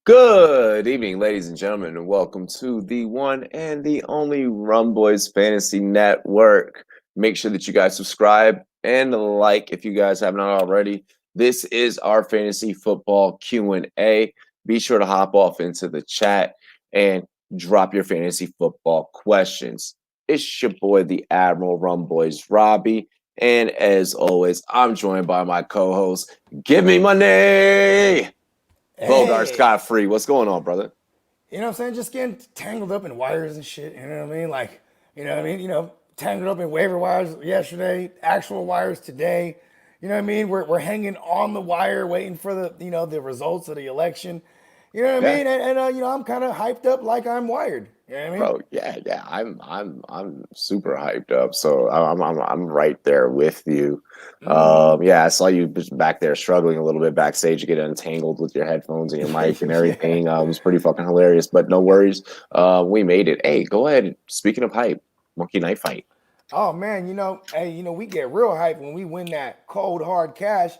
Good evening, ladies and gentlemen, and welcome to the one and the only Rumboyz Fantasy Network. Make sure that you guys subscribe and like if you guys have not already. This is our fantasy football Q&A. Be sure to hop off into the chat and drop your fantasy football questions. It's your boy, the Admiral Rumboyz Robbie, and as always, I'm joined by my co-host. Give me money. Bogar Hey, scot-free. What's going on, brother? you know what I'm saying? Just getting tangled up in wires and shit. You know what I mean? Like, you know what I mean? Tangled up in waiver wires yesterday, actual wires today. You know what I mean? We're hanging on the wire, waiting for the results of the election. You know what I Yeah, mean? I'm kind of hyped up like I'm wired. You know what I mean? bro. Yeah. I'm super hyped up. So I'm right there with you. Yeah, I saw you just back there struggling a little bit backstage to get untangled with your headphones and your mic and Yeah. everything. It was pretty fucking hilarious, but no worries. We made it. Hey, go ahead. Speaking of hype, Monkey Knife Fight. Oh man, hey, we get real hyped when we win that cold hard cash.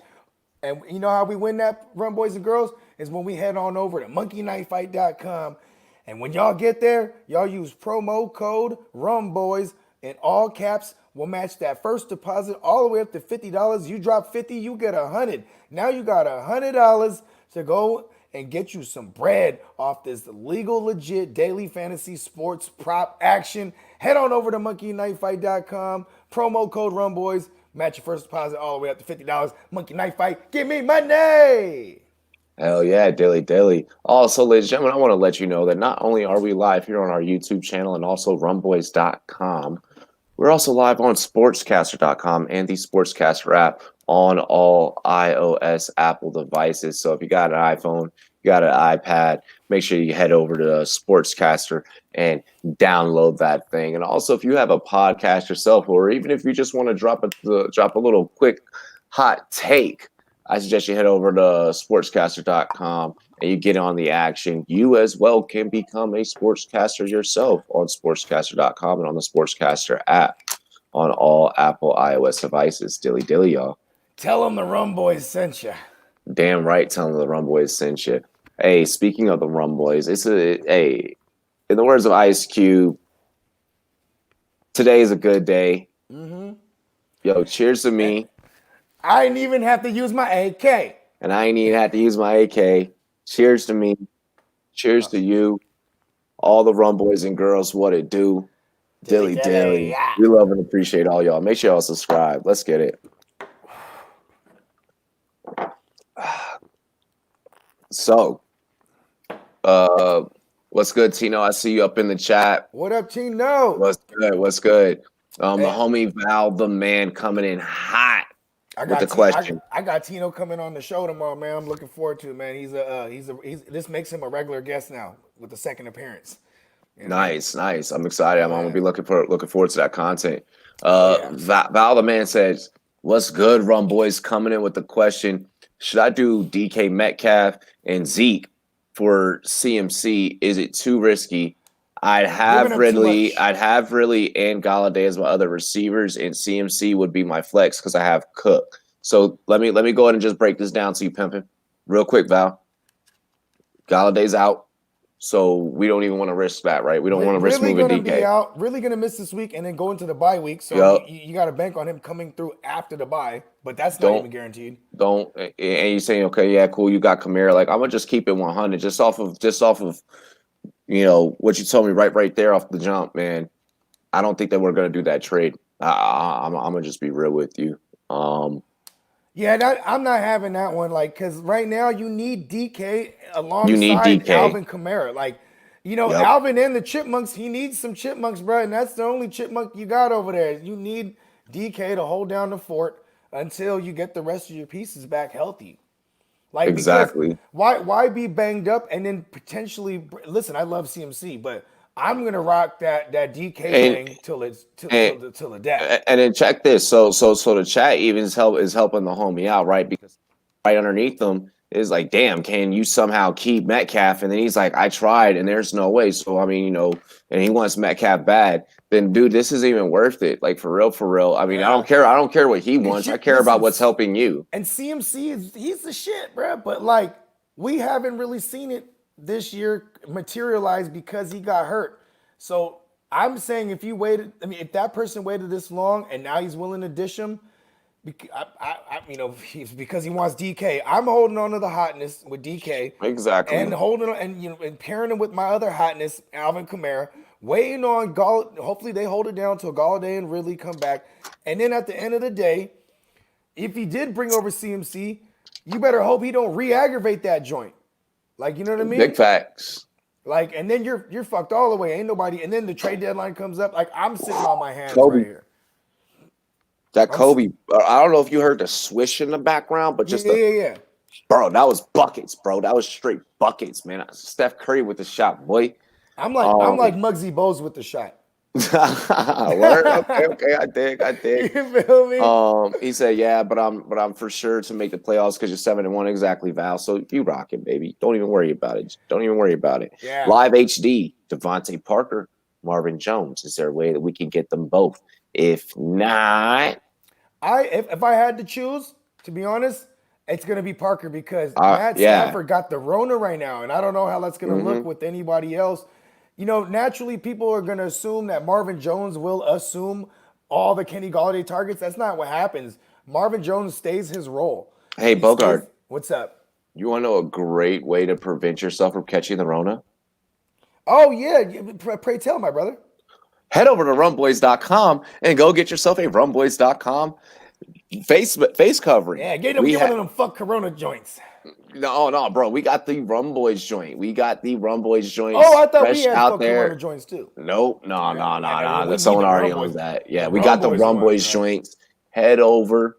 And you know how we win that, run boys and girls, is when we head on over to monkeyknifefight.com. And when y'all get there, y'all use promo code RUMBOYS in all caps. We'll match that first deposit all the way up to $50. You drop 50, you get 100. Now you got $100 to go and get you some bread off this legal, legit daily fantasy sports prop action. Head on over to monkeyknifefight.com. Promo code RUMBOYS. Match your first deposit all the way up to $50. Monkey Knife Fight. Give me money. Hell yeah, Dilly. Also, ladies and gentlemen, I want to let you know that not only are we live here on our YouTube channel and also rumboys.com, we're also live on sportscaster.com and the Sportscaster app on all iOS Apple devices. So if you got an iPhone, you got an iPad, make sure you head over to Sportscaster and download that thing. And also, if you have a podcast yourself, or even if you just want to drop a little quick hot take, I suggest you head over to sportscaster.com and you get on the action. You as well can become a sportscaster yourself on sportscaster.com and on the Sportscaster app on all Apple iOS devices. Dilly, y'all. Tell them the Rum Boys sent you. Damn right, telling the Rumboyz sent you. Hey, speaking of the Rumboyz, in the words of Ice Cube, today is a good day. Yo, cheers to me. I didn't even have to use my AK. And I ain't even had to use my AK. Cheers to me. Cheers to you. All the Rumboyz and girls, what it do. Dilly. Yeah. We love and appreciate all y'all. Make sure y'all subscribe. Let's get it. So, what's good, Tino? I see you up in the chat. What up, Tino? What's good? The Hey. homie Val, the man, coming in hot I with got the question. I got Tino coming on the show tomorrow, man. I'm looking forward to it, man. This makes him a regular guest now with the second appearance. You know? Nice. I'm excited. I'm gonna be looking forward to that content. Yeah. Val the man says, "What's good, Rumboyz?" Coming in with the question: should I do DK Metcalf and Zeke for CMC? Is it too risky? I'd have Ridley and Galladay as my other receivers, and CMC would be my flex because I have Cook. So let me go ahead and just break this down to you, pimping, real quick, Val. Galladay's out. So we don't even want to risk that, right? We don't want to risk moving DK. Be out, really gonna miss this week and then go into the bye week. So you got to bank on him coming through after the bye, but that's not even guaranteed. And you're saying, okay, yeah, cool, you got Kamara. Like, I'm gonna just keep it 100, just off of what you told me right there off the jump, man. I don't think that we're gonna do that trade. I'm gonna just be real with you. I'm not having that one. Like, because right now you need DK alongside Alvin Kamara. Like, Alvin and the Chipmunks, he needs some Chipmunks, bro. And that's the only Chipmunk you got over there. You need DK to hold down the fort until you get the rest of your pieces back healthy. Like, exactly. Why be banged up and then potentially listen? I love CMC, but I'm gonna rock that DK thing till the death. And then check this. So the chat even is helping the homie out, right? Because right underneath them is like, damn, can you somehow keep Metcalf? And then he's like, I tried, and there's no way. So I mean, and he wants Metcalf bad. Then, dude, this isn't even worth it. Like for real. I mean, I don't care what he wants. I care about what's helping you. And CMC he's the shit, bro. But like, we haven't really seen it this year materialized because he got hurt. So I'm saying if you waited, I mean, if that person waited this long and now he's willing to dish him, he's because he wants DK. I'm holding on to the hotness with DK, Exactly. and holding on, and pairing him with my other hotness, Alvin Kamara. Waiting on Gall. Hopefully they hold it down till Galladay and Ridley come back, and then at the end of the day, if he did bring over CMC, you better hope he don't re-aggravate that joint. Like, you know what I mean? Big facts. Like, and then you're fucked all the way. Ain't nobody. And then the trade deadline comes up. Like, I'm sitting on my hands Kobe. right here. That Kobe, I don't know if you heard the swish in the background, but just yeah. Bro, that was buckets, bro. That was straight buckets, man. Steph Curry with the shot, boy. I'm like Muggsy Bogues with the shot. Word? Okay, I dig. You feel me? He said, yeah, but I'm for sure to make the playoffs because you're 7-1, exactly, Val. So you rock it, baby. Don't even worry about it. Yeah. Live HD, Devontae Parker, Marvin Jones. Is there a way that we can get them both? If not, if I had to choose, to be honest, it's gonna be Parker because Matt Stafford got the Rona right now, and I don't know how that's gonna look with anybody else. You know, naturally, people are going to assume that Marvin Jones will assume all the Kenny Golladay targets. That's not what happens. Marvin Jones stays his role. Hey, Bogart. What's up? You want to know a great way to prevent yourself from catching the Rona? Oh, yeah. Pray tell, my brother. Head over to rumboys.com and go get yourself a rumboys.com face covering. Yeah, get one of them fuck Corona joints. No, bro. We got the Rumboyz joint. Oh, I thought we had fuck Corona joints too. Nope. No. Someone already owns that. Yeah, we got the Rumboyz joints. Head over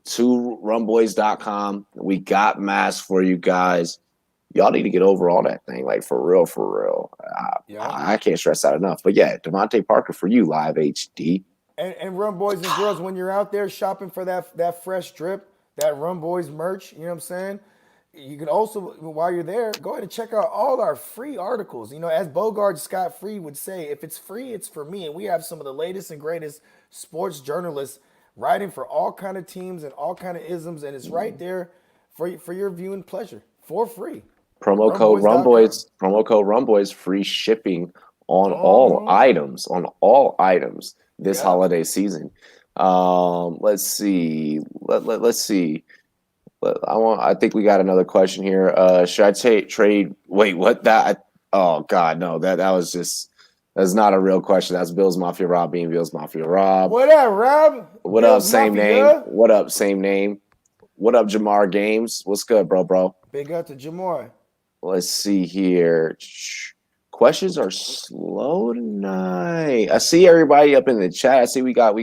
to rumboys.com. We got masks for you guys. Y'all need to get over all that thing, like for real. I can't stress that enough. But yeah, Devontae Parker for you, Live HD. And Rumboyz and girls, when you're out there shopping for that fresh drip, that Rumboyz merch, you know what I'm saying? You can also, while you're there, go ahead and check out all our free articles. You know, as Bogart Scott Free would say, if it's free, it's for me. And we have some of the latest and greatest sports journalists writing for all kind of teams and all kind of isms, and it's right there for your viewing pleasure for free. Promo code Rumboyz, free shipping on all items this holiday season. Let's see. Let's see. I think we got another question here. Should I trade? Wait, what? Oh God, no. That's not a real question. That's Bill's Mafia Rob being Bill's Mafia Rob. What up, Rob? What up? Same name. What up? Same name. What up, Jamar Games? What's good, bro? Big up to Jamar. Let's see here. Questions are slow tonight. I see everybody up in the chat. I see we got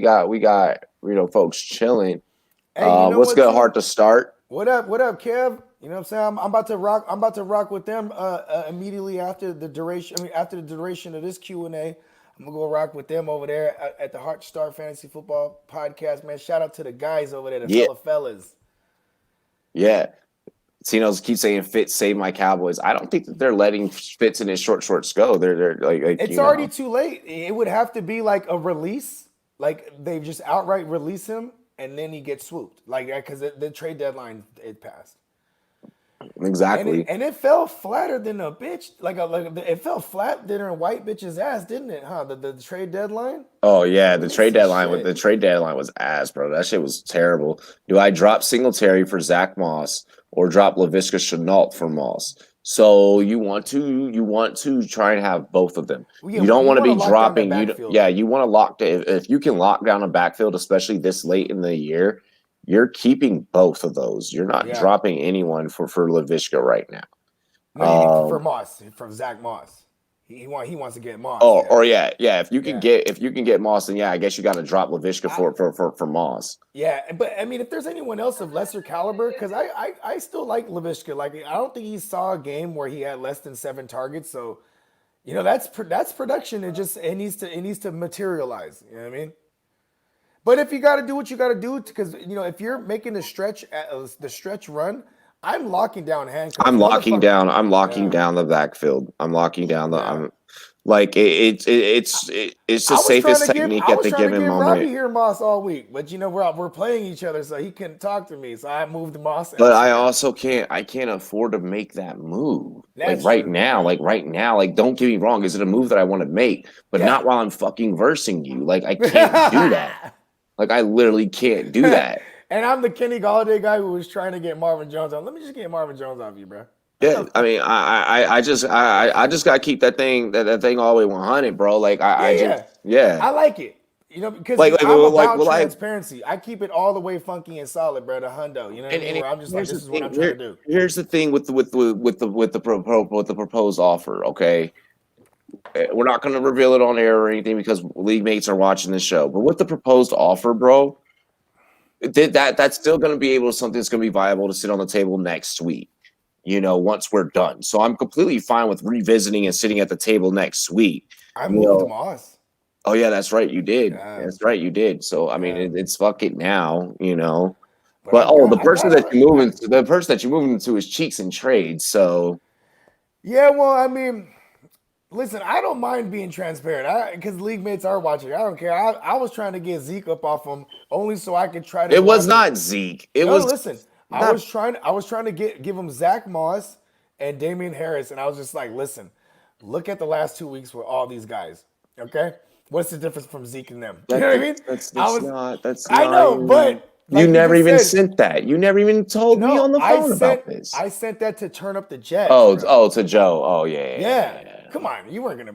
folks chilling. Hey, what's good? Hard to start. What up, Kev? You know what I'm saying? I'm about to rock with them immediately after the duration of this Q&A. I'm gonna go rock with them over there at the Heart Star Fantasy Football Podcast, man. Shout out to the guys over there, the fellas. Yeah. Tino's keep saying Fitz save my Cowboys. I don't think that they're letting Fitz and his shorts go. They're like it's already too late. It would have to be like a release, like they just outright release him and then he gets swooped, like because the trade deadline it passed. Exactly, and it fell flatter than a bitch. It fell flat than a white bitch's ass, didn't it? Huh? The trade deadline. Oh yeah, the trade deadline was ass, bro. That shit was terrible. Do I drop Singletary for Zach Moss or drop Laviska Shenault for Moss? So you want to try and have both of them. You don't want to be dropping. You want to lock if you can lock down a backfield, especially this late in the year. You're keeping both of those. You're not dropping anyone for Laviska right now. No, for Moss, from Zach Moss. He wants to get Moss. If you can get Moss, then I guess you got to drop Laviska for Moss. Yeah, but I mean, if there's anyone else of lesser caliber, because I still like Laviska. Like I don't think he saw a game where he had less than 7 targets. So, that's production. It needs to materialize. You know what I mean? But if you got to do what you got to do, because if you're making the stretch run, I'm locking down handcuffs. I'm locking down the backfield. I'm locking down Like it's the safest technique I at was the trying to given get Robbie moment. here Moss all week, but we're playing each other, so he couldn't talk to me. So I moved Moss But I elsewhere. also can't afford to make that move. That's true. Like right now, like don't get me wrong, is it a move that I want to make, but Yeah. not while I'm fucking versing you. Like I can't do that. Like I literally can't do that. And I'm the Kenny Galladay guy who was trying to get Marvin Jones on. Let me just get Marvin Jones off you, bro. Yeah, I mean, I just gotta keep that thing all the way 100, bro. Like Yeah, I yeah. just yeah, I like it. Because like I'm about well, transparency. I keep it all the way funky and solid, bro. The hundo. You know what I mean? and Where I'm just like, here's the this is what thing. I'm trying to do. Here's the thing with the proposed offer. Okay, we're not gonna reveal it on air or anything because league mates are watching the show. But with the proposed offer, bro, that's still gonna be able to something that's gonna be viable to sit on the table next week. Once we're done. So I'm completely fine with revisiting and sitting at the table next week. I You moved know, Moss. oh yeah, that's right, you did. Yeah, That's right, you did. So I mean, yeah. it's fuck it now. But But the I person got that other. you move into, the person that you move into is Cheeks and Trades. So Yeah, well, I mean, listen, I don't mind being transparent. Because league mates are watching. I don't care. I was trying to get Zeke up off him only so I could try to it was grab him. not Zeke. It No, was listen. not. I was trying to give him Zach Moss and Damian Harris, and I was just like, listen, look at the last 2 weeks with all these guys. Okay, what's the difference from Zeke and them? You know what I mean? That's I not know, even. but You like you never just even said, sent that. You never even told me no, on the phone about this. I sent that to turn up the Jets, Oh, bro. to Joe. Oh Yeah, yeah. come on, you weren't gonna.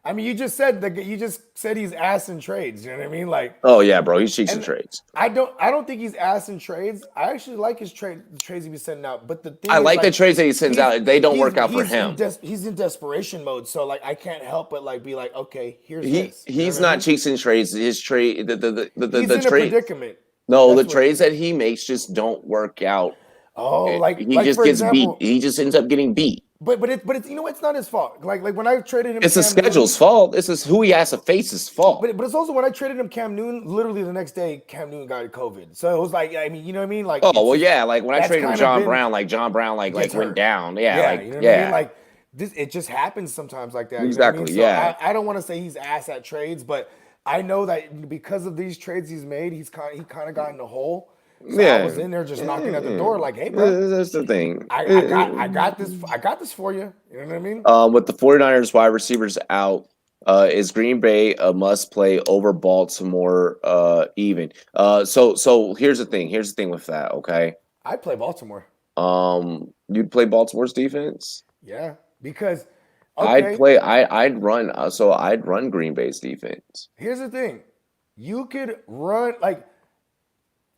I mean, you just said he's ass in trades. You know what I mean? Like, Oh yeah, bro. He's Cheeks and and Trades. I don't think he's ass in trades. I actually like his the trades he was sending out. But the I thing is, like the like, trades that he sends out. They don't work out for him. he's in desperation mode. So like, I can't help but like be like, okay, here's He this. You know he's what I not mean? Cheeks and Trades. His trade He's the in a trade. predicament. No, the That's what. trades that he makes just don't work out. Oh, He like just for gets beat. example, He just ends up getting beat. but it's it's not his fault. Like when I traded him It's the Cam Newton. schedule's fault. This is who he has to face's fault. But it's also when I traded him Cam Newton. Literally the next day, Cam Newton got COVID. So it was like, I mean, you know what I mean? Like Oh it's well, just yeah. Like when I that's traded him kind of John been Brown, like John Brown, like gets went hurt. down. Yeah, Yeah, like you know what I mean? yeah, Like this, it just happens sometimes like that. You know what I mean? exactly. So Yeah, I don't want to say he's ass at trades, but I know that because of these trades he's made, he kind of got in the hole. So I yeah. was in there just knocking at the Yeah. door, like, hey, bro, That's the thing. I got this for you. You know what I mean? With the 49ers wide receivers out, is Green Bay a must play over Baltimore even? So here's the thing. Here's the thing with that, okay? I play Baltimore. You'd play Baltimore's defense? Yeah, because I'd okay, play I'd run Green Bay's defense. here's the thing. You could run like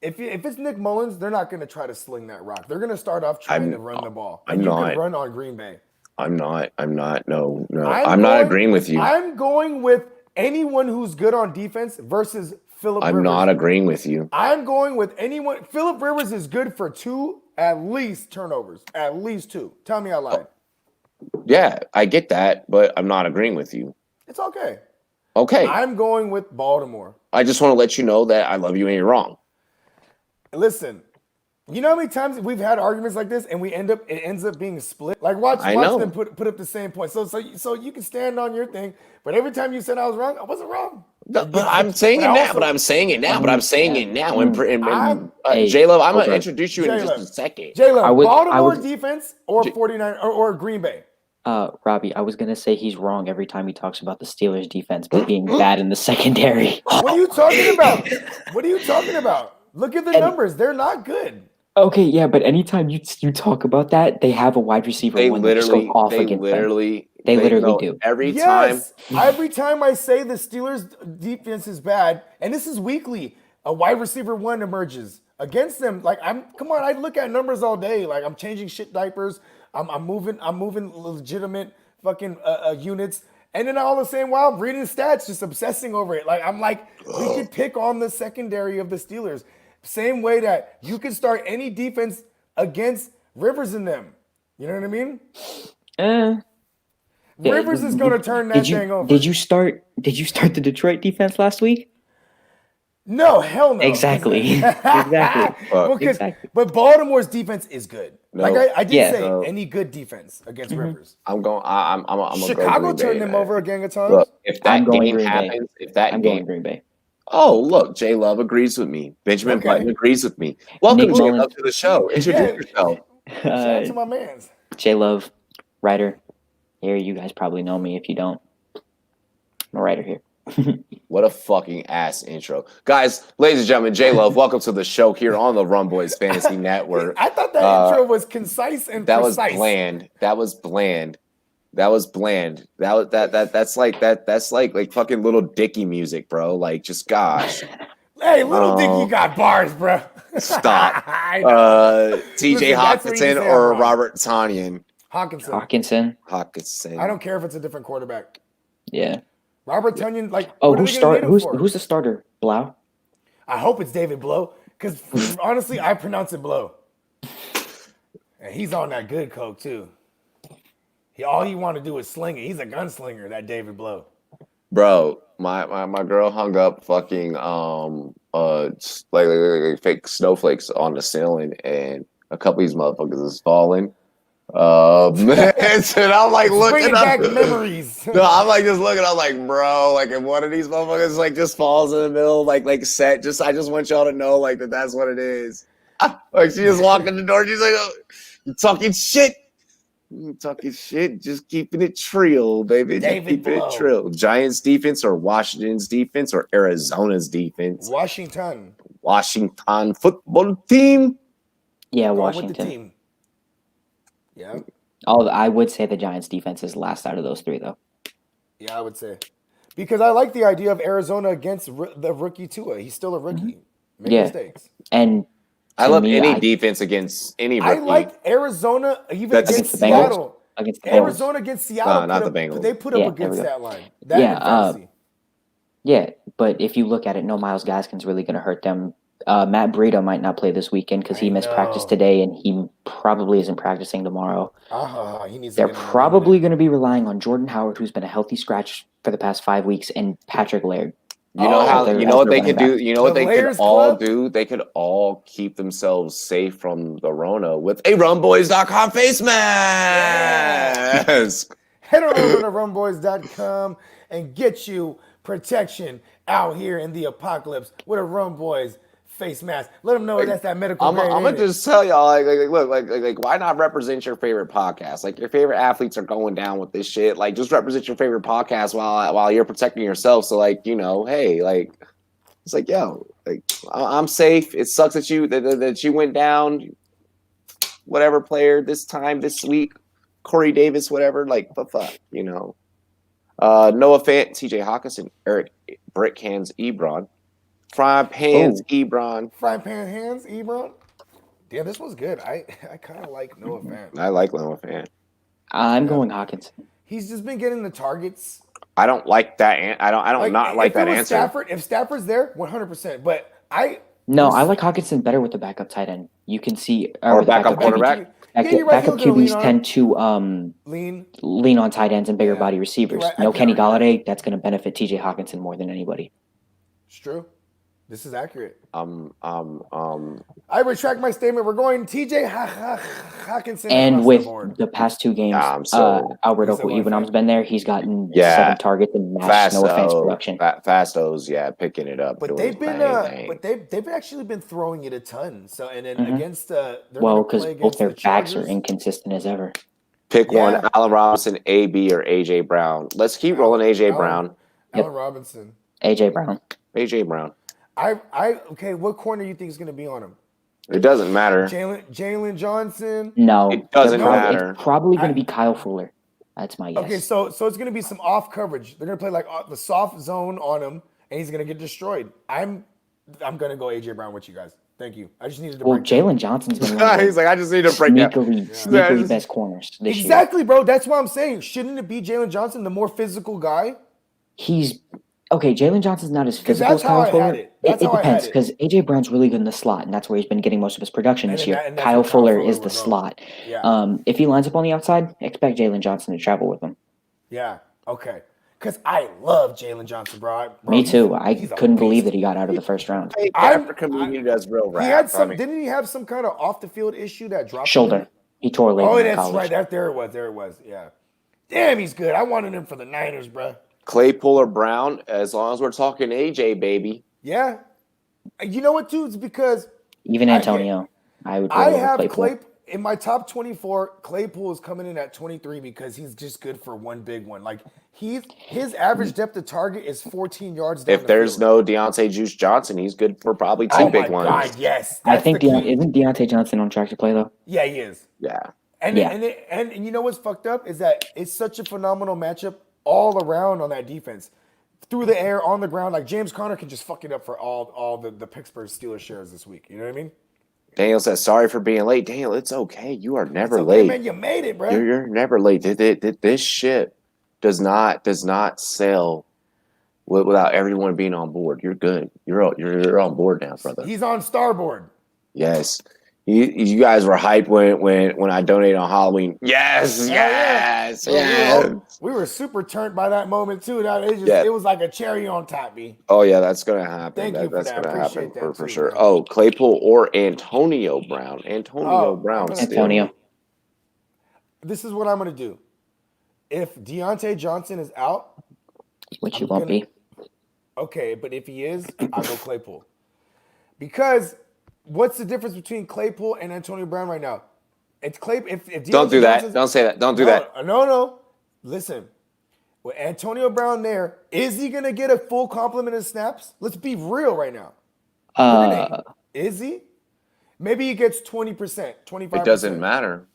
if it's Nick Mullins, they're not going to try to sling that rock. They're going to start off trying to run the ball, I'm and you can not. run on Green Bay. I'm not. No. I'm I'm not going. agreeing with you. I'm going with anyone who's good on defense versus Philip I'm Rivers. not agreeing with you. I'm going with anyone. Philip Rivers is good for two at least turnovers, at least two. Tell me I lied. Yeah, I get that, but I'm not agreeing with you. It's okay. Okay. I'm going with Baltimore. I just want to let you know that I love you and you're wrong. Listen, you know how many times we've had arguments like this and it ends up being split? Like watch them put up the same point. So you can stand on your thing, but every time you said I was wrong, I wasn't wrong. No, but I'm saying it now. But I'm saying it now. And J-Love, I'm gonna introduce you in just a second. J-Love, I Baltimore would- defense or 49 or Green Bay? Robbie, I was gonna say he's wrong every time he talks about the Steelers defense being bad in the secondary. What are you talking about? What are you talking about? Look at the numbers. They're not good. Okay, yeah, but anytime you talk about that, they have a wide receiver They one that just goes off they against them. literally Do. every Yes. Every time I say the Steelers defense is bad, and this is weekly, a wide receiver one emerges against them. Like come on, I look at numbers all day. Like I'm changing shit diapers. I'm moving legitimate fucking units. And then all the same while I'm reading stats, just obsessing over it. Like I'm like, we could pick on the secondary of the Steelers. Same way that you can start any defense against Rivers and them. You know what I mean? Rivers is going to turn that thing over. Did you start the Detroit defense last week? No, hell no. Exactly. Exactly. Well, Exactly. but Baltimore's defense is good. No. Like I did Yeah. say, No. any good defense against Rivers. I'm going. I'm gonna go Chicago Green Bay, turned them man. over a gang of times. Look, if I'm that going game Green Bay. happens, if that I'm game, going Green Bay. oh look, J Love agrees with me. Benjamin Okay. Button agrees with me. Welcome, Nick J Mullins. Love, to the show. Introduce Yeah. yourself. Shout out to my mans. J Love, writer. Here, you guys probably know me. If you don't, I'm a writer here. What a fucking ass intro, guys, ladies and gentlemen. J Love, welcome to the show here on the Rumboyz Fantasy Network. I thought that intro was concise and That precise. was bland. That was bland. That was bland. That's like fucking Little Dicky music, bro. Like, just gosh. Hey, Little Dicky got bars, bro. Stop. I know. TJ Listen, that's what you Hawkinson say or I'm wrong. Robert Tanyan? Hawkinson. Hawkinson. I don't care if it's a different quarterback. Yeah. Robert Tunyon, like, Oh, what are they gonna need him for? who's the starter? Blau? I hope it's David Blow, because honestly, I pronounce it Blow. And he's on that good coke too. All he want to do is sling it. He's a gunslinger, that David Blow. Bro, my girl hung up fucking like fake snowflakes on the ceiling, and a couple of these motherfuckers is falling. And I'm like looking Bringing up back memories. No, I'm like just looking. I'm like, bro, like if one of these motherfuckers like just falls in the middle, like set. I just want y'all to know like that's what it is. Like she just walked in the door. She's like, oh, you talking shit. You talking shit. Just keeping it trill, baby. Just David keeping Blow. it trill. Giants defense or Washington's defense or Arizona's defense. Washington. Washington football team. Yeah, Going Washington. with the team. Yeah. Oh, I would say the Giants' defense is last out of those three, though. Yeah, I would say. Because I like the idea of Arizona against the rookie Tua. He's still a rookie. Make Yeah. mistakes. And I to love me, any defense against any rookie. I like Arizona even That's against against the Bengals. Seattle. Against the Bengals. Arizona against Seattle. No, not the Bengals. They put up Yeah, a there good we go. stat line. That Yeah, in fantasy. Yeah, but if you look at it, no Miles Gaskin's really going to hurt them. Matt Breida might not play this weekend because he I missed practice know. today, and he probably isn't practicing tomorrow. He needs to They're get him probably going to be relying on Jordan Howard, who's been a healthy scratch for the past 5 weeks, and Patrick Laird. You know how they're- you know what they're they could running do. You know what The they could Layers all Club? do. They could all keep themselves safe from the Rona with a Rumboyz.com face mask. Head on over to rumboys.com and get you protection out here in the apocalypse with a Rumboyz face mask. Let them know that's that medical I'm grade. gonna ain't it? just tell y'all, like, why not represent your favorite podcast? Like, your favorite athletes are going down with this shit. Like, just represent your favorite podcast while you're protecting yourself. So, like, you know, hey, like, it's like, yo, like, I'm safe. It sucks that you went down. Whatever player this week, Corey Davis, whatever. Like, but fuck, you know. Noah Fant, T.J. Hawkinson, Eric Brickhands, Ebron. Frying pans, Ebron. Frying pan hands, Ebron. Damn, this was good. I kind of like Noah Fant. I like Noah Fant. I'm going Hawkins. He's just been getting the targets. I don't like that. I don't not like if that it was answer. If Stafford's there, 100%. But I like Hawkinson better with the backup tight end. You can see Or the backup quarterback. you're right, Backup he'll lean QBs on tend to lean. on tight ends and bigger Yeah. body receivers. You're right. I No can Kenny agree with that. Galladay. That's going to benefit TJ Hawkinson more than anybody. It's true. This is accurate. I I retract my statement. We're going TJ Hawkinson And across with the board. the past 2 games, Yeah, I'm so- Albert He's so Okwuegbunam's been there. He's gotten Yeah. 7 targets and matched Noah Fant's production. Fasto's, picking it up. But doing they've his been, thing. but they've actually been throwing it a ton. So and then Mhm. against they're Well, gonna because play both against their the backs are Chargers. inconsistent as ever. Pick one: Yeah. Allen Robinson, AB, or AJ Brown. Let's keep rolling AJ Allen- Brown. Allen Robinson. AJ Brown. AJ Brown. Okay. What corner you think is going to be on him? It doesn't matter. Jalen Johnson. No, It doesn't matter. It's probably going to be Kyle Fuller. That's my guess. Okay, so it's going to be some off coverage. They're going to play like the soft zone on him, and he's going to get destroyed. I'm going to go AJ Brown with you guys. Thank you. I just needed to Well, break that. Jalen Johnson's been one of He's the like, I just need to break that. sneakily best corners this year. Exactly, bro. That's what I'm saying. Shouldn't it be Jalen Johnson, the more physical guy? He's okay. Jalen Johnson's not as 'Cause physical as that's how Kyle I had Fuller. it. That's It how I had depends it. because AJ Brown's really good in the slot, and that's where he's been getting most of his production And this then year. that- and that's Kyle where Kyle Fuller Fuller is the would go. slot. Yeah. If he lines up on the outside, expect Jalen Johnson to travel with him. Yeah. Okay. Because I love Jalen Johnson, bro. Me too. I he's a couldn't believe beast. that he got out of the first round. Fake I'm- African comedian does real He rap. had some. I mean, Didn't he have some kind of off the field issue that dropped him? Shoulder. He tore a label Oh, in that's college. right. There it was. There it was. Yeah. Damn, he's good. I wanted him for the Niners, bro. Claypool or Brown, as long as we're talking AJ, baby. Yeah. You know what, too? It's because Even Antonio. I would go I over have Claypool. in my top 24. Claypool is coming in at 23 because he's just good for one big one. Like his average depth of target is 14 yards down If the there's field. no Deontay Juice Johnson, he's good for probably two Oh big my ones. God, yes. I That's think the key. isn't Deontay Johnson on track to play though? Yeah, he is. Yeah. And Yeah. and you know what's fucked up is that it's such a phenomenal matchup all around on that defense. Through the air, on the ground, like James Conner can just fuck it up for all the Pittsburgh Steelers shares this week. You know what I mean? Daniel says, sorry for being late. Daniel, it's okay. You are never It's okay, late. man. You made it, bro. You're never late. This shit does not sell without everyone being on board. You're good. You're on board now, brother. He's on starboard. Yes. You guys were hyped when I donated on Halloween. Yes, yes, Bro, yes. we were super turned by that moment too. It was like a cherry on top, B. Oh yeah, that's gonna happen. Thank you for That's that. gonna happen Appreciate that for too, sure. man. Oh, Claypool or Antonio Brown. Antonio Brown. I'm still. Antonio. This is what I'm gonna do. If Deontay Johnson is out, Which he I'm won't gonna- be. okay, but if he is, I'll go Claypool. Because what's the difference between Claypool and Antonio Brown right now? It's If Don't do Deontay that. Johnson's- Don't say that. Don't do that. No. Listen, with Antonio Brown there, is he gonna get a full complement of snaps? Let's be real right now. Is he? Maybe he gets 20%, 25%. It doesn't matter.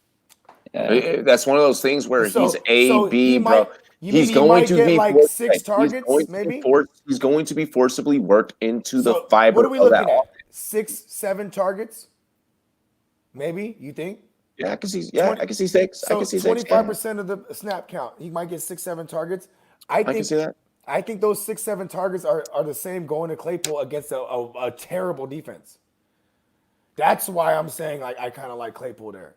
That's one of those things where So- he's A, so B, he bro. might- you He's mean he going might to get be like forced- 6 he's targets, going to maybe? He's going to be forcibly worked into the So fiber what are we of that looking at? offense. 6, 7 targets? Maybe, you think? Yeah, I can see. 20 I can see 6. I So can see 6. 25% of the snap count. He might get 6, 7 targets. I can see that. I think those 6, 7 targets are the same going to Claypool against a terrible defense. That's why I'm saying I kind of like Claypool there.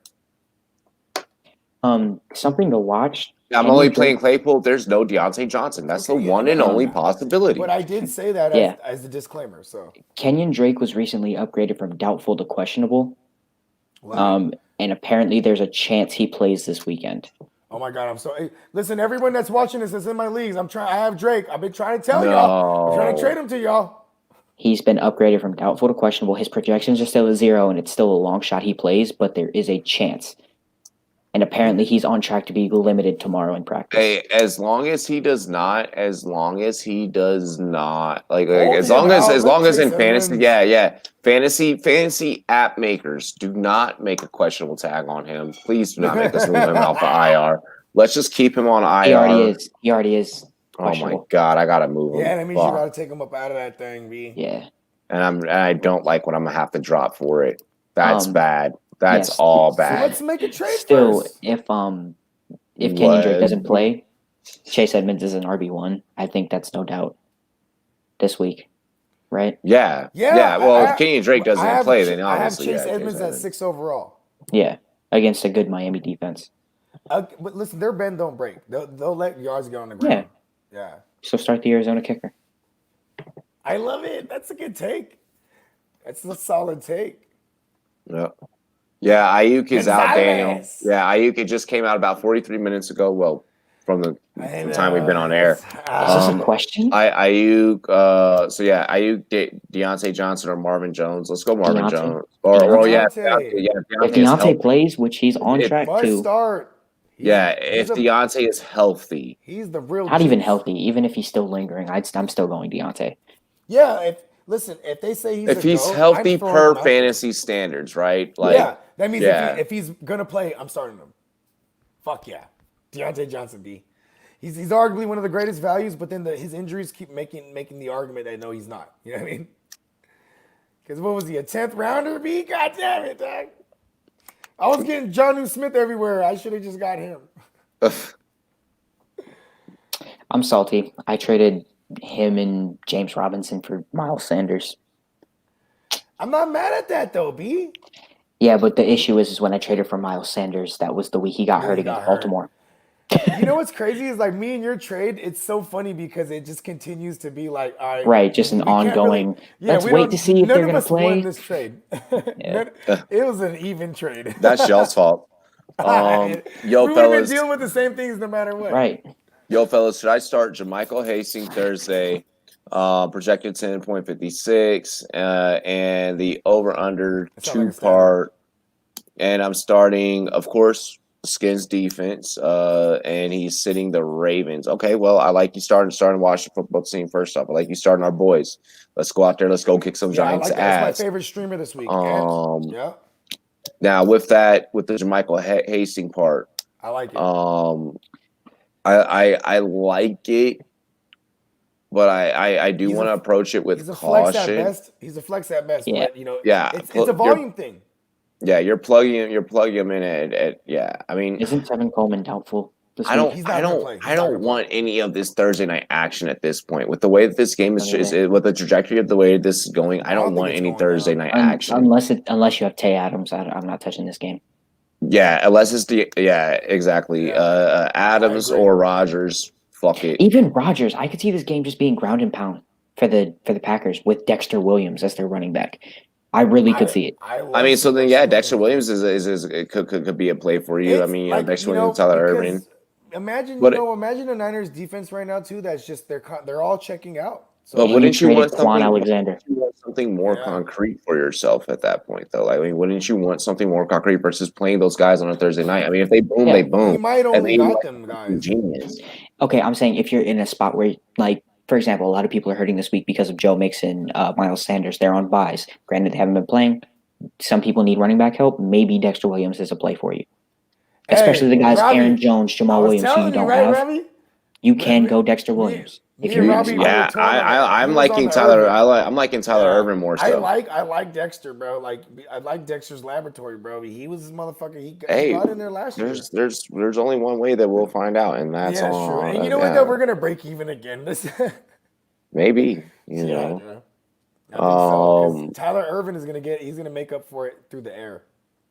Something to watch. I'm Kenny only Drake- playing Claypool. There's no Deontay Johnson. That's Okay, the yeah, one and no, only no. possibility. But I did say that Yeah. as a disclaimer. So Kenyon Drake was recently upgraded from doubtful to questionable. And apparently there's a chance he plays this weekend. oh my God, I'm so. Hey, listen, everyone that's watching this is in my leagues. I have Drake. I've been trying to tell y'all. I'm trying to No. trade him to y'all. He's been upgraded from doubtful to questionable. His projections are still at 0, and it's still a long shot he plays, but there is a chance. And apparently he's on track to be limited tomorrow in practice. Hey, as long as he does not, like as long as Hold him in out, fantasy, Chase fantasy app makers do not make a questionable tag on him. Please do not make us move him off the IR. Let's just keep him on IR. He already is. Oh my questionable. God, I gotta move him. Yeah, that means Fuck. you got to take him up out of that thing, B. Yeah. And I don't like what I'm gonna have to drop for it. That's bad. That's yes. all So bad. let's make a trade Still, first. if Kenyon Drake doesn't play, Chase Edmonds is an RB1. I think that's no doubt this week, right? Yeah. Yeah, Well, I- if Kenyon Drake I doesn't have play, Ch- then I have obviously Chase yeah, Edmonds at 6 overall. Yeah, against a good Miami defense. But listen, their bend don't break. They'll let yards get on the ground. Yeah. So start the Arizona kicker. I love it. That's a good take. That's a solid take. Yeah. Yeah, Ayuk is out, Daniel. Gonzalez. Yeah, Ayuk just came out about 43 minutes ago. Well, from the time we've been on air. Is this a question? Ayuk, Ayuk, Deontay Johnson or Marvin Jones. Let's go Marvin Deontay. Jones. Deontay. If Deontay plays, which he's on track Must to, start. If Deontay is healthy. He's the real. not even juice. healthy, even if he's still lingering, I'm still going Deontay. Yeah. If they say If he's GOAT, healthy I'm throwing per him out there. fantasy standards, right? Like, Yeah, that means yeah. if he's gonna play, I'm starting him. Fuck yeah, Deontay Johnson, D. He's arguably one of the greatest values, but then his injuries keep making the argument that no, he's not. You know what I mean? Because what was he, a 10th rounder, B? God damn it, dog. I was getting Jonnu Smith everywhere. I should have just got him. I'm salty. I traded him and James Robinson for Miles Sanders. I'm not mad at that though, B. Yeah, but the issue is when I traded for Miles Sanders, that was the week he got hurt he got against hurt. Baltimore. You know what's crazy is like me and your trade. It's so funny because it just continues to be like, all right, Right, just an we can't really. ongoing. Yeah, Let's we wait to don't. see if None they're of gonna us won play. this trade. Yeah. It was an even trade. That's y'all's fault. Yo, We would have been fellas, dealing with the same things no matter what. Right. should I start Jermichael Hastings Thursday? Projected 10.56, and the over under That sounds like two a standard. part. And I'm starting, of course, Skins defense, and he's sitting the Ravens. Okay, well, I like you starting Washington football team first off. I like you starting our boys. Let's go out there. Let's go kick some Yeah, I Giants like that. It's my ass. favorite streamer this week. And yeah, Now with that, with the Jermichael Hastings part, I like it. I like it, but I do want to approach it with He's a flex at caution. best. He's a flex at best. Yeah. But you know, Yeah, it's a volume thing. Yeah, you're plugging him in at yeah. I mean, Isn't Tevin Coleman doubtful this I don't week? He's not gonna play. I don't want any of this Thursday night action at this point. With the way that this game is with the trajectory of the way this is going, I don't think want it's any going Thursday down. night action. Unless you have Tay Adams, I'm not touching this game. Yeah, unless it's exactly. Yeah, Adams agree. or Rogers. Fuck it. Even Rodgers, I could see this game just being ground and pound for the Packers with Dexter Williams as their running back. I really could see it. I mean, so then Dexter Williams is could be a play for you. I mean, you know, Dexter Williams, Tyler Irving. Imagine the Niners defense right now too. That's just they're all checking out. So But wouldn't you want Quan Alexander? something more concrete for yourself at that point, though? Like, I mean, wouldn't you want something more concrete versus playing those guys on a Thursday night? I mean, if they boom, they boom. You might only got them guys. Genius. Okay, I'm saying if you're in a spot where, like, for example, a lot of people are hurting this week because of Joe Mixon, Miles Sanders. They're on buys. Granted, they haven't been playing. Some people need running back help. Maybe Dexter Williams is a play for you. Especially the guys Robbie, Aaron Jones, Jamal Williams, who you don't have. Robbie? You can go Dexter Williams. If you're Robbie, yeah, I'm liking Tyler. I'm liking Tyler Irvin more. So I like Dexter, bro. Like I like Dexter's laboratory, bro. He was this motherfucker. He got in there last year. There's only one way that we'll find out, and that's true. And you know what? Though we're gonna break even again. Maybe you know. I think so, Tyler Irvin is he's gonna make up for it through the air.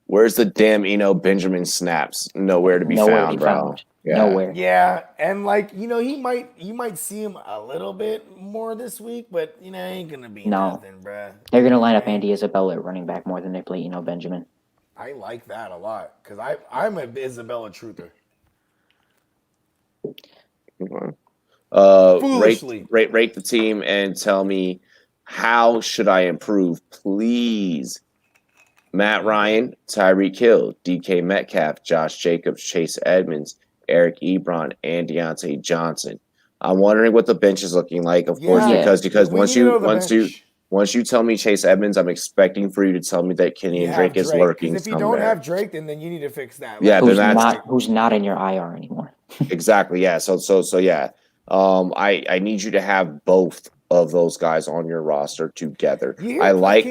Where's the damn Benjamin snaps? Nowhere to be found, bro. Yeah. Nowhere. Yeah, and like you might see him a little bit more this week, but ain't gonna be nothing, bro. They're gonna line up Andy Isabella at running back more than they play Benjamin. I like that a lot because I'm a Isabella truther. Foolishly. Rate the team and tell me how should I improve, please. Matt Ryan, Tyreek Hill, DK Metcalf, Josh Jacobs, Chase Edmonds, Eric Ebron, and Deontay Johnson. I'm wondering what the bench is looking like, of course, because once you tell me Chase Edmonds, I'm expecting for you to tell me that Kenny and Drake is lurking. If you don't have Drake, then you need to fix that. Yeah, who's not in your IR anymore. Exactly. Yeah. So yeah. I need you to have both of those guys on your roster together. I like.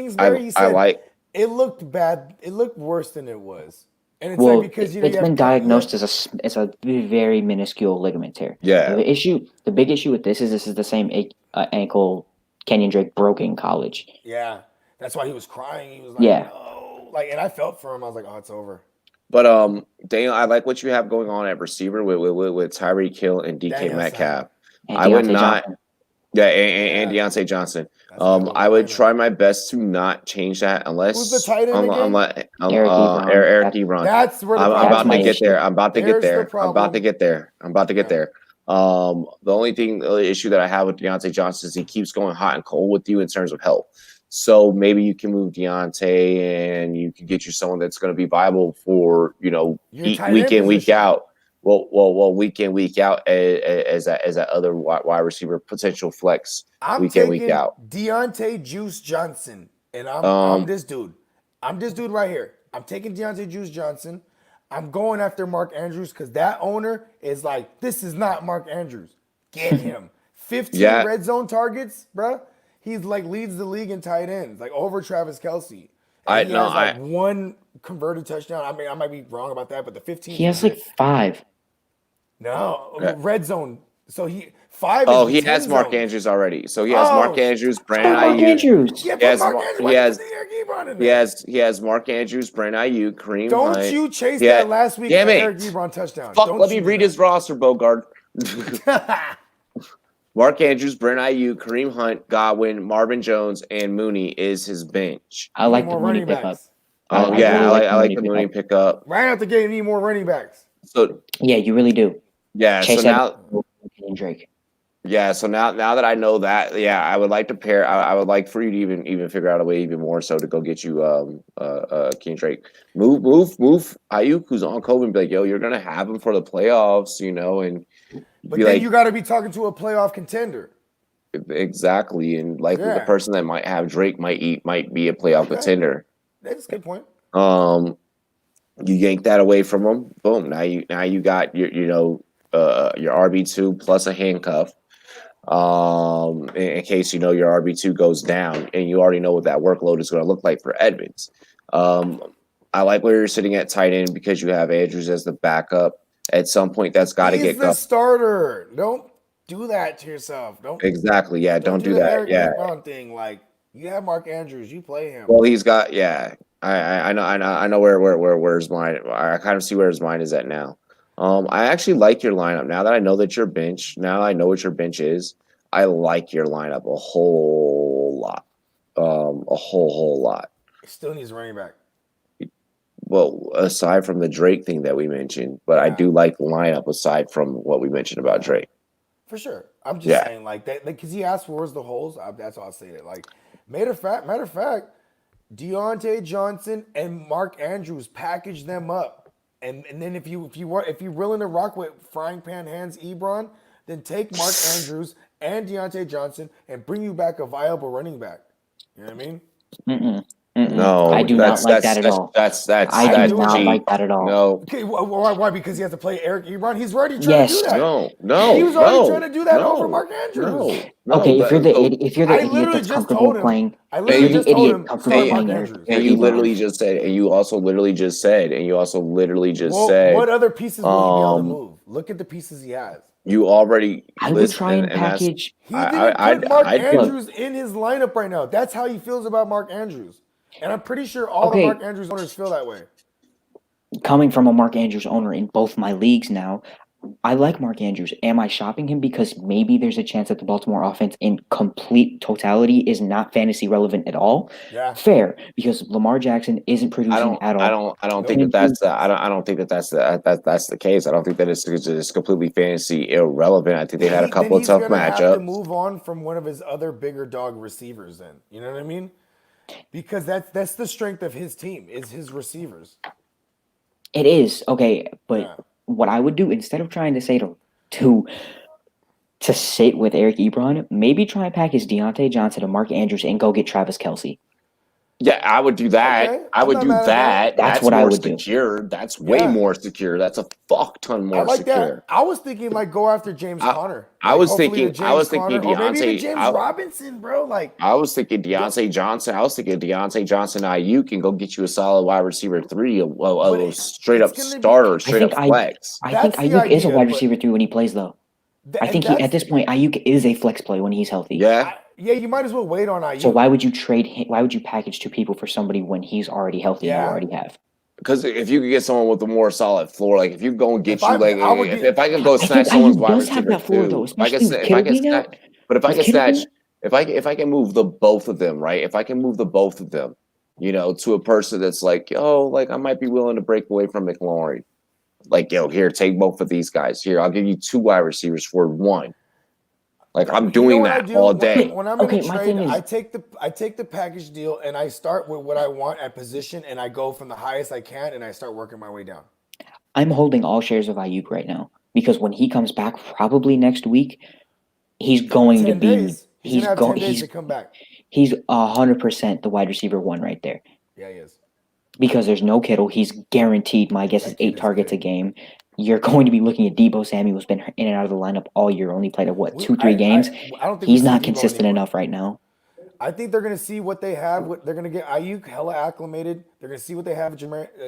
It looked bad. It looked worse than it was. And it's because it's been diagnosed as a very minuscule ligament tear. Yeah. The big issue with this is the same ankle Kenyon Drake broke in college. Yeah, that's why he was crying. He was like, oh, and I felt for him. I was like, oh, it's over. But Daniel, I like what you have going on at receiver with Tyreek Hill and DK Metcalf. I would not. Johnson. Yeah, and Deontay Johnson. I would try my best to not change that unless who's the tight end again? Eric Ebron. That's where I'm about to get there. I'm about to get there. The issue that I have with Deontay Johnson is he keeps going hot and cold with you in terms of health. So maybe you can move Deontay and you can get you someone that's going to be viable for week in, week out. Well, week in, week out as that other wide receiver potential flex. Week in, week out. Deontay Juice Johnson, and I'm this dude. I'm this dude right here. I'm taking Deontay Juice Johnson. I'm going after Mark Andrews because that owner is like, this is not Mark Andrews. Get him. 15 red zone targets, bruh. He's leads the league in tight ends, over Travis Kelce. And he has one converted touchdown. I mean, I might be wrong about that, but the 15. He has 5. No, red zone. So 5 Oh, is he the has 10 Mark zones. Andrews already. So he has Mark Oh, Andrews, Brandon Put Mark Ayuk. Andrews. yeah, He put has Mark Mar- Andrews. he Why you has put the Eric Ebron in he there? has he has Mark Andrews, Brandon Ayuk, Kareem Don't Hunt. you chase Yeah, that last week damn Eric it. Ebron touchdown. Fuck, Don't let you me do read that. his roster, Bogard. Mark Andrews, Brent Ayuk, Kareem Hunt, Godwin, Marvin Jones, and Mooney is his bench. I You need like the more Mooney running pickup. backs. I Yeah, really I the like Mooney the Mooney pickup. pickup. Right out the gate, you need more running backs. So Yeah, you really do. yeah, so Chase now and Drake. yeah, so now that I know that, yeah, I would like to pair. I would like for you to even figure out a way even more so to go get you King Drake. Move Ayuk, who's on COVID, and be like, yo, you're gonna have him for the playoffs, and But be then like, you got to be talking to a playoff contender. exactly, and likely the Yeah. person that might have Drake might be a playoff Okay. contender. That's a good point. You yank that away from him. Boom. Now you got your RB2 plus a handcuff. In case your RB2 goes down, and you already know what that workload is going to look like for Edmonds. I like where you're sitting at tight end because you have Andrews as the backup. At some point, that's got to He's get the starter. Don't do that to yourself. Don't exactly. Yeah, don't do the that. Eric Yeah. Ebron thing. Like you have Mark Andrews, you play him. Well, he's got yeah. I know where his mind. I kind of see where his mind is at now. I actually like your lineup now that I know that your bench. Now I know what your bench is. I like your lineup a whole lot. A whole lot. He still needs a running back. Well, aside from the Drake thing that we mentioned, but I Yeah. do like the lineup aside from what we mentioned about Drake. For sure. I'm just Yeah. saying like that because he asked where's the holes. That's all I'll say. That like matter of fact, Deontay Johnson and Mark Andrews package them up, and then if you're willing to rock with frying pan hands Ebron, then take Mark Andrews and Deontay Johnson and bring you back a viable running back. You know what I mean? Mm-mm. No, I do not like that at all. That's I do not cheap. like that at all. No, Okay, why? Because he has to play Eric Ebron. He's already trying to do that. no. He was already trying to do that over Mark Andrews. Okay, if you're the I idiot literally that's just comfortable told him. playing, I if literally you're the just told idiot him comfortable start Mark playing Andrews. and you literally just said, and you also literally just said, Well, what other pieces will he be able to move? Look at the pieces he has. you already I would try and package. He didn't put Mark I'd Andrews in his lineup right now. That's how he feels about Mark Andrews. And I'm pretty sure all the Okay. Mark Andrews owners feel that way. Coming from a Mark Andrews owner in both my leagues now, I like Mark Andrews. Am I shopping him because maybe there's a chance that the Baltimore offense in complete totality is not fantasy relevant at all? Yeah. Fair, because Lamar Jackson isn't producing at all. I don't think that's the case. I don't think that it's completely fantasy irrelevant. I think they had a couple of tough Then he's gonna have to matchups. move on from one of his other bigger dog receivers. Then you know what I mean? Because that's the strength of his team is his receivers. It is okay, but Yeah. what I would do instead of trying to say to sit with Eric Ebron, maybe try and package Deontay Johnson and Mark Andrews and go get Travis Kelce. Yeah, I would do that. Okay, I I'm would not do mad at that. That's what I more would do. secure. That's way Yeah. more secure. That's a fuck ton more I like secure. that. I was thinking like go after James Conner. I was hopefully thinking- the I was James thinking Conner, or maybe even Deontay- James I- Robinson, bro. Like I was thinking Deontay Johnson. Ayuk can go get you a solid wide receiver 3, a straight up it's gonna be- starter, straight up think flex. I think That's the Ayuk is a idea, wide but- receiver 3 when he plays though. I and think at this point Ayuk is a flex play when he's healthy. Yeah. yeah, you might as well wait on Ayuk. So why would you trade him? Why would you package 2 people for somebody when he's already healthy and Yeah. you already have? Because if you could get someone with a more solid floor, like if you go and get If I can go snatch think someone's Ayuk wide does have receiver that floor, 2, though, if I can, especially with if I Kittle can being out. snatch, but if I With can Kittle snatch, if I can move the both of them, right? If I can move the both of them, to a person that's like, yo, like I might be willing to break away from McLaurin. Like, yo, here, take both of these guys. Here, I'll give you 2 wide receivers for 1. Like I'm doing what I that do? all day. When I'm Okay, in a my trade, thing is- I take the package deal and I start with what I want at position and I go from the highest I can and I start working my way down. I'm holding all shares of Ayuk right now because when he comes back, probably next week, he's going to 10 be. days. He's gonna have 10 days to come back. He's 100% the wide receiver 1 right there. Yeah, he is. Because there's no Kittle, he's guaranteed. My guess is That kid 8 is targets good. a game. You're going to be looking at Debo Samuel, who's been in and out of the lineup all year. Only played 2-3 games. I don't think He's we see not Debo consistent anymore. enough right now. I think they're going to see what they have. They're going to get Ayuk hella acclimated. They're going to see what they have with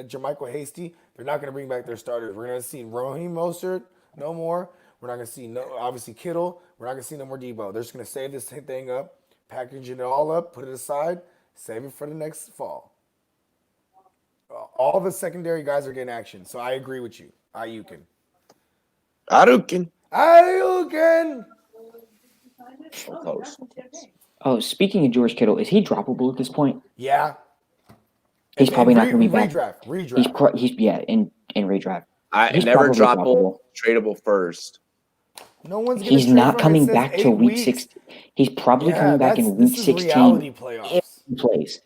Jermichael Hasty. They're not going to bring back their starters. We're going to see Raheem Mostert no more. We're not going to see obviously Kittle. We're not going to see no more Debo. They're just going to save this thing up, package it all up, put it aside, save it for the next fall. All the secondary guys are getting action, so I agree with you. Ayukin. So close. Oh, speaking of George Kittle, is he droppable at this point? Yeah. He's probably not going to be back. Redraft. He's in redraft. I He's never probably droppable, tradable first. No one's. He's not coming back till week 16. He's probably coming back in week 16. Reality playoffs. If he plays.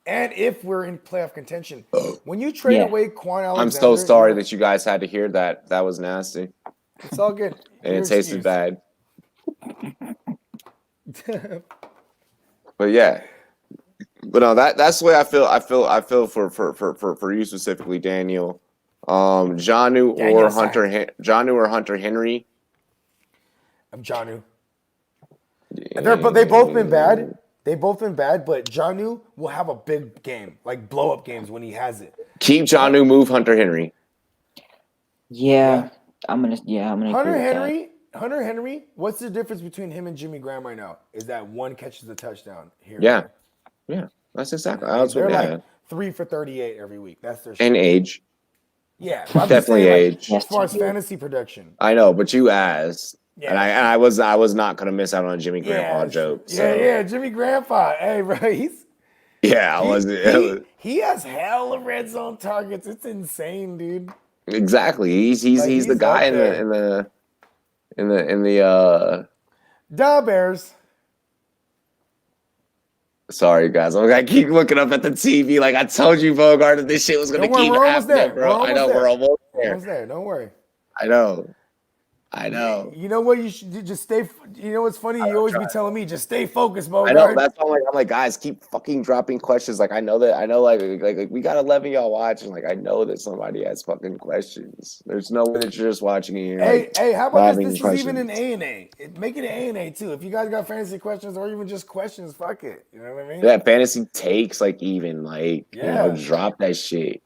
And if we're in playoff contention, when you trade away Quan Alexander, I'm so sorry that you guys had to hear that. That was nasty. It's all good. And it tasted bad. But yeah. But no, that's the way I feel. I feel for you specifically, Daniel. Jonnu or Hunter Henry. I'm Jonnu. But they both been bad. But Jonnu will have a big game, like blow up games when he has it. Keep Jonnu, move Hunter Henry. Yeah. I'm gonna Hunter Henry, what's the difference between him and Jimmy Graham right now? Is that one catches the touchdown here? Yeah. Yeah. That's exactly. They're like 3 for 38 every week. That's their shit. And age. Yeah, definitely age. As far as fantasy production. I know, but you asked. Yeah. And I was not gonna miss out on a Jimmy Grandpa joke. So. Yeah, Jimmy Grandpa. Hey, bro, he has hell of red zone targets. It's insane, dude. Exactly. He's the guy in the Da Bears. Sorry, guys. I keep looking up at the TV. Like I told you, Bogart, that this shit was gonna keep happening, bro. I know we're almost there. Almost there. Don't worry. I know. You know what? You should just stay. You know what's funny? You always be telling me just stay focused, Bogart. I know. That's why I'm like, guys, keep fucking dropping questions. Like I know, like we got 11 y'all watching. Like I know that somebody has fucking questions. There's no way that you're just watching it. Hey, how about this? This is even an A&A. Make it an A&A too. If you guys got fantasy questions or even just questions, fuck it. You know what I mean? Yeah, fantasy takes drop that shit.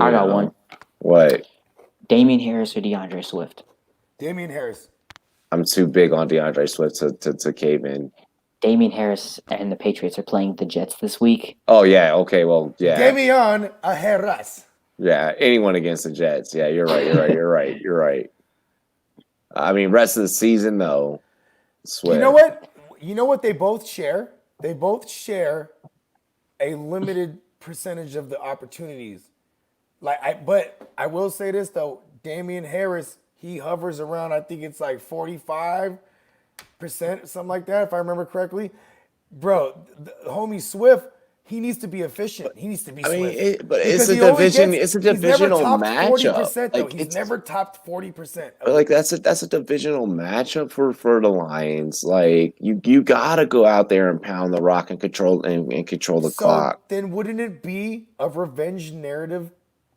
I got one. What? Damian Harris or DeAndre Swift? Damian Harris. I'm too big on DeAndre Swift to cave in. Damian Harris and the Patriots are playing the Jets this week. Oh, yeah. Okay, well, yeah. Damian Harris. Yeah, anyone against the Jets. Yeah, you're right. I mean, rest of the season, though, Swift. You know what they both share? They both share a limited percentage of the opportunities. But I will say this, though. Damian Harris, he hovers around, I think it's like 45%, something like that, if I remember correctly. Bro, the homie Swift, he needs to be efficient. He needs to be Swift. It's a divisional matchup. Though. He's never topped 40%. But that's a divisional matchup for the Lions. Like you gotta go out there and pound the rock and control the clock. Then wouldn't it be a revenge narrative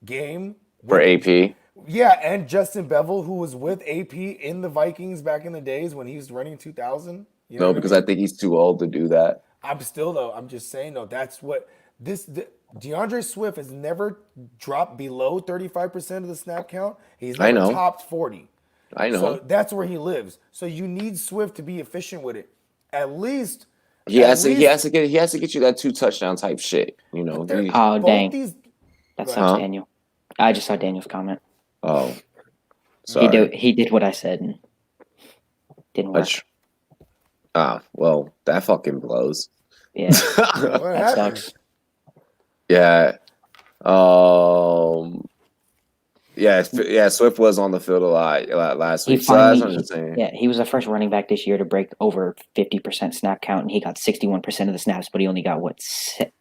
game for AP? Yeah, and Justin Bevel, who was with AP in the Vikings back in the days when he was running 2000. No, because I think he's too old to do that. I'm just saying, though, that's what DeAndre Swift has never dropped below 35% of the snap count. He's never topped 40. I know. So that's where he lives. So you need Swift to be efficient with it. At least he has to get you that 2 touchdown type shit. You know. Oh dang! That's Daniel. I just saw Daniel's comment. Oh, sorry. He did what I said and didn't work. Well, that fucking blows. Yeah, that sucks. Yeah. Yeah. Swift was on the field a lot last week. So that's what I'm just saying. Yeah, he was the first running back this year to break over 50% snap count, and he got 61% of the snaps, but he only got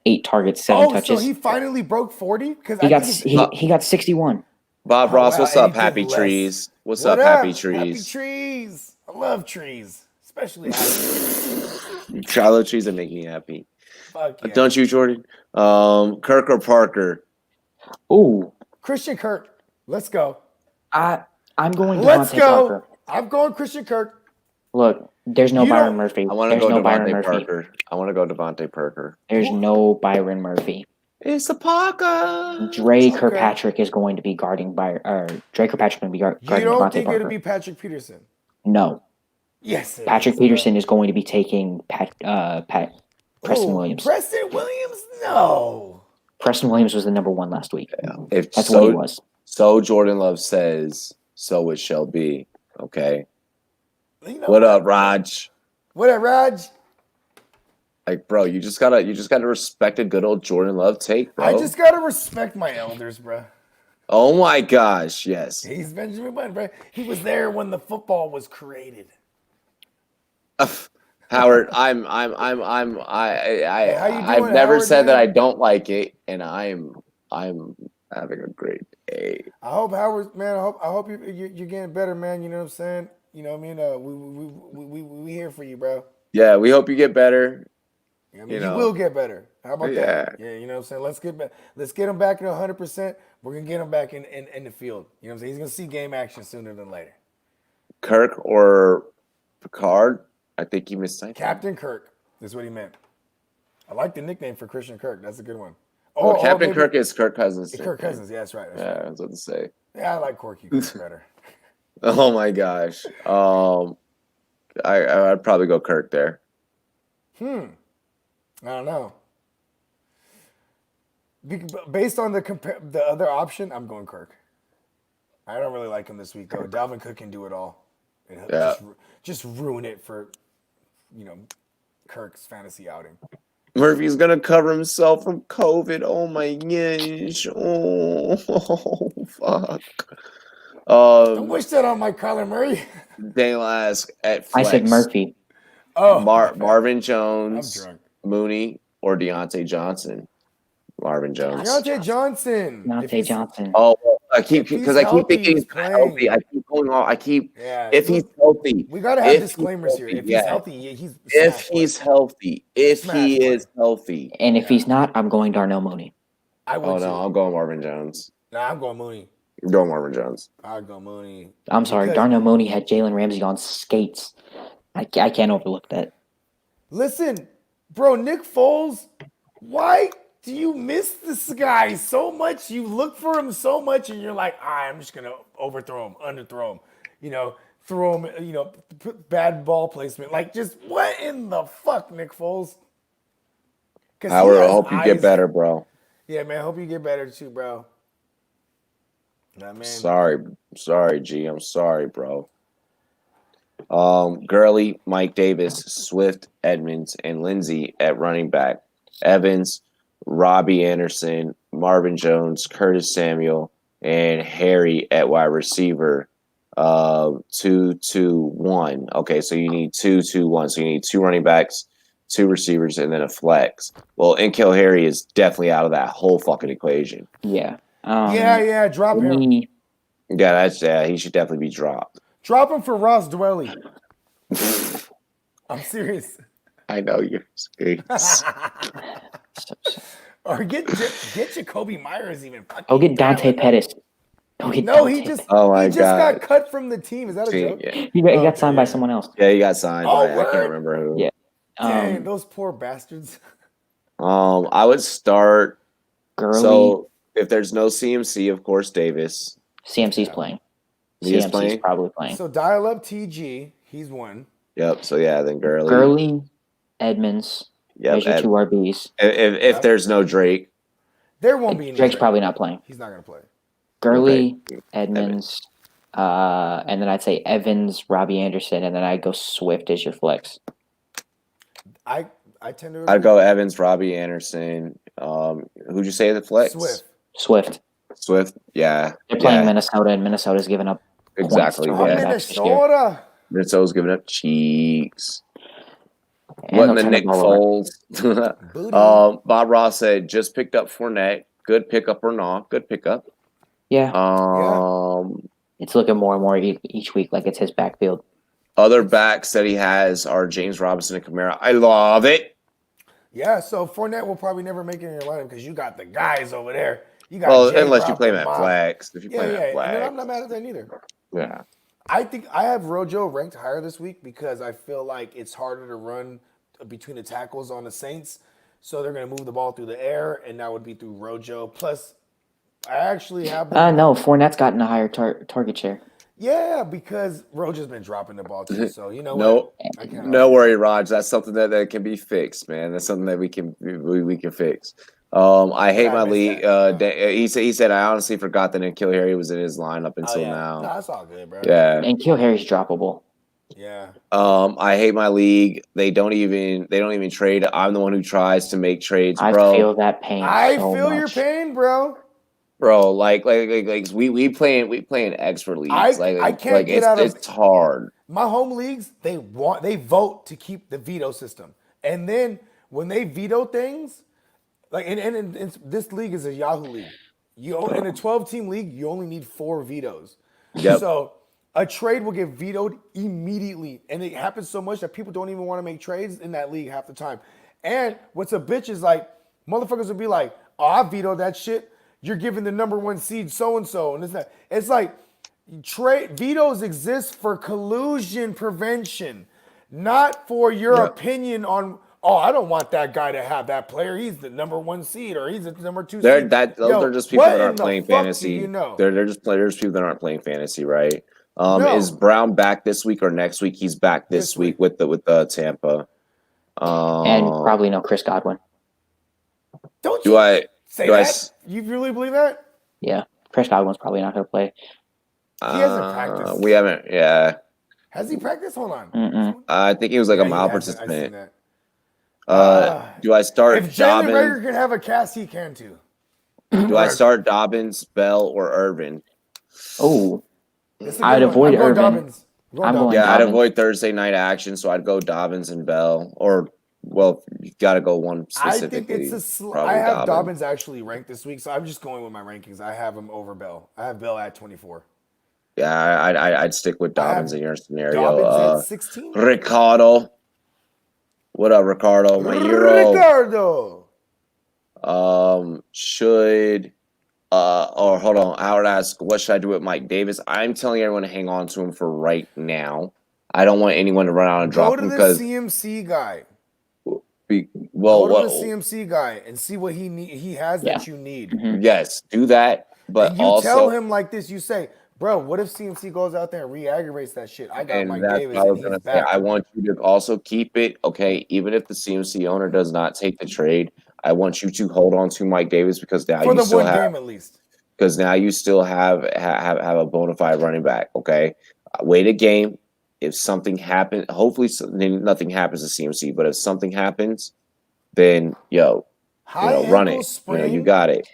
8 targets, 7 touches. So he finally broke 40 because he got 61. Bob Ross, what's up, Happy Trees? What's up, Happy Trees? Happy Trees. I love trees, especially happy trees. I love trees that make me happy. Fuck yeah. Don't you, Jordan? Kirk or Parker? Ooh, Christian Kirk. Let's go. I'm going Devontae Parker. I'm going Christian Kirk. Look, there's no Byron Murphy. I want to go Devontae Parker. I want to go Devontae Parker. There's no Byron Murphy. It's the Parker. Dre Okay. Kirkpatrick is going to be guarding Dre Kirkpatrick going to be You guarding don't Devontae think Parker. it'll be Patrick Peterson? No, Yes, it Patrick is, Peterson is going to be taking Preston Williams. Preston Williams? No. Preston Williams was the number 1 last week. If That's what he was. So Jordan Love says, so it shall be. Okay. You know What up, Raj? What up, Raj? Like, bro, you just gotta respect a good old Jordan Love take, bro. I just gotta respect my elders, bro. Oh my gosh, yes. He's Benjamin Button, bro. He was there when the football was created. Howard, Hey, how you I've doing, never Howard, said that man? I don't like it, and I'm having a great day. I hope Howard, man. I hope you're getting better, man. You know what I'm saying? You know what I mean? We here for you, bro. Yeah, we hope you get better. I mean, You you know. will get better. How about Yeah. that? Yeah, you know what I'm saying? Let's get him back at 100%. We're gonna get him back in the field. You know what I'm saying? He's gonna see game action sooner than later. Kirk or Picard? I think he missed something. Captain Kirk is what he meant. I like the nickname for Christian Kirk. That's a good one. Well, Captain maybe- Kirk is Kirk Cousins. Kirk Cousins. Yeah, that's right. That's Yeah, right. I was about to say. Yeah, I like Corky Kirk better. Oh my gosh. I'd probably go Kirk there. I don't know. Based on the other option, I'm going Kirk. I don't really like him this week though. Dalvin Cook can do it all. And he'll Yeah. just ruin it for, Kirk's fantasy outing. Murphy's gonna cover himself from COVID. Oh my gosh. Oh, fuck. I wish that on my Kyler Murray. Daniel asked at I flex. said Murphy. Oh, Marvin Jones, I'm drunk. Mooney, or Deontay Johnson. Marvin Jones. Deontay Johnson. If Deontay he's- Johnson. Oh, I keep he's because I keep healthy, thinking he's he's not healthy. playing. I keep going on. Yeah. If he's healthy. We gotta have if he's disclaimers here. healthy, If yeah. he's healthy, he's If smash he's play. healthy, if Smash he play. is healthy. And if he's not, I'm going Darnell Mooney. I would Oh too. no, I'm going Marvin Jones. Nah, I'm going Mooney. I'm going Marvin Jones. I'd go Mooney. I'm sorry, Because- Darnell Mooney had Jalen Ramsey on skates. I can't overlook that. Listen, bro, Nick Foles, why do you miss this guy so much? You look for him so much, and you're like, I'm just gonna overthrow him, underthrow him, throw him, bad ball placement. Like, just what in the fuck, Nick Foles? 'Cause he Howard, I has hope you get eyes- better, bro. Yeah, man, I hope you get better too, bro. Nah, man. Sorry, G. I'm sorry, bro. Gurley, Mike Davis, Swift, Edmonds, and Lindsey at running back. Evans, Robbie Anderson, Marvin Jones, Curtis Samuel, and Harry at wide receiver. 2-2-1. Okay, so you need 2-2-1. So you need 2 running backs, 2 receivers, and then a flex. Well, N'Keal Harry is definitely out of that whole fucking equation. Yeah. Yeah, drop for him. me, Yeah, he should definitely be dropped. Drop him for Ross Dwelly. I'm serious. I know you're serious. Or get Jacoby Myers even. Fucking Go get Dante damn it. Pettis. Go get No, Dante he just Oh my he just God. got cut from the team. Is that a joke? Yeah. He got signed by someone else. Yeah, he got signed. Oh, by, I word? can't remember who. Yeah. Dang, those poor bastards. I would start. Gurley, So if there's no CMC, of course, Davis. CMC's playing. He is CMC's playing? probably playing. So dial up TG. He's one. Yep. So yeah, then Gurley. Gurley, Edmonds, Yep. there's your 2 RBs. If there's no Drake, There won't be any. Drake's Drake. probably not playing. He's not gonna play. Gurley, Edmonds, and then I'd say Evans, Robbie Anderson, and then I'd go Swift as your flex. I tend to. I'd go Evans, Robbie Anderson. Who'd you say the flex? Swift. Swift. Yeah. They're playing Yeah, Minnesota, and Minnesota's giving up points Exactly. to Oh, running Yeah. backs this year. Minnesota. Minnesota's giving up cheeks. And What in they'll the turn the Nick ball over. Foles? Booty. Bob Ross said just picked up Fournette. Good pickup or not? Good pickup. Yeah, It's it's looking more and more each week like it's his backfield. Other backs that he has are James Robinson and Kamara. I love it. Yeah, so Fournette will probably never make it in your lineup because you got the guys over there. You got Well, J. unless you Rock play him and at Moss. flex. If you play him at And flex. I'm not mad at that neither. Yeah. I think I have Rojo ranked higher this week because I feel like it's harder to run between the tackles on the Saints. So they're going to move the ball through the air, and that would be through Rojo. Plus, I actually have the No, Fournette's gotten a higher target share. yeah, because Rojo's been dropping the ball too. So you know No, what? I can't no argue. worry, Raj. That's something that can be fixed, man. That's something that we can fix. I hate Yeah, I my missed league. that. He said I honestly forgot that Nikhil Harry was in his lineup Oh until yeah, now. no, that's all good, bro. Yeah. And Kill Harry's droppable. Yeah. I hate my league. They don't even trade. I'm the one who tries to make trades, I bro. feel that pain I so feel much. your pain, bro. Bro, like we playing expert leagues. I can't get out of it's hard. my home leagues. They vote to keep the veto system, and then when they veto things, like and this league is a Yahoo league. In a 12-team league, you only need 4 vetoes. Yep. So a trade will get vetoed immediately, and it happens so much that people don't even want to make trades in that league half the time. And what's a bitch is like motherfuckers will be like, "Oh, I vetoed that shit. You're giving the number 1 seed so and so," and it's like trade vetoes exist for collusion prevention, not for your Yep. opinion on. Oh, I don't want that guy to have that player. He's the number 1 seed, or he's the number 2 seed. Those are just people what that in aren't the playing fuck fantasy. Do you know? They're just players, people that aren't playing fantasy, right? No. Is Brown back this week or next week? He's back this week with the Tampa. And probably no Chris Godwin. Don't Do you I say do I that? s- You really believe that? Yeah, Chris Godwin's probably not going to play. He hasn't practiced. We haven't. Yeah, Has he practiced? Hold on. Mm-mm. I think he was like Yeah, a he mild hasn't. I've seen participant. that. Do I start If Jalen Dobbins? Rager can have a cast, he can too. Do I start Dobbins, Bell, or Irvin? Oh, It's a good I'd one. avoid I'm going Irvin. Dobbins. I'm going Yeah, I'd Dobbins. avoid Thursday night action, so I'd go Dobbins and Bell, or well, you got to go one I specifically. think it's a. probably I have Dobbins actually ranked this week, so I'm just going with my rankings. I have him over Bell. I have Bell at 24. Yeah, I'd stick with Dobbins in your scenario. Dobbins at 16. Ricardo, what up, Ricardo? My Euro. Ricardo. Should or hold on, I would ask, what should I do with Mike Davis? I'm telling everyone to hang on to him for right now. I don't want anyone to run out and drop Go to him the because CMC guy. well, Go to the CMC guy and see what he has that you need. yes, do that. But And you also tell him like this. You say, bro, what if CMC goes out there and re-aggravates that shit? I got and Mike that's Davis what I and was he's gonna say. back. I want you to also keep it, okay, even if the CMC owner does not take the trade, I want you to hold on to Mike Davis because now For you the still one have game at least. because now you still have a bona fide running back. Okay, wait a game. If something happens, hopefully nothing happens to CMC. But if something happens, then run it. Sprain, You got it.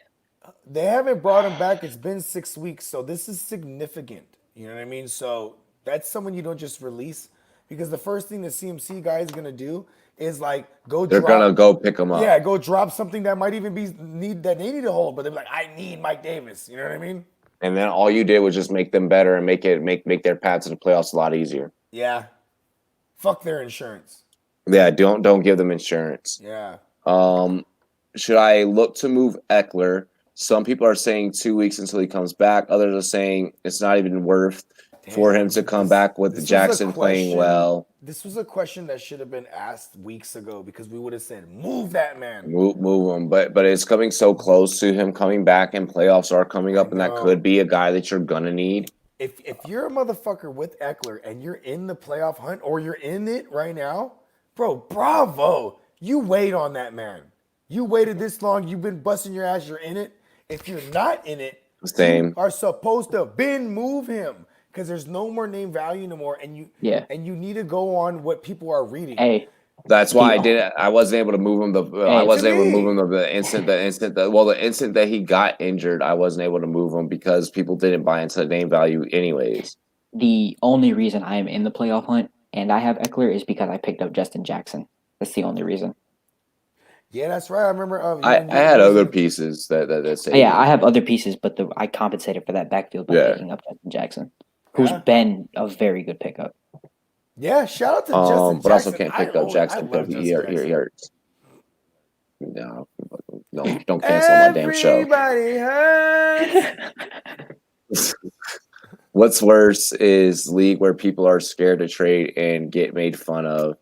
They haven't brought him back. It's been 6 weeks, so this is significant. You know what I mean? So that's someone you don't just release because the first thing the CMC guy is gonna do is like They're gonna go pick him up. Yeah, go drop something that might even be that they need to hold, but they're like, I need Mike Davis. You know what I mean? And then all you did was just make them better and make their path to the playoffs a lot easier. Yeah. Fuck their insurance. Yeah, don't give them insurance. Yeah. Should I look to move Eckler? Some people are saying 2 weeks until he comes back. Others are saying it's not even worth for him to come back with Jackson playing well. This was a question that should have been asked weeks ago because we would have said, move that man. Move him. But it's coming so close to him coming back and playoffs are coming up, and that could be a guy that you're gonna need. If you're a motherfucker with Eckler and you're in the playoff hunt or you're in it right now, bro, bravo. You wait on that man. You waited this long. You've been busting your ass. You're in it. If you're not in it, Same. you are supposed to move him because there's no more name value anymore, and you need to go on what people are reading. Hey, that's why I did it. I wasn't able to move him. I wasn't able to move him the instant that he got injured. I wasn't able to move him because people didn't buy into the name value anyways. The only reason I am in the playoff hunt and I have Eckler is because I picked up Justin Jackson. That's the only reason. Yeah, that's right. I remember. I had other pieces that say. Yeah, I have other pieces, but I compensated for that backfield by picking up Justin Jackson, who's been a very good pickup. Yeah, shout out to Justin Jackson. But also can't pick up Jackson because he hurts. No, don't cancel my damn show. Everybody hurts. What's worse is league where people are scared to trade and get made fun of.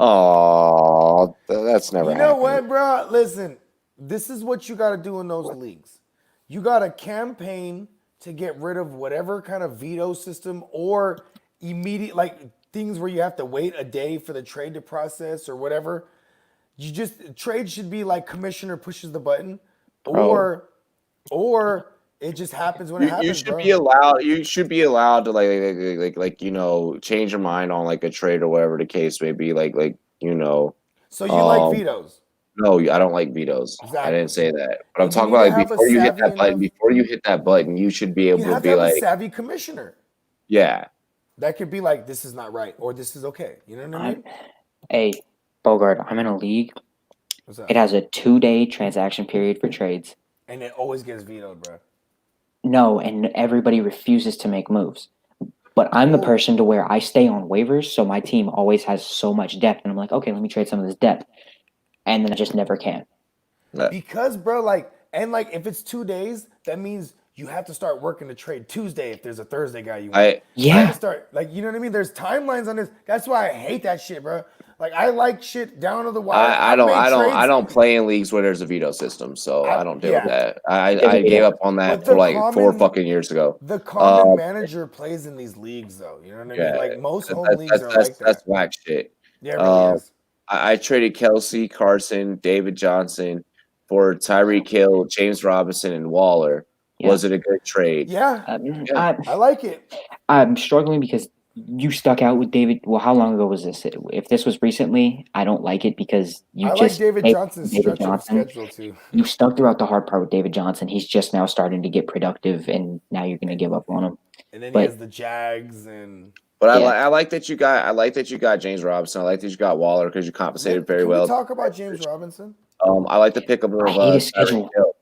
Oh, That's never You know happened. what, bro? Listen, this is what you got to do in those leagues. You got to campaign to get rid of whatever kind of veto system or immediate, like things where you have to wait a day for the trade to process or whatever. You just trade should be like commissioner pushes the button, Bro. or it just happens when it You happens, should bro. be allowed. You should be allowed to change your mind on like a trade or whatever the case may be. So you like Um, vetoes, no, I don't like vetoes. I didn't exactly. say that. But I'm And you talking need about to like have a before you hit savvy that button. enough. Before you hit that button, you should be You able to have to be have a like, savvy commissioner yeah. that could be like, this is not right, or this is okay. You know what I mean? Hey, Bogart, I'm in a league. What's up? It has a 2-day transaction period for trades. And it always gets vetoed, bro. No, and everybody refuses to make moves. But I'm the Oh. person to where I stay on waivers, so my team always has so much depth, and I'm like, okay, let me trade some of this depth, and then I just never can. Because, bro, like if it's 2 days, that means you have to start working to trade Tuesday if there's a Thursday guy you want. You have Yeah. to start, like, you know what I mean? There's timelines on this. That's why I hate that shit, bro. Like, I like shit down to the wire. I I've don't made I don't I trades- don't play in leagues where there's a veto system, so I don't deal with yeah. that. I gave up on that But for the like 4 common- fucking years ago. The common manager plays in these leagues, though. You know what I mean? Yeah, Like, most home leagues are like that. that's whack shit. Yeah, it really is. I traded Kelsey, Carson, David Johnson for Tyreek Hill, James Robinson, and Waller. Yeah. Was it a good trade? Yeah, Yeah. I like it. I'm struggling because you stuck out with David. Well, how long ago was this? If this was recently, I don't like it because you I like just David made Johnson's David stretch of Johnson. schedule, too. You stuck throughout the hard part with David Johnson. He's just now starting to get productive, and now you're going to give up on him. And then he But- has the Jags and... But Yeah. I like that you got James Robinson. I like that you got Waller because you compensated very Can well. we talk about James Robinson? I like the pickup of I hate his Tyreek schedule. Hill.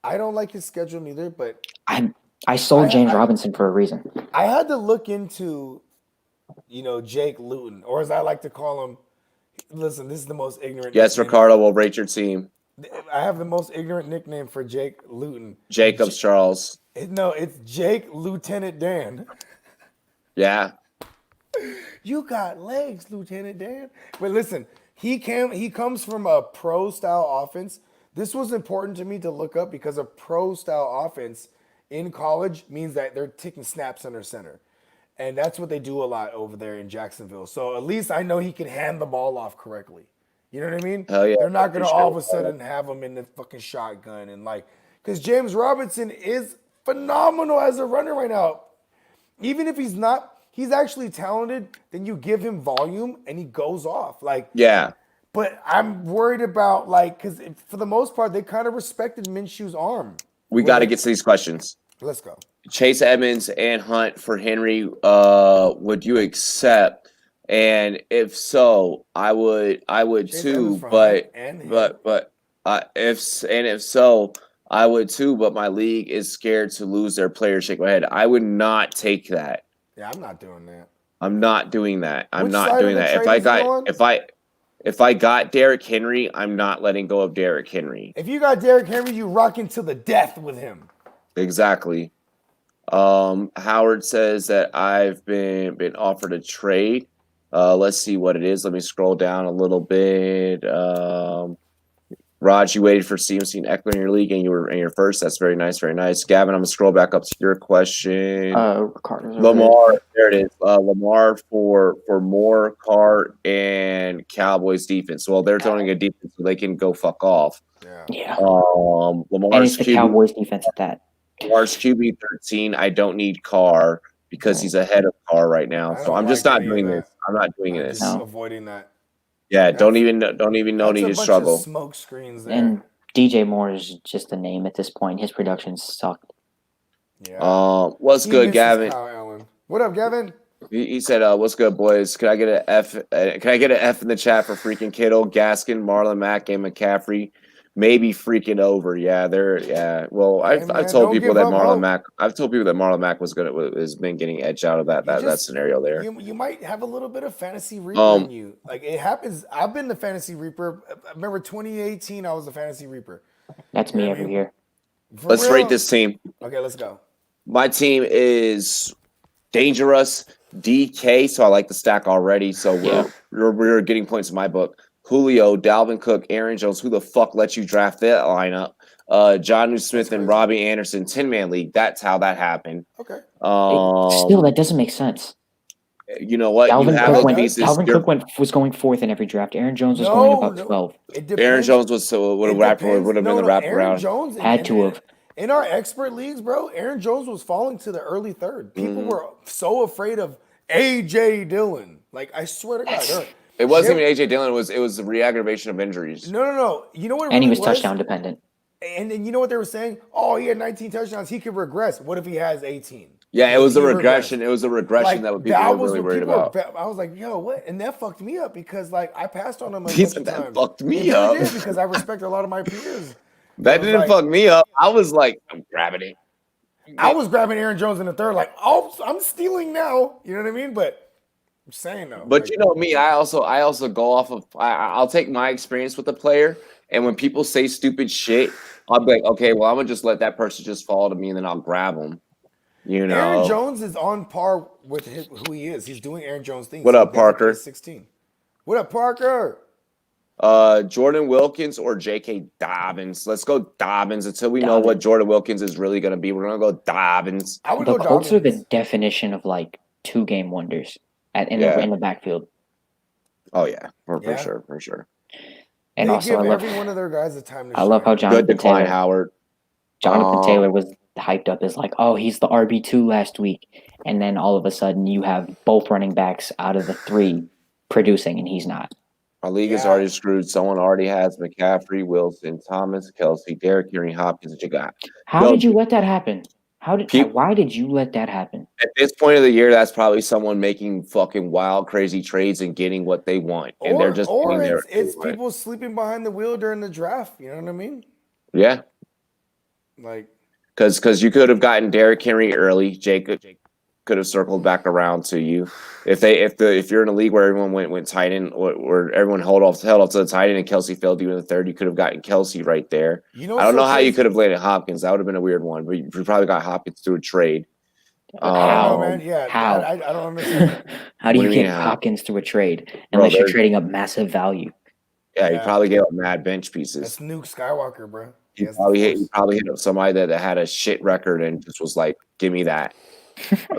I don't like his schedule neither, but I sold James I- Robinson for a reason. I had to look into, Jake Luton, or as I like to call him. Listen, this is the most ignorant. Yes, nickname. Ricardo will rate your team. I have the most ignorant nickname for Jake Luton. Jacobs Charles. No, it's Jake Lieutenant Dan. Yeah. You got legs, Lieutenant Dan. But listen, he comes from a pro style offense. This was important to me to look up because a pro style offense in college means that they're taking snaps under center. And that's what they do a lot over there in Jacksonville. So at least I know he can hand the ball off correctly. You know what I mean? Hell yeah. They're not going to For all of sure. a sudden have him in the fucking shotgun and because James Robinson is phenomenal as a runner right now. Even if he's not, he's actually talented, then you give him volume and he goes off. Yeah. But I'm worried about because for the most part, they kind of respected Minshew's arm. We got to get to these questions. Let's go. Chase Edmonds and Hunt for Henry. Would you accept? And if so, I would Chase too. Edmonds for But Hunt and him. if so, I would too. But my league is scared to lose their player. Shake my head. I would not take that. Yeah, I'm not doing that. I'm not doing that. I'm Which not side doing of the that. trade If I got Derrick Henry, I'm not letting go of Derrick Henry. If you got Derrick Henry, you rocking to the death with him. Exactly. Howard says that I've been offered a trade. Let's see what it is. Let me scroll down a little bit. Raj, you waited for CMC and Eckler in your league, and you were in your first. That's very nice, very nice. Gavin, I'm gonna scroll back up to your question. Ricardo's Lamar, there it is. Lamar for Moore, Carr, and Cowboys defense. Well, they're throwing a defense, so they can go fuck off. Yeah. Yeah. And Lamar's it's the Cowboys defense at that. Lamar's QB 13. I don't need Carr because he's ahead of Carr right now. I So don't I'm just like not any of doing that. this. I'm not doing I'm this. just No. avoiding that. Yeah, don't That's- even no That's need a to bunch struggle. of smoke screens there. And DJ Moore is just a name at this point. His production sucked. yeah. What's He good, misses Gavin? Kyle Allen. What up, Gavin? He said, "What's good, boys? Can I get an F? Can I get an F in the chat for freaking Kittle, Gaskin, Marlon Mack, and McCaffrey? Maybe freaking over. Yeah, they're yeah. Well, Hey, I've man, told don't people give that up Marlon hope. Mack. I've told people that Marlon Mack has been getting edged out of that scenario there. You might have a little bit of fantasy reaper Um, in you. Like it happens. I've been the fantasy reaper. I remember 2018. I was the fantasy reaper. That's me Yeah, I every mean- year. For Let's real. rate this team. Okay, let's go. My team is dangerous. DK, so I like the stack already. So we're getting points in my book. Julio, Dalvin Cook, Aaron Jones. Who the fuck let you draft that lineup? John Smith and crazy. Robbie Anderson, 10-man league. That's how that happened. Okay. Still, that doesn't make sense. You know what? Dalvin have Cook, the pieces. was going 4th in every draft. Aaron Jones was going about 12. It depends. Aaron Jones would have been the wraparound. Aaron Jones Had to have. In our expert leagues, bro, Aaron Jones was falling to the early third. People were so afraid of AJ Dillon. Like, I swear to God. It wasn't even AJ Dillon. It was the re-aggravation of injuries. No. You know what? And he was touchdown dependent. And then you know what they were saying? Oh, he had 19 touchdowns. He could regress. What if he has 18? Yeah, it was a regression. It was a regression that people were really worried about. I was like, yo, what? And that fucked me up because, like, I passed on him a bunch of That times. fucked me up. It did because I respect a lot of my peers. That didn't fuck me up. I was like, I'm grabbing it. I was grabbing Aaron Jones in the third, like, oh, I'm stealing now. You know what I mean? But I'm saying though. But you know me, I also go off of. I'll take my experience with the player, and when people say stupid shit, I'll be like, okay, well, I'm gonna just let that person just fall to me, and then I'll grab them. You know, Aaron Jones is on par with who he is. He's doing Aaron Jones things. What up, Parker? 16. What up, Parker? Jordan Wilkins or J.K. Dobbins. Let's go Dobbins until we know what Jordan Wilkins is really going to be. We're going to go Dobbins. The Colts are the definition of like 2-game wonders in the backfield. Oh yeah, for sure. And they also, give every one of their guys a time to shine. I love how Jonathan Taylor was hyped up as like, oh, he's the RB2 last week, and then all of a sudden you have both running backs out of the 3 producing, and he's not. Our league is already screwed. Someone already has McCaffrey, Wilson, Thomas, Kelsey, Derrick Henry, Hopkins, and you got. How did you let that happen? Why did you let that happen? At this point of the year, that's probably someone making fucking wild, crazy trades and getting what they want, and they're just it's people sleeping behind the wheel during the draft. You know what I mean? Yeah. Like, because you could have gotten Derrick Henry early. Jacob could have circled back around to you. If you're in a league where everyone went tight end or everyone held off to the tight end and Kelsey failed you in the third, you could have gotten Kelsey right there. I don't know how you could have landed Hopkins. That would have been a weird one, but you probably got Hopkins through a trade. How, man? Yeah, how? I don't understand. How do you get Hopkins through a trade unless you're trading up massive value? Yeah, you probably get up mad bench pieces. That's Nuke Skywalker, bro. You probably hit up somebody that had a shit record and just was like, give me that.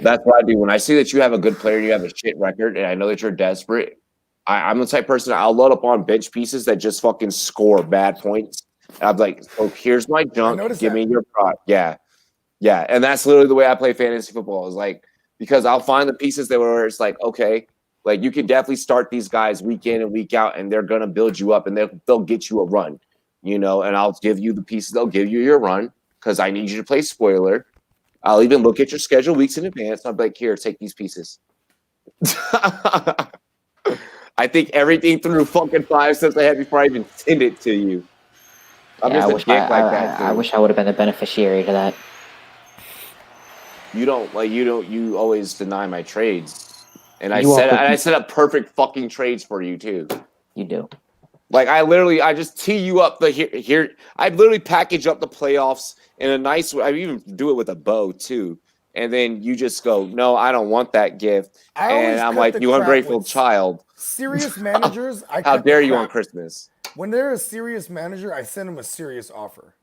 That's what I do. When I see that you have a good player and you have a shit record and I know that you're desperate, I'm the type of person I'll load up on bench pieces that just fucking score bad points. And I'm like, so here's my junk. Give me your product. Yeah. Yeah. And that's literally the way I play fantasy football is like, because I'll find the pieces where it's like, okay, like you can definitely start these guys week in and week out and they're going to build you up and they'll get you a run, you know, and I'll give you the pieces. They'll give you your run because I need you to play spoiler. I'll even look at your schedule weeks in advance. I'll be like, here, take these pieces. I think everything through fucking 5 steps ahead before I even send it to you. I wish I would have been the beneficiary to that. You always deny my trades. And I set up perfect fucking trades for you too. You do. Like I just tee you up here. I literally package up the playoffs in a nice way. I even do it with a bow too. And then you just go, no, I don't want that gift. And I'm like, you ungrateful child. Serious managers, how dare you on Christmas? When they're a serious manager, I send them a serious offer.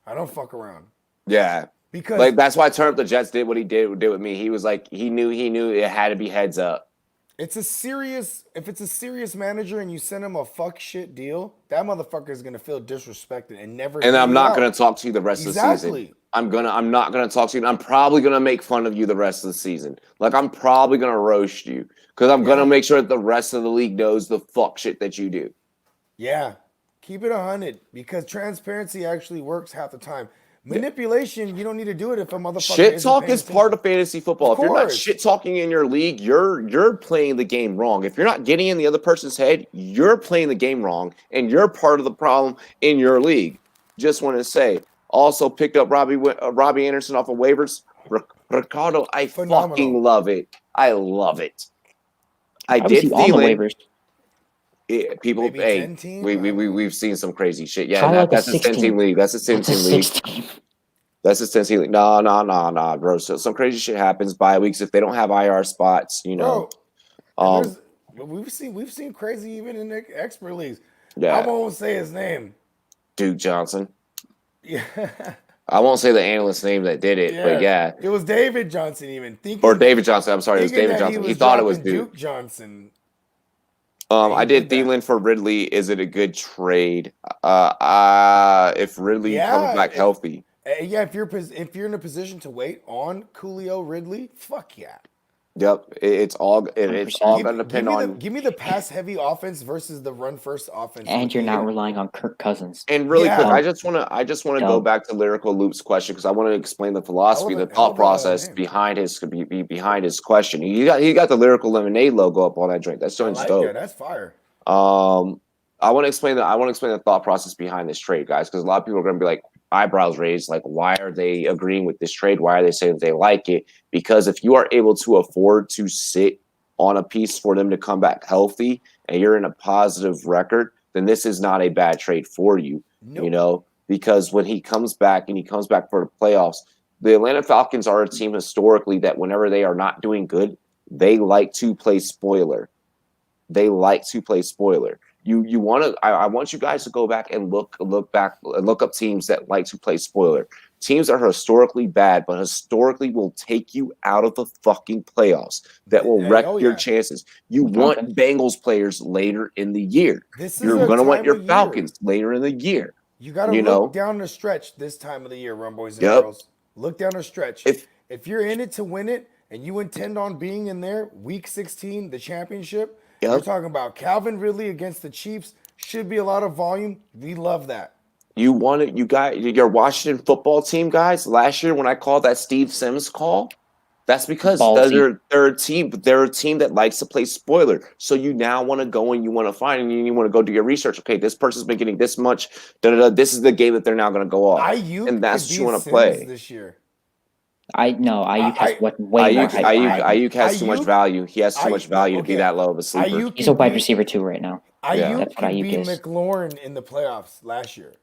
I don't fuck around. Yeah. Because like that's why Turn Up the Jets did what he did with me. He was like, he knew it had to be heads up. If it's a serious manager and you send him a fuck shit deal, that motherfucker is gonna feel disrespected and never. And I'm not gonna talk to you the rest of the season. I'm not gonna talk to you. I'm probably gonna make fun of you the rest of the season. Like I'm probably gonna roast you because I'm gonna make sure that the rest of the league knows the fuck shit that you do. Yeah, keep it 100 because transparency actually works half the time. Manipulation, you don't need to do it if a motherfucker. Shit talk is part of fantasy football. If you're not shit talking in your league, you're playing the game wrong. If you're not getting in the other person's head, you're playing the game wrong, and you're part of the problem in your league. Just want to say, also picked up Robbie Anderson off of waivers. Ricardo, I fucking love it. I love it. I did all the waivers. Yeah, people, we've seen some crazy shit. Yeah, that's a 10-team league. That's a 10-team league. That's a 10-team league. Bro. So some crazy shit happens. Bye weeks if they don't have IR spots, you know. But we've seen crazy even in the expert leagues. Yeah. I won't say his name. Duke Johnson. Yeah. I won't say the analyst's name that did it, but yeah. It was David Johnson even thinking Or David Johnson. I'm sorry, it was thinking David that Johnson. he He was thought it was dropping Duke. Duke Johnson. I he did did that. Thielen for Ridley. Is it a good trade? If Ridley comes back healthy. Yeah, if you're in a position to wait on Coolio Ridley, fuck yeah. Yep, it's all going to depend on. Give me the pass heavy offense versus the run first offense. And you're not relying on Kirk Cousins. And really quick, Yeah. I just want to go back to Lyrical Loop's question because I want to explain the philosophy, the thought process behind his question. He got the Lyrical Lemonade logo up on that drink. That's dope. That. That's fire. I want to explain the thought process behind this trade, guys, because a lot of people are going to be like eyebrows raised, like why are they agreeing with this trade? Why are they saying that they like it? Because if you are able to afford to sit on a piece for them to come back healthy and you're in a positive record, then this is not a bad trade for you. Nope. You know, because when he comes back and he comes back for the playoffs, the Atlanta Falcons are a team historically that whenever they are not doing good, they like to play spoiler. They like to play spoiler. You want to? I want you guys to go back and look up teams that like to play spoiler. Teams that are historically bad, but historically will take you out of the fucking playoffs. That will wreck your chances. You want Bengals players later in the year. You're going to want your Falcons later in the year. You got to look down the stretch this time of the year, Rumboys and girls. Look down the stretch. If you're in it to win it and you intend on being in there, Week 16, the championship. We're talking about Calvin Ridley against the Chiefs. Should be a lot of volume. We love that. You want it, your Washington football team, guys. Last year when I called that Steve Sims call, that's because they're a team that likes to play spoiler. So you now want to go and you want to find and you want to go do your research. Okay, this person's been getting this much. This is the game that they're now going to go off. And that's what you want to play this year. Ayuk has way more hype. Ayuk has too much value. He has too much value to be that low of a sleeper. He's a wide receiver too right now. Ayuk could be McLaurin in the playoffs last year.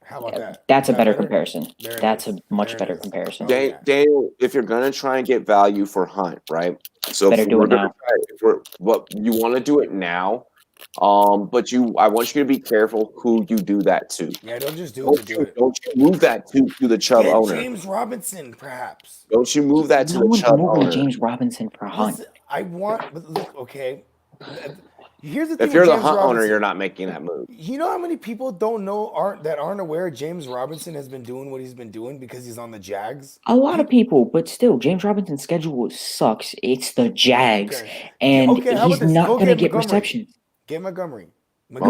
How about that? That's a better comparison. That's a much better comparison. Daniel, if you're gonna try and get value for Hunt, right? So better do it now. What you want to do it now. But I want you to be careful who you do that to. Yeah, don't just do it. Don't you move that to the Chubb owner. James Robinson, perhaps. Don't you move that to the Chubb owner. James Robinson for Hunt. Listen, okay. Here's the thing. If you're the Hunt owner, you're not making that move. You know how many people don't know aren't aware James Robinson has been doing what he's been doing because he's on the Jags? A lot of people, but still, James Robinson's schedule sucks. It's the Jags, and he's not going to get receptions. Get Montgomery. Too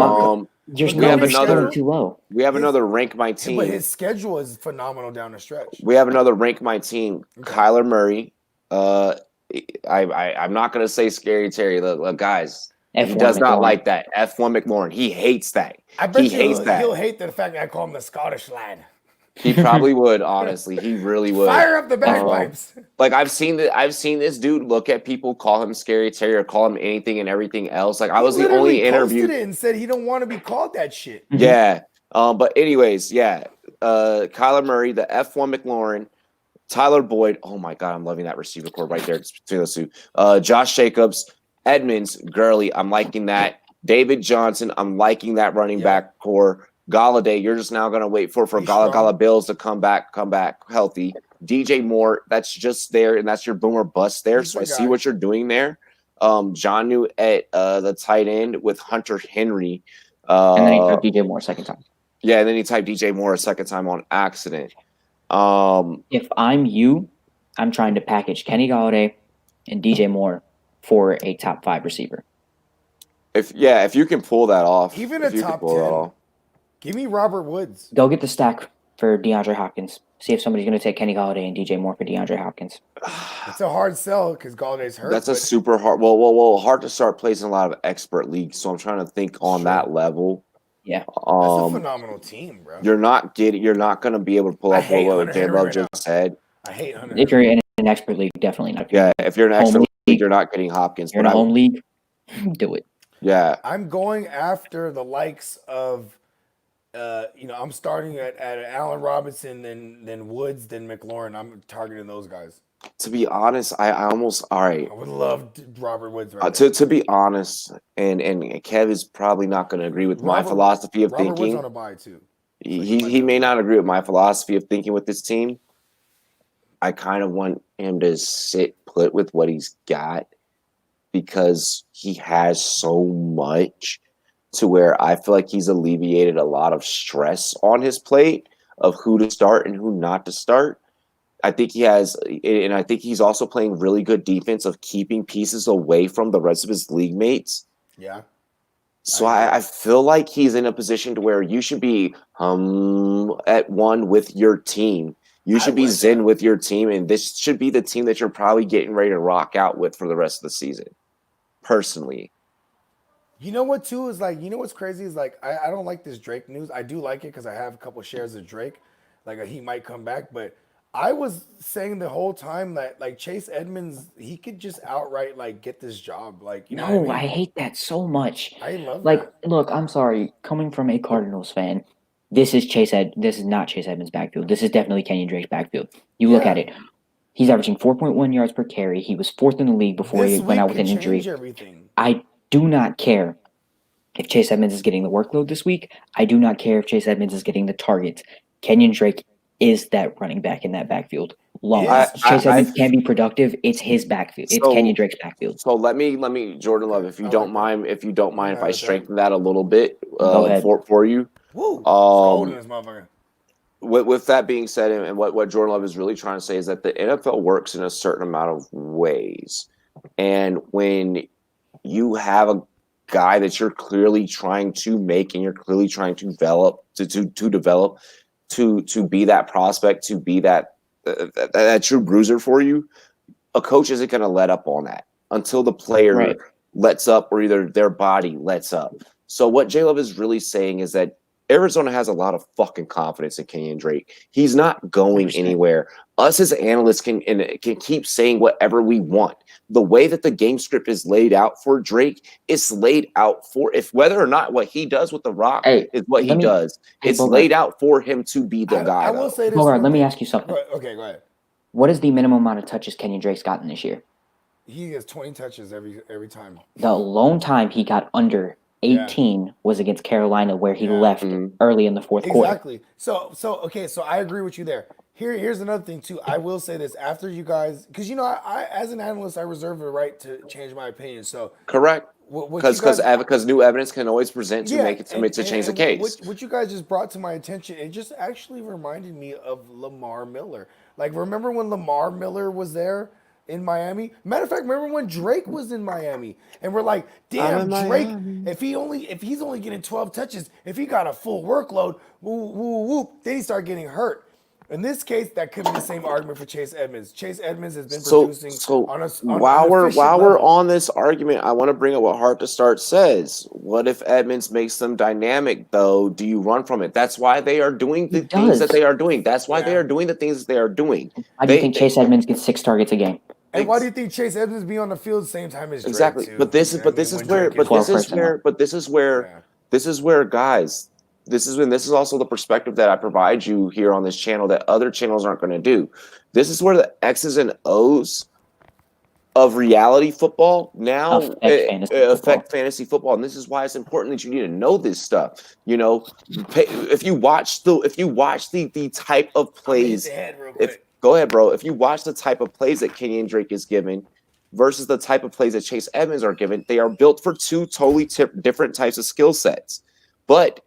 low. We have another rank my team. But his schedule is phenomenal down the stretch. We have another rank my team. Okay. Kyler Murray. I'm not going to say Scary Terry. Look, guys. He does not like that. F1 McLaurin. He hates that. I bet he'll hate the fact that I call him the Scottish lad. He probably would, honestly. He really would. Fire up the bagpipes. I've seen this dude look at people, call him Scary Terry, or call him anything and everything else. I was the only interview. He and said he don't want to be called that shit. Yeah. But anyways, yeah. Kyler Murray, the F1 McLaurin, Tyler Boyd. Oh my God, I'm loving that receiver core right there between those two. Josh Jacobs, Edmonds, Gurley. I'm liking that. David Johnson. I'm liking that running back core. Galladay, you're just now going to wait for Gala Bills to come back healthy. DJ Moore, that's just there, and that's your boomer bust there. So I see what you're doing there. Jonnu at the tight end with Hunter Henry. And then he typed DJ Moore a second time. Yeah, and then he typed DJ Moore a second time on accident. If I'm you, I'm trying to package Kenny Galladay and DJ Moore for a top 5 receiver. If you can pull that off. Even a top 10. Give me Robert Woods. Go get the stack for DeAndre Hopkins. See if somebody's going to take Kenny Galladay and DJ Moore for DeAndre Hopkins. It's a hard sell because Galladay's hurt. That's a super hard. Well, hard to start placing a lot of expert leagues. So I'm trying to think on that level. Yeah, that's a phenomenal team, bro. You're not going to be able to pull up what J Love just said. I hate Hunter. If you're in an expert league, definitely not. Yeah, if you're in an expert league, you're not getting Hopkins. You're in a home league, do it. Yeah, I'm going after the likes of I'm starting at Allen Robinson, then Woods, then McLaurin. I'm targeting those guys. To be honest, I almost all right. I would love Robert Woods right To be honest, and Kev is probably not going to agree with my philosophy of Robert Woods thinking. on a bye too. So He may not agree with my philosophy of thinking with this team. I kind of want him to sit put with what he's got because he has so much to where I feel like he's alleviated a lot of stress on his plate of who to start and who not to start. I think he has, and I think he's also playing really good defense of keeping pieces away from the rest of his league mates. Yeah. So I feel like he's in a position to where you should be at one with your team. You should be zen with your team, and this should be the team that you're probably getting ready to rock out with for the rest of the season. Personally. You know what too is like, you know what's crazy is like I don't like this Drake news. I do like it because I have a couple shares of Drake. Like he might come back, but I was saying the whole time that like Chase Edmonds, he could just outright like get this job. Like you know what I mean? I hate that so much. I love Like, that. look, I'm sorry, coming from a Cardinals fan, this is not Chase Edmonds' backfield. This is definitely Kenyon Drake's backfield. You look at it. He's averaging 4.1 yards per carry. He was 4th in the league before he went out with an injury. Everything. I do not care if Chase Edmonds is getting the workload this week. I do not care if Chase Edmonds is getting the targets. Kenyon Drake is that running back in that backfield. Chase Edmonds can be productive. It's his backfield. It's Kenyon Drake's backfield. So let me Jordan Love, if you don't mind if I strengthen that a little bit for you. Woo. This motherfucker. With that being said, and what Jordan Love is really trying to say is that the NFL works in a certain amount of ways. And when you have a guy that you're clearly trying to make and you're clearly trying to develop to be that prospect, to be that true bruiser for you, a coach isn't going to let up on that until the player lets up or either their body lets up. So what J Love is really saying is that Arizona has a lot of fucking confidence in Kenyon Drake. He's not going anywhere. Us as analysts can keep saying whatever we want. The way that the game script is laid out for Drake is laid out for whether or not what he does with the rock is what he does. It's laid out for him to be the guy. I will say this. Bogart, let me ask you something. Okay, go ahead. What is the minimum amount of touches Kenyon Drake's gotten this year? He gets 20 touches every time. The lone time he got under 18 was against Carolina, where he left early in the fourth quarter. Exactly. So I agree with you there. Here's another thing too. I will say this after you guys, because I as an analyst, I reserve the right to change my opinion. So correct. Because new evidence can always present to change the case. What you guys just brought to my attention, it just actually reminded me of Lamar Miller. Like, remember when Lamar Miller was there in Miami? Matter of fact, remember when Drake was in Miami? And we're like, damn, Drake, if he's only getting 12 touches, if he got a full workload, then he started getting hurt. In this case, that could be the same argument for Chase Edmonds. Chase Edmonds has been producing while we're on this argument, I want to bring up what Hard to Start says. What if Edmonds makes them dynamic, though? Do you run from it? That's why they are doing the things that they are doing. That's why they are doing the things that they are doing. Why do you think Chase Edmonds gets 6 targets a game? And why do you think Chase Edmonds be on the field the same time as Drake? Exactly. Too? But this is where guys. This is also the perspective that I provide you here on this channel that other channels aren't going to do. This is where the X's and O's of reality football now affect fantasy football, and this is why it's important that you need to know this stuff. If you watch the type of plays, go ahead, bro. If you watch the type of plays that Kenyon Drake is given versus the type of plays that Chase Edmonds are given, they are built for two totally different types of skill sets, but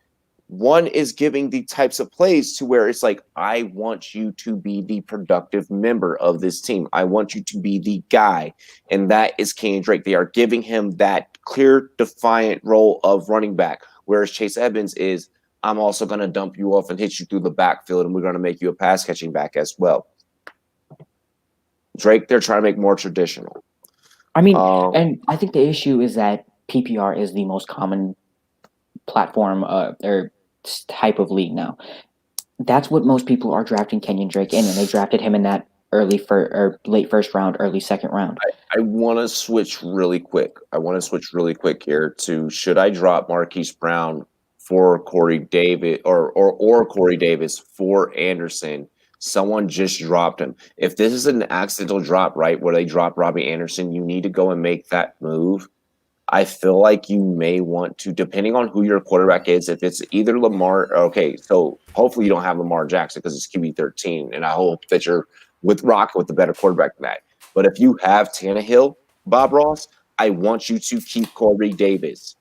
one is giving the types of plays to where it's like, I want you to be the productive member of this team. I want you to be the guy. And that is Kenyon Drake. They are giving him that clear, defiant role of running back. Whereas Chase Edmonds is, I'm also going to dump you off and hit you through the backfield, and we're going to make you a pass catching back as well. Drake, they're trying to make more traditional. I mean, and I think the issue is that PPR is the most common platform or type of league now. That's what most people are drafting Kenyon Drake in, and they drafted him in that late first round, early second round. I want to switch really quick. Here to, should I drop Marquise Brown for Corey Davis or Corey Davis for Anderson. Someone just dropped him. If this is an accidental drop, right, where they drop Robbie Anderson, you need to go and make that move. I feel like you may want to, depending on who your quarterback is, if it's either Lamar, okay, so hopefully you don't have Lamar Jackson because it's QB13, and I hope that you're with Rocket with a better quarterback than that. But if you have Tannehill, Bob Ross, I want you to keep Corey Davis.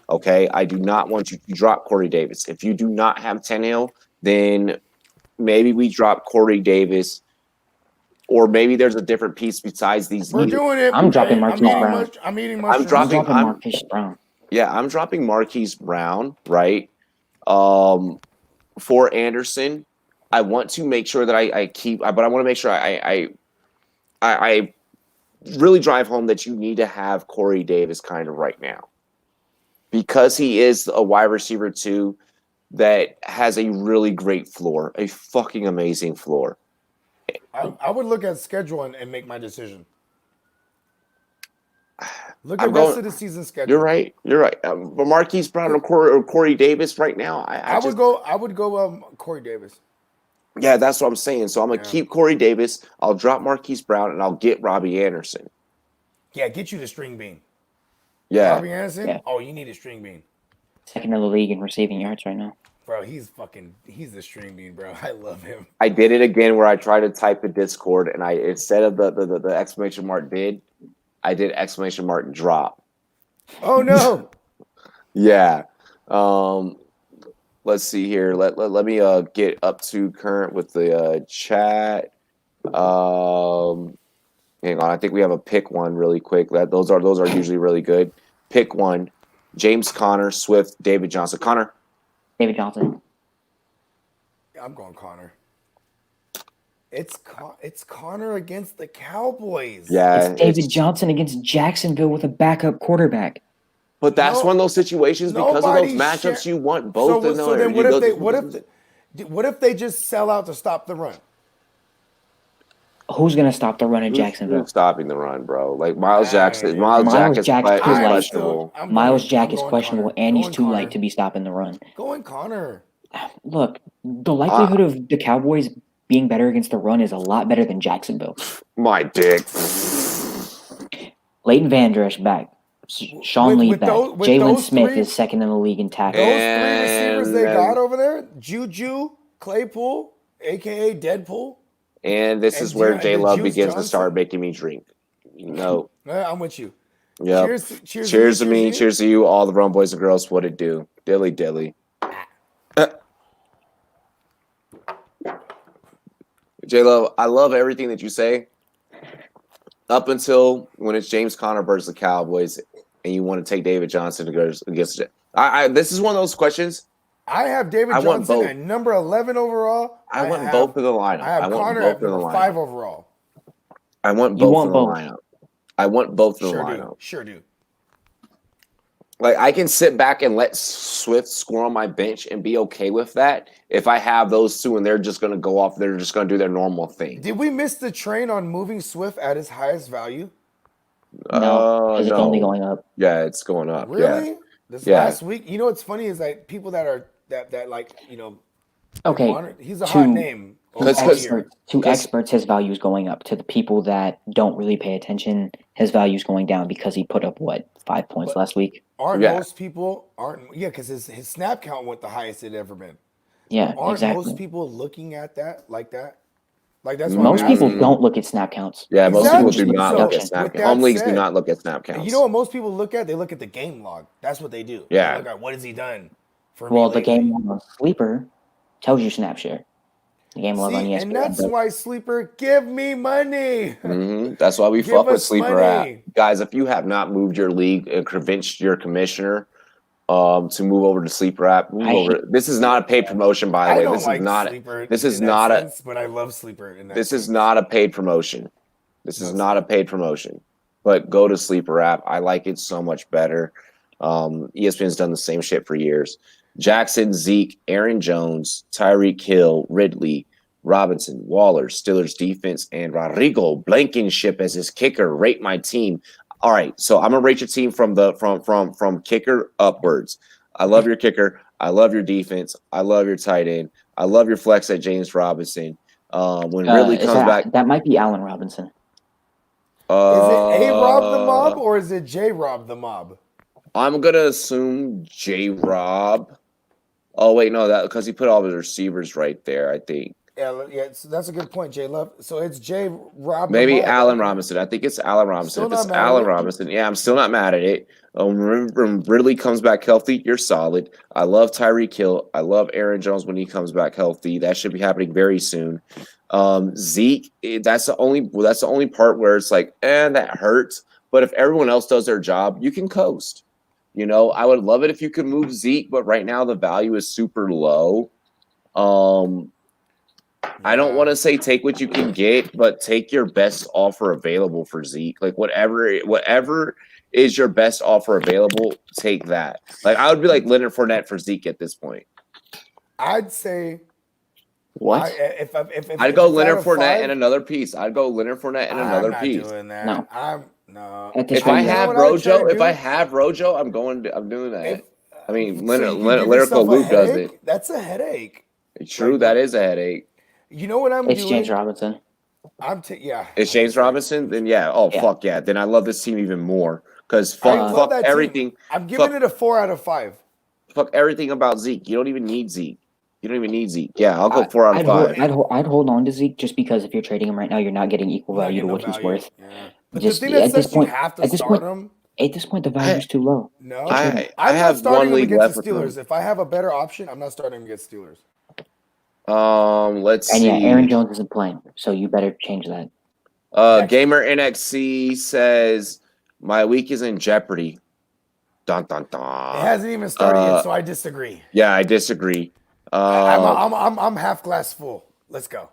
Okay, I do not want you to drop Corey Davis. If you do not have Tannehill, then maybe we drop Corey Davis, or maybe there's a different piece besides these. We're doing it. I'm dropping Marquise Brown. I'm eating I'm mushrooms. dropping- I'm dropping Marquise Brown. Yeah, I'm dropping Marquise Brown, right? For Anderson, I want to make sure that I keep, but I want to make sure I really drive home that you need to have Corey Davis kind of right now, because he is a wide receiver too that has a really great floor, a fucking amazing floor. I would look at schedule and make my decision. Look I'm at going- rest of the season schedule. You're right. You're right. But Marquise Brown or Corey Davis right now, I would go Corey Davis. Yeah, that's what I'm saying. So I'm gonna keep Corey Davis. I'll drop Marquise Brown and I'll get Robbie Anderson. Yeah, get you the string bean. Yeah, Robbie Anderson? Yeah. Oh, you need a string bean. Second in the league in receiving yards right now. Bro, he's the string bean, bro. I love him. I did it again where I tried to type the Discord and I instead of the exclamation mark I did exclamation mark drop. Oh no. Yeah. Let's see here. Let me get up to current with the chat. Hang on. I think we have a pick one really quick. Those are usually really good. Pick one. James Conner, Swift, David Johnson. Connor. David Johnson. I'm going Connor. It's Connor against the Cowboys. Yeah. It's David Johnson against Jacksonville with a backup quarterback. But that's one of those situations because of those Nobody matchups share- you want both in So there. then what if they just sell out to stop the run? Who's going to stop the run in Who's Jacksonville? stopping the run, bro? Like Miles Jackson. Miles Jack is Jack is questionable. Miles Jack is questionable, and he's too Connor. light to be stopping the run. Going Connor. Look, the likelihood of the Cowboys being better against the run is a lot better than Jacksonville. My dick. Leighton Vander Esch back. Sean Lee with back. with Jalen those Smith three- is second in the league in tackles. Those three receivers they And- got over there, Juju, Claypool, aka Deadpool. And this is And where Juice J Love begins Johnson. to start making me drink. No. I'm with you. Yep. Cheers to me. Cheers to you, all the Run Boys and Girls. What it do? Dilly dilly. J Love, I love everything that you say. Up until when it's James Conner versus the Cowboys, and you want to take David Johnson against it. This is one of those questions. I have David I want Johnson both. at number 11 overall. I want both of the lineup. I have want Connor both at of the number lineup. 5 overall. I want You both want of the both. lineup. I want both of the Sure lineup. do. Sure do. Like I can sit back and let Swift score on my bench and be okay with that if I have those two and they're just going to go off. They're just going to do their normal thing. Did we miss the train on moving Swift at his highest value? No, because it's no. only going up. Yeah, it's going up. Really? Yeah. This Yeah. last week? You know what's funny is like people that like, you know, Okay, he's a hot name. to experts, his value is going up. To the people that don't really pay attention, his value is going down because he put up 5 points last week. Most people because his snap count went the highest it ever been. Yeah, Aren't exactly. most people looking at that like that? Like that's why Most I'm people asking. don't look at snap counts. Yeah, most Exactly. people do not So, look at snap with counts. that Home leagues do said, not look at snap counts. You know what most people look at? They look at the game log. That's what they do. Yeah. They look at what has he done for Well, me the lately. game log on Sleeper tells you snap share. The game log on See, ESPN. and that's does. why Sleeper, give me money. That's why we Give fuck with us Sleeper money. app. Guys, if you have not moved your league and convinced your commissioner to move over to Sleeper app, move over. This is not a paid promotion, by the I way. don't This like is not. Sleeper. This is in that not a. sense, but I love Sleeper in that. This is sense. not a paid promotion. This is not a paid promotion. But go to Sleeper app. I like it so much better. ESPN's done the same shit for years. Jackson, Zeke, Aaron Jones, Tyreek Hill, Ridley, Robinson, Waller, Steelers defense, and Rodrigo Blankenship as his kicker. Rate my team. All right, so I'm gonna rate your team from kicker upwards. I love your kicker. I love your defense. I love your tight end. I love your flex at James Robinson. When Ridley Is comes back, that might be Allen Robinson. Is it A Rob the uh, mob or is it J Rob the mob? I'm gonna assume J Rob. Oh wait, no, that because he put all the receivers right there. I think Yeah, so that's a good point, J Love. So it's J Rob the maybe mob. Allen Okay. Robinson. I think it's Allen Robinson. Still If not it's mad at Allen it. Robinson, yeah, I'm still not mad at it. When Ridley comes back healthy, you're solid. I love Tyreek Hill. I love Aaron Jones when he comes back healthy. That should be happening very soon. Zeke, that's the only part where it's like, that hurts. But if everyone else does their job, you can coast. I would love it if you could move Zeke, but right now the value is super low. I don't want to say take what you can get, but take your best offer available for Zeke. Like whatever is your best offer available, take that. Like I would be like Leonard Fournette for Zeke at this point. I'd say What? if I'd go it's out Leonard of Fournette 5, and another piece. I'd go Leonard Fournette and I'm another not piece. doing that. No. No. At this If I rate, have what I would try to Rojo, I'm doing that. If I mean, so you can give Lyrical yourself a Luke does headache. it. That's a headache. True, Like, that is a headache. You know what I'm it's doing? James Robinson. Yeah. It's James Robinson, then yeah. Oh Yeah. fuck yeah. Then I love this team even more. Because I love fuck that everything. team. I'm giving it a 4 out of 5. Fuck everything about Zeke. You don't even need Zeke. Yeah, I'll go 4 out of 5. I'd hold on to Zeke just because if you're trading him right now, you're not getting equal value to what he's worth. Yeah. But Just the thing that at this says you point, have to at this start point, him. at this point, the value's too low. No, I I'm not have starting one him league against left the with Steelers. him. If I have a better option, I'm not starting him against Steelers. Let's And see. yeah, Aaron Jones isn't playing, so you better change that. Gamer NXC says my week is in jeopardy. Dun dun dun. It hasn't even started yet, so I disagree. Yeah, I disagree. I'm half glass full. Let's go.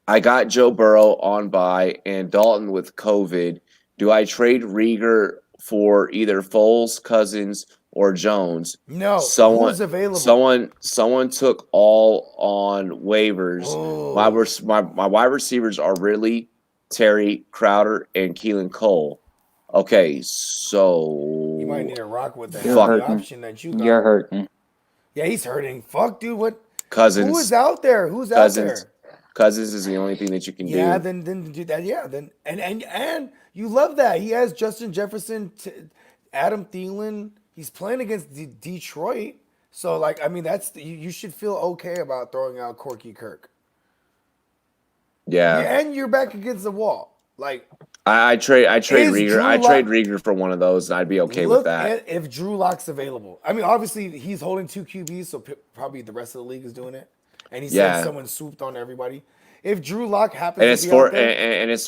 I got Joe Burrow on bye and Dalton with COVID. Do I trade Rieger for either Foles, Cousins, or Jones? No, Someone, who's available? someone took all on waivers. Oh. My wide receivers are Ridley, Terry, Crowder, and Keelan Cole. Okay, so You might need to rock with the You're healthy hurting. option that you got. You're hurting. Yeah, he's hurting. Fuck, dude. What? Cousins. Who is out there? Who's out Cousins. there? Cousins is the only thing that you can do. Yeah, then do that. Yeah, then and you love that he has Justin Jefferson, Adam Thielen. He's playing against Detroit, so like I mean you should feel okay about throwing out Corky Kirk. Yeah. And you're back against the wall. Like I trade Is Rieger. Drew I Lock- trade Rieger for one of those, and I'd be okay with look that. at if Drew Lock's available. I mean, obviously he's holding 2 QBs, so probably the rest of the league is doing it. And he said someone swooped on everybody. If Drew Lock happens And it's to be out there, and it's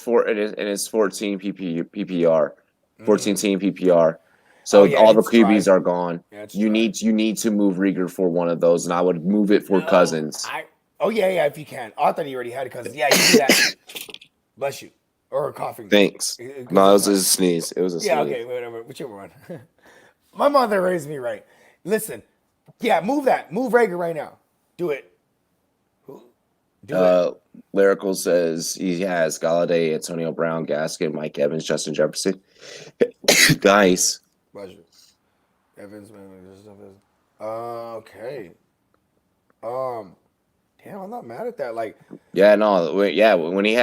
14 PPR, 14 team PPR. So all the it's QBs dry. are gone. Yeah, it's you dry. need to move Rieger for one of those, and I would move it for Cousins. Yeah, if you can. I thought he already had it because you do that. Bless you. Or coughing. Thanks. No, it was a sneeze. It was a sneeze. Yeah, okay, whatever, whichever one. My mother raised me right. Listen, move that. Move Rager right now. Do it. Do it. Lyrical says he has Galladay, Antonio Brown, Gaskin, Mike Evans, Justin Jefferson. Guys. Pleasure. Evans, man. Okay. Damn, I'm not mad at that. Like, when he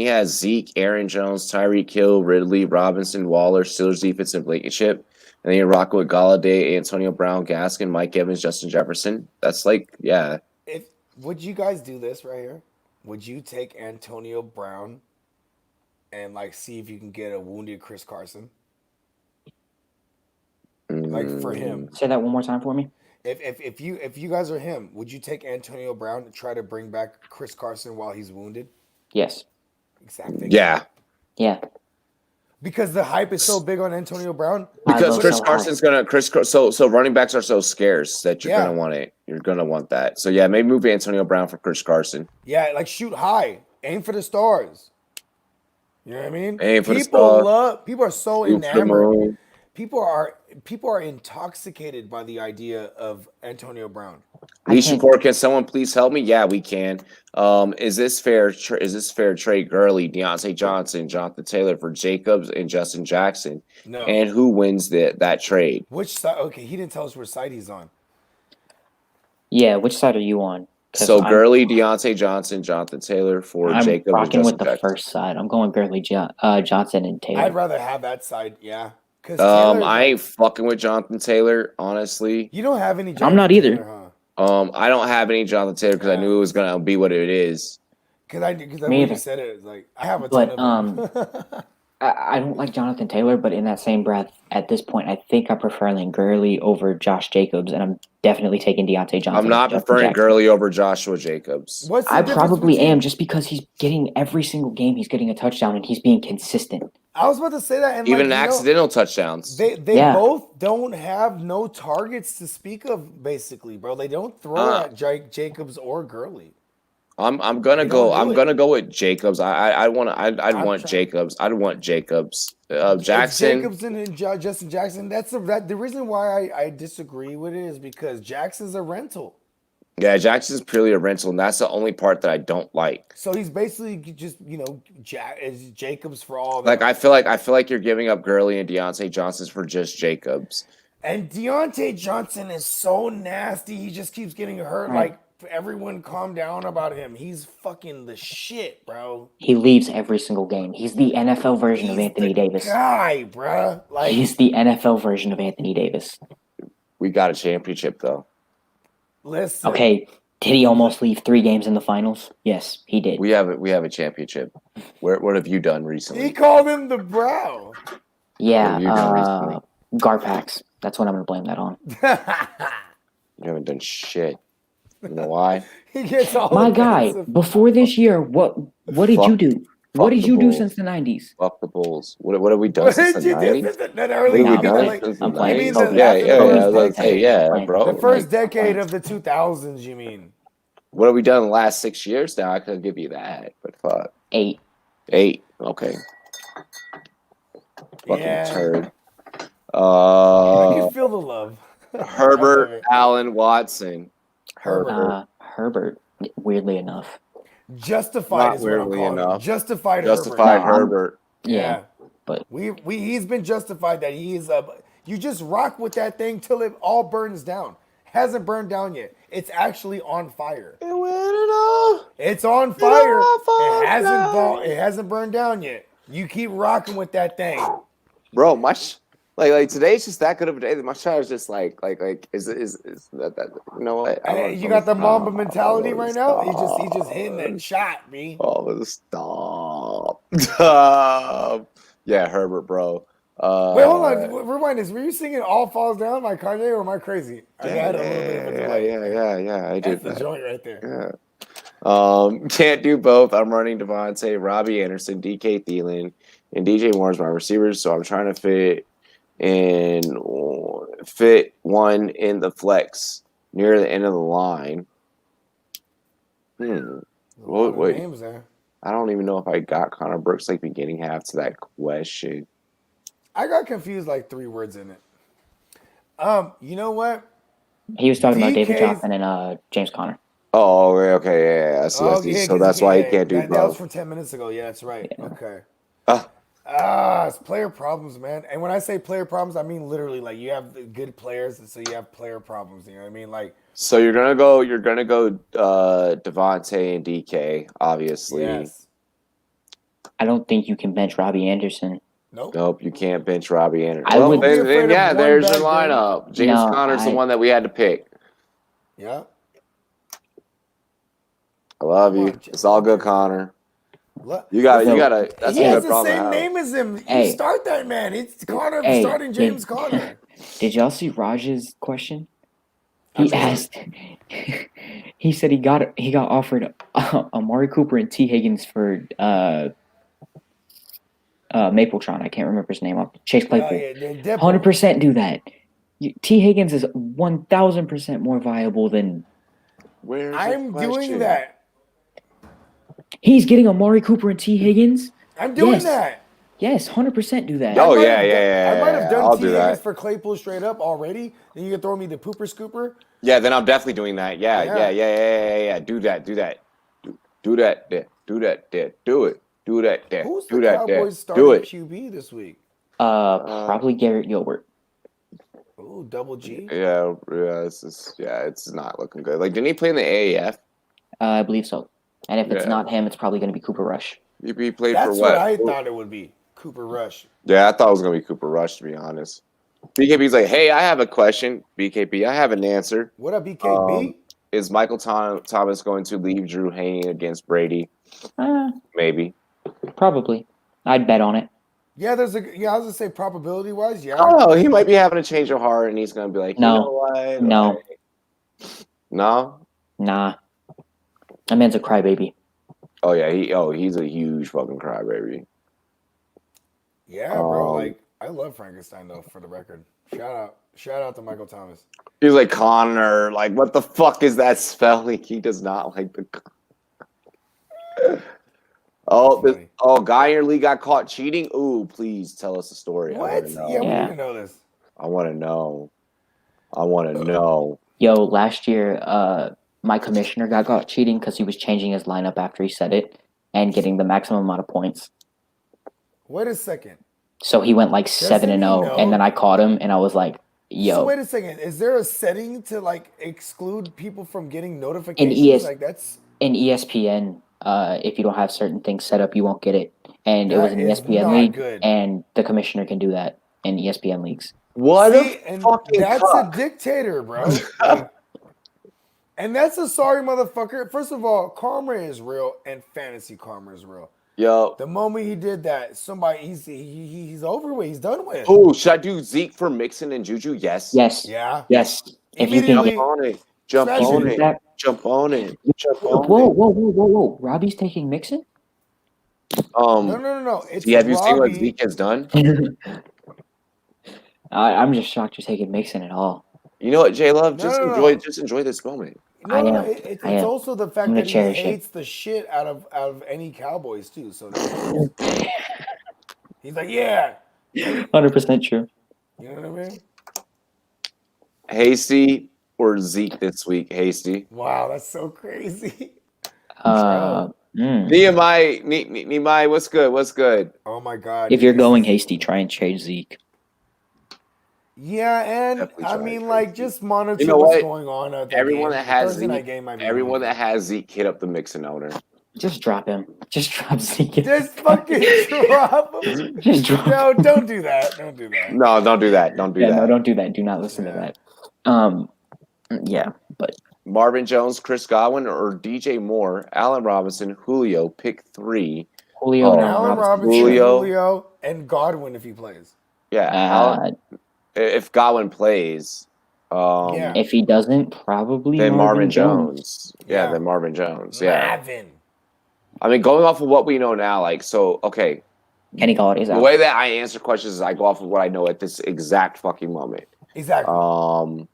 has Zeke, Aaron Jones, Tyreek Hill, Ridley, Robinson, Waller, Steelers defense, and Blankenship, and then you rock with Galladay, Antonio Brown, Gaskin, Mike Evans, Justin Jefferson. That's would you guys do this right here? Would you take Antonio Brown and like see if you can get a wounded Chris Carson? Like for him. Say that one more time for me. If you guys are him, would you take Antonio Brown and try to bring back Chris Carson while he's wounded? Yes. Exactly. Yeah. Yeah. Because the hype is so big on Antonio Brown. Because Chris Carson's gonna so running backs are so scarce that you're gonna want it. You're gonna want that. So yeah, maybe move Antonio Brown for Chris Carson. Yeah, like shoot high, aim for the stars. You know what I mean? Aim for the stars. People are so enamored. People are intoxicated by the idea of Antonio Brown. Leisha Ford, can someone please help me? Yeah, we can. Is this fair? Is this fair trade? Gurley, Deontay Johnson, Jonathan Taylor for Jacobs and Justin Jackson. No. And who wins that trade? Which side? Okay, he didn't tell us which side he's on. Yeah, which side are you on? So I'm Gurley, Deontay Johnson, Jonathan Taylor for Jacobs and rocking with Justin the Jackson. first side. I'm going Gurley, Johnson, and Taylor. I'd rather have that side, yeah. Because Taylor, I ain't fucking with Jonathan Taylor, honestly. you don't have any. I'm not either. Taylor, huh? I don't have any Jonathan Taylor because I Yeah. knew it was gonna be what it is. Because Me when either. you said it, it's like I have a But, ton of them. I don't like Jonathan Taylor, but in that same breath, at this point, I think I prefer Lane Gurley over Josh Jacobs, and I'm definitely taking Deontay Johnson. I'm not over Justin preferring Jackson. Gurley over Joshua Jacobs. What's the I difference probably between- am, just because he's getting every single game, he's getting a touchdown, and he's being consistent. I was about to say that, and Even like, accidental touchdowns. They Yeah. both don't have no targets to speak of, basically, bro. They don't throw at Jacobs or Gurley. I'm gonna They go. don't do I'm it. gonna go with Jacobs. I'd want trying- Jacobs. I'd want Jacobs. It's Jackson. Jacobs and Justin Jackson. The reason why I disagree with it is because Jackson's a rental. Yeah, Jackson's purely a rental, and that's the only part that I don't like. So he's basically just is Jacobs for all that. Like I feel like you're giving up Gurley and Deontay Johnson's for just Jacobs. And Deontay Johnson is so nasty. He just keeps getting hurt. Right. Like, everyone calm down about him. He's fucking the shit, bro. He leaves every single game. He's the NFL version of He's Anthony the Davis. guy, bro. Like, He's the NFL version of Anthony Davis. We got a championship though. listen. Okay, did he almost leave 3 games in the finals? Yes, he did. We have a championship. What have you done He recently? called him the bro. Yeah, What have you done recently? Garpax. That's what I'm going to blame that on. You haven't done shit. You know why? He gets all My guy, offensive. before this year, what did Fuck- you do? What did the you do Bulls. since the 90s? Fuck the Bulls. What have we done What since did the you do 90s? since that What early? have we No, done Like, since the I'm playing. 90s? You mean the- Yeah, after yeah, the yeah. I first was gonna say, decade? yeah, Playing. bro. the first Like, decade of the 2000s, you mean? What have we done in the last 6 years now? I could give you that, but fuck. 8. 8. Okay. Fucking Yeah. turd. I can feel the love. I love Herbert it. Allen Watson. Herbert. Herbert, weirdly enough. Justified Not is what I'm weirdly calling him. enough. Justified Justified No, I'm- Herbert. Yeah, but he's been justified that he is you just rock with that thing till it all burns down. Hasn't burned down yet. It's actually on fire. It's on fire. It hasn't burned down yet. You keep rocking with that thing. Bro, like today's just that good of a day that my shot is just like is that you know what? You got the Mamba mentality right now. He just hitting that shot, me. Oh, stop. Yeah, Herbert, bro. Wait, hold on. Rewind this. Were you singing "All Falls Down" by Kanye, or am I crazy? I got a little bit of a delay. Yeah. I did That's the that. joint right there. Yeah. Can't do both. I'm running Devontae, Robbie Anderson, DK Thielen, and DJ Moore's my receivers, so I'm trying to fit one in the flex near the end of the line. A lot of Wait. names there. I don't even know if I got Connor Brooks like beginning half to that question. I got confused like 3 words in it. You know what? he was talking about David DK's Johnson and James Conner. Oh, okay, yeah. I see. Oh, So 'cause that's why he can't do that was both. from 10 minutes ago. Yeah, that's right. Yeah. Okay. Ah. It's player problems, man. And when I say player problems, I mean literally like you have the good players, and so you have player problems. You know what I mean? Like, So you're gonna go Devontae and DK, obviously. yes. I don't think you can bench Robbie Anderson. Nope. Nope, you can't bench Robbie Anderson. I would- then, Don't be afraid of yeah, one there's your bad game. lineup. James No, Conner's the I- one that we had to pick. Yeah. I love Come you. on, It's all good, Connor. Look, You got So- that's he a has good the problem. to same have. name as him. Hey. You start that man. It's Connor Hey, starting James Conner. Did y'all see Raj's question? I He mean- asked. He said he got offered Amari Cooper and T Higgins for Mapletron. I can't remember his name. Chase Claypool. Deadpool. 100% do that. T Higgins is 1,000% more viable than Where's your I'm doing question? that. he's getting Amari Cooper and T Higgins. I'm doing Yes. that. Yes, 100% do that. Oh, I might yeah, have done- yeah, I might have done I'll T. do Higgins that. for Claypool straight up already. Then you can throw me the pooper scooper. Yeah, then I'm definitely doing that. Yeah. Yeah. Do that. Do that. Do that. There. Do that. There. Do it. Do that. There. Who's Do the that. There. Cowboys starting Do it. QB this week? Probably Garrett Gilbert. Ooh, double G. Yeah, it's not looking good. Like, didn't he play in the AAF? I believe so. And if it's Yeah. not him, it's probably going to be Cooper Rush. He played That's for what what? I thought it would be. Cooper Rush. Yeah, I thought it was gonna be Cooper Rush, to be honest. BKB's like, hey, I have a question. BKB, I have an answer. What up, BKB? Is Michael Thomas going to leave Drew hanging against Brady? Maybe. Probably. I'd bet on it. Yeah, I was gonna say probability wise, yeah. Oh, he might be having a change of heart, and he's gonna be like, No. you know what? No. No. Nah. That man's a crybaby. Oh yeah, he's a huge fucking crybaby. Yeah, bro. Like, I love Frankenstein though, for the record. Shout out to Michael Thomas. He's like Connor. Like, what the fuck is that spelling? He does not like the. Guy in your league got caught cheating. Ooh, please tell us the story. What? Yeah, we need to know this. I want to know. I want to know. Yo, last year, my commissioner got caught cheating because he was changing his lineup after he said it and getting the maximum amount of points. Wait a second. So he went like 7-0, and then I caught him, and I was like, "Yo." So wait a second. Is there a setting to like exclude people from getting notifications? Like that's in ESPN. If you don't have certain things set up, you won't get it. And it was an ESPN league, and the commissioner can do that in ESPN leagues. What a fucking that's fuck. a dictator, bro. And that's a sorry motherfucker. First of all, karma is real, and fantasy karma is real. Yo, the moment he did that, he's over with. He's done with. Oh, should I do Zeke for Mixon and Juju? Yes. Yes. Yeah. Yes. If you can jump on it. Jump on it. Jump on it. Jump on Whoa. Robbie's taking Mixon? No. It's have you seen what Zeke has done? I'm just shocked you're taking Mixon at all. You know what, J Love? Just enjoy this moment. No, it's also the fact that he hates the shit out of any Cowboys too. So he's like, yeah, 100% true. You know what I mean? Hasty or Zeke this week? Hasty. Wow, that's so crazy. Nehemiah, what's good? What's good? Oh my God! If you're going Hasty, try and trade Zeke. Yeah, and I mean, like, just monitor what's going on at the everyone game. that has Zeke, everyone that has Zeke, hit up the Mixon owner. Just drop him. Just drop Zeke. Just fucking drop him. Just drop. No, don't do that. Don't do that. No, don't do that. Don't do that. No, don't do that. Do not listen to that. Yeah, but Marvin Jones, Chris Godwin, or DJ Moore, Allen Robinson, Julio, pick 3. Allen Robinson, Julio, and Godwin if he plays. Yeah, if Godwin plays. If he doesn't, probably then Marvin Jones. Yeah, then Marvin Jones. Yeah. Marvin. I mean, going off of what we know now, okay. Kenny Galladay's out. The way that I answer questions is I go off of what I know at this exact fucking moment. Exactly.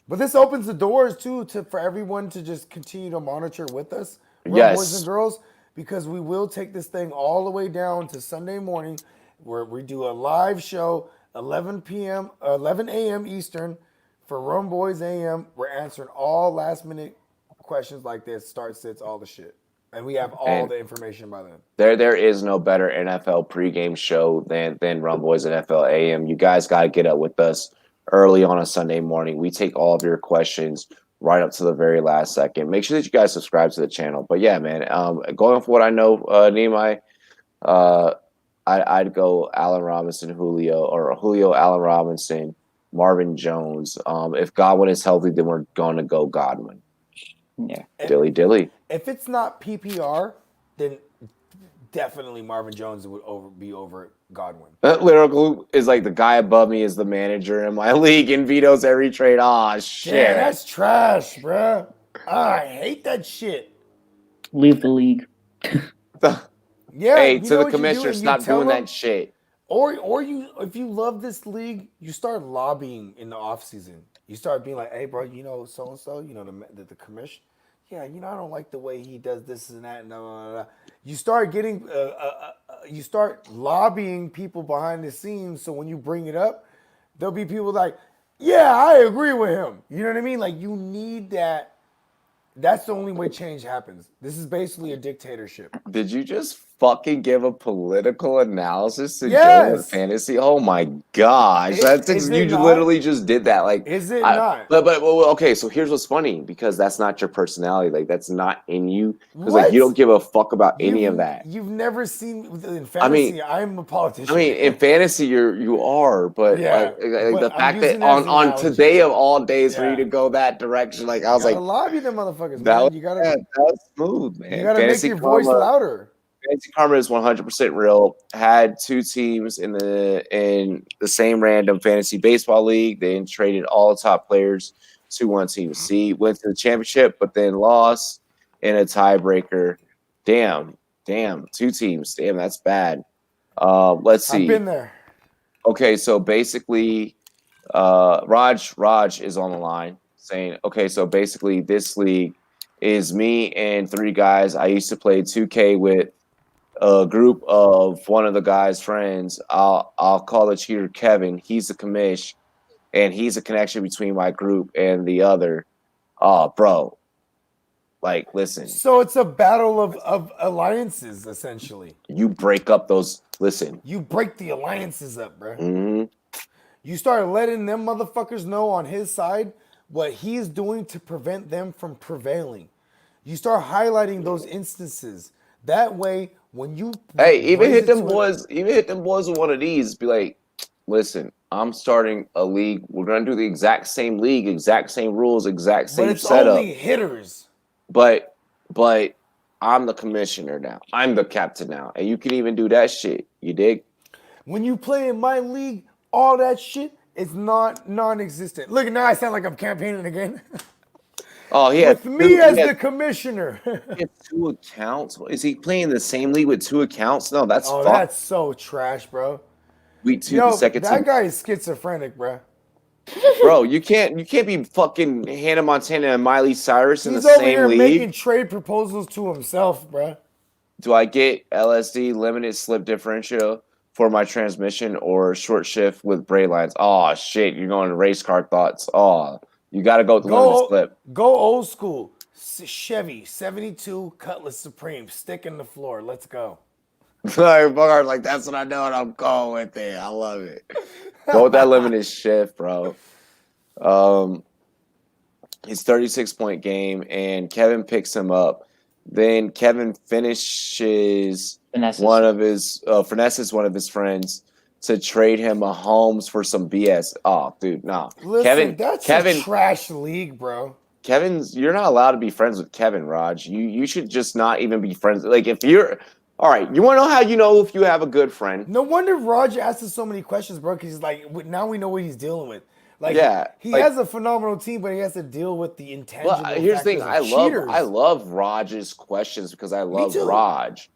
But this opens the doors too for everyone to just continue to monitor with us, boys and girls, because we will take this thing all the way down to Sunday morning, where we do a live show, 11 a.m. Eastern, for Rumboyz AM. We're answering all last minute questions like this, start sits, all the shit, and we have all the information by then. There is no better NFL pregame show than Rumboyz NFL AM. You guys got to get up with us early on a Sunday morning. We take all of your questions right up to the very last second. Make sure that you guys subscribe to the channel. But yeah, man, going off what I know, Nehemiah, I'd go Allen Robinson, Julio, Allen Robinson, Marvin Jones. If Godwin is healthy, then we're going to go Godwin. Yeah. Dilly. If it's not PPR, then definitely Marvin Jones would be over Godwin. That lyrical is like the guy above me is the manager in my league and vetoes every trade. Oh shit. Yeah, that's trash, bruh. I hate that shit. Leave the league. Yeah. Hey, to the commissioner, stop doing that shit. Or you, if you love this league, you start lobbying in the off season. You start being like, hey, bro, so and so, the commission. Yeah, I don't like the way he does this and that. No. You start getting, you start lobbying people behind the scenes. So when you bring it up, there'll be people like, yeah, I agree with him. You know what I mean? Like, you need that. That's the only way change happens. This is basically a dictatorship. Did you just fucking give a political analysis to Joe with Yes. fantasy? Oh my gosh, Is you it not? literally just did that. Like, Is it not? okay. So here's what's funny because that's not your personality. Like, that's not in you. Because like you What? don't give a fuck about any of that. You've never seen in I mean, fantasy. I'm a I politician. mean, in fantasy, you are, but Yeah, like the but I'm fact that using it as an on analogy. today of all days for you Yeah, to go that direction, like I you was gotta like, lobby them motherfuckers, that was man. that was smooth, You man. gotta make your voice louder. Fantasy Karma is 100% real. Had two teams in the same random fantasy baseball league. They traded all the top players to one team. C went to the championship, but then lost in a tiebreaker. Damn, two teams. Damn, that's bad. Let's I've see. been there. Okay, so basically, Raj is on the line saying, okay, so basically this league is me and three guys I used to play 2K with a group of one of the guy's friends. I'll call the cheater Kevin. He's the commish, and he's a connection between my group and the other. Oh, bro, like listen, So it's a battle of alliances, essentially. you break up those. Listen, You break the alliances up, bro. mm-hmm. You start letting them motherfuckers know on his side what he's doing to prevent them from prevailing. You start highlighting those instances. That way, when you Hey, even raise hit it them to boys. Even hit them boys with one of these. Be like, listen, I'm starting a league. We're gonna do the exact same league, exact same rules, exact but same it's setup. only hitters. But I'm the commissioner now. I'm the captain now, and you can even do that shit. You dig? When you play in my league, all that shit is non-existent. Look, now I sound like I'm campaigning again. Oh, With me as the commissioner. he had two accounts. Is he playing the same league with two accounts? No, that's Oh, fucked. that's so trash, bro. Week two Yo, that consecutive. guy is schizophrenic, bro. Bro, you can't be fucking Hannah Montana and Miley Cyrus in the He's over same here league. making trade proposals to himself, bro. Do I get LSD limited slip differential for my transmission or short shift with brake lines? Oh shit, you're going to race car thoughts. Oh, you got to go with the limited slip. Go old school. Chevy 72 Cutlass Supreme. Stick in the floor. Let's go. Like that's what I know, and I'm going with it. I love it. Go with that limited shift, bro. His 36-point game, and Kevin picks him up. Then Kevin finishes Finesses. finesses one of his friends to trade him a Holmes for some BS. Oh, dude, no. Listen, that's a trash league, bro. You're not allowed to be friends with Kevin, Raj. You should just not even be friends. Like if you're all right, you want to know how you know if you have a good friend? No wonder Roger asks us so many questions, bro, because he's like, now we know what he's dealing with. Like, yeah, he like, has a phenomenal team, but he has to deal with the intangible here's the thing. cheaters. I love Raj's questions because I love Raj,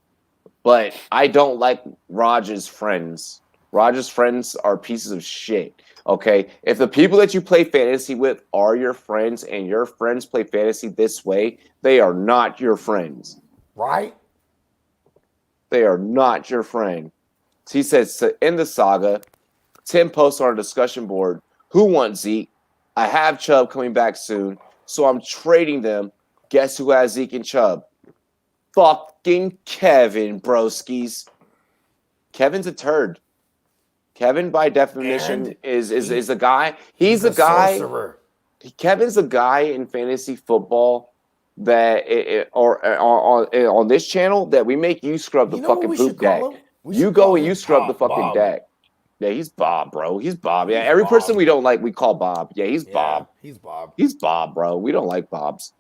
but I don't like Raj's friends. Raj's friends are pieces of shit. Okay, if the people that you play fantasy with are your friends and your friends play fantasy this way, they are not your friends. Right? They are not your friend. He says to end the saga, Tim posts on our discussion board, who wants Zeke? I have Chubb coming back soon, so I'm trading them. Guess who has Zeke and Chubb? Fucking Kevin, broskies. Kevin's a turd. Kevin, by definition, is a guy. He's a guy. Sorcerer. Kevin's a guy in fantasy football that on this channel that we make you scrub the fucking poop deck. You go and you scrub the fucking deck. Yeah, he's Bob, bro. He's Bob. Yeah, every person we don't like, we call Bob. Yeah, he's Bob. He's Bob. He's Bob, bro. We don't like Bobs.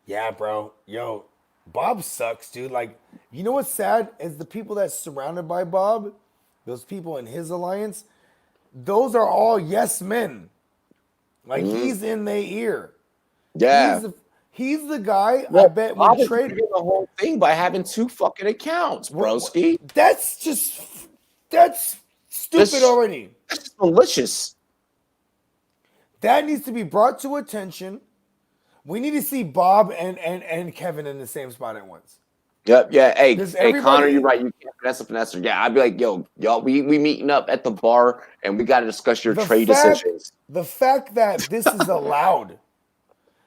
Yeah, bro. Yo, Bob sucks, dude. Like, you know what's sad is the people that's surrounded by Bob, those people in his alliance, those are all yes men. Like, he's in their ear. Yeah. He's the guy, I bet, Bob would trade the whole thing by having two fucking accounts, broski. That's stupid already. That's just malicious. That needs to be brought to attention. We need to see Bob and Kevin in the same spot at once. Yep, yeah. Hey, Connor, you're right. You can't finesse a finesser. Yeah, I'd be like, yo, y'all, we meeting up at the bar and we got to discuss your trade decisions. The fact that this is allowed,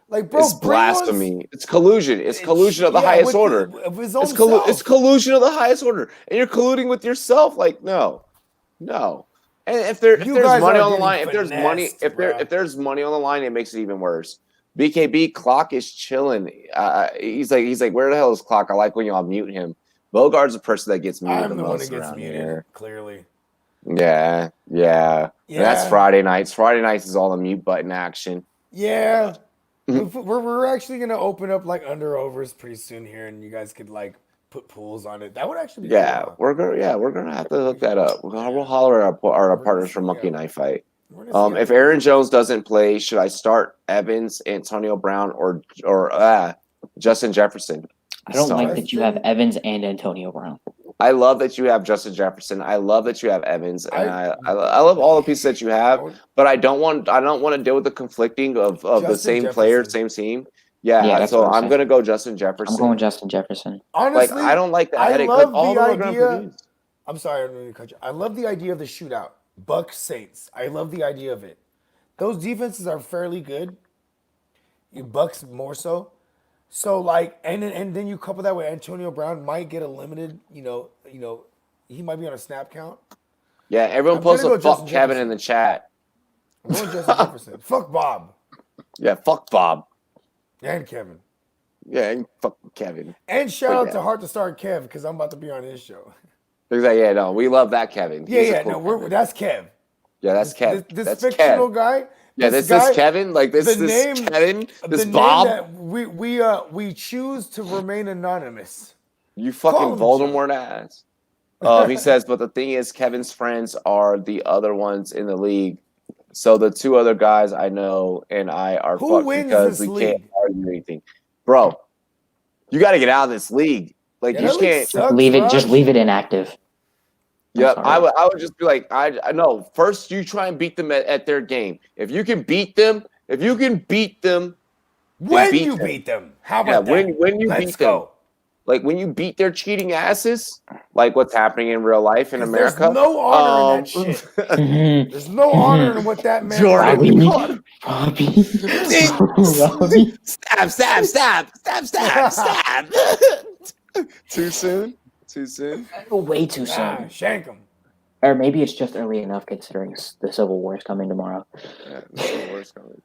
Like, bro, It's blasphemy. It's collusion. It's collusion of the highest order. Of his own It's self. collusion of the highest order, and you're colluding with yourself. Like, no. And if You there's guys money are on the getting line, finessed, bruh. if there's money on the line, it makes it even worse. BKB clock is chilling. He's like, where the hell is clock? I like when y'all mute him. Bogart's the person that gets muted I'm the the one most that gets around muted, here. clearly. Yeah. And that's Friday nights. Friday nights is all the mute button action. Yeah. We're actually going to open up like under-overs pretty soon here, and you guys could like put pools on it. That would actually be cool. Huh? We're gonna have to hook that up. We'll holler at our partners from Monkey Knife Fight. If Aaron Jones doesn't play, should I start Evans, Antonio Brown, or Justin Jefferson? I don't like that you have Evans and Antonio Brown. I love that you have Justin Jefferson. I love that you have Evans, and I love all the pieces that you have. But I don't want to deal with the conflicting of the same player, same team. Yeah, so I'm gonna go Justin Jefferson. I'm going Justin Jefferson. Honestly, like, I don't like that headache. love all the of them are idea. produced. I'm sorry, I didn't mean to cut you. I love the idea of the shootout. Bucks Saints. I love the idea of it. Those defenses are fairly good. You Bucks more so. So like, and then you couple that with Antonio Brown might get a limited. He might be on a snap count. Yeah, everyone posts a fuck Kevin in the chat. I'm going Justin Jefferson. Fuck Bob. Yeah, fuck Bob. And Kevin. Yeah, and fuck Kevin. And shout out to Heart to Start Kev because I'm about to be on his show. Exactly. Yeah, no, we love that Kevin. That's Kev. Yeah, that's Kev. This that's fictional Kev. guy. Yeah, this Kevin. Like this Kevin. This Bob. That we choose to remain anonymous. You fucking Voldemort ass. He says, but the thing is, Kevin's friends are the other ones in the league. So the two other guys I know and I are fucked because we can't argue anything. Bro, you got to get out of this league. Like you just can't just leave it inactive. Yep, I would just be like, I know. First, you try and beat them at their game. If you can beat them, When you beat them, how about that? When you beat them, like when you beat their cheating asses, like what's happening in real life in America. There's no honor in that shit. There's no honor in what that man. Robbie. Stab. Too soon. Way too soon. Shank him. Or maybe it's just early enough considering the Civil War is coming tomorrow. Yeah, the Civil War is coming.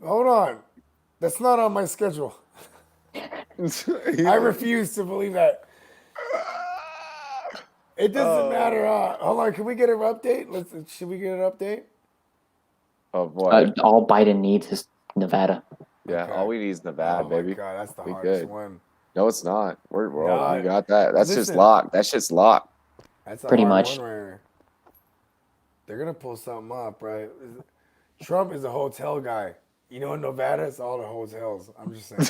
Hold on. That's not on my schedule. I refuse to believe that. It doesn't matter. Hold on. Can we get an update? Should we get an update? Oh boy. All Biden needs is Nevada. Yeah, all we need is Nevada, baby. Oh my God, that's the hardest one. No, it's not. We got that. That's just locked. That shit's locked. That's pretty much. They're gonna pull something up, right? Trump is a hotel guy. You know, in Nevada, it's all the hotels. I'm just saying.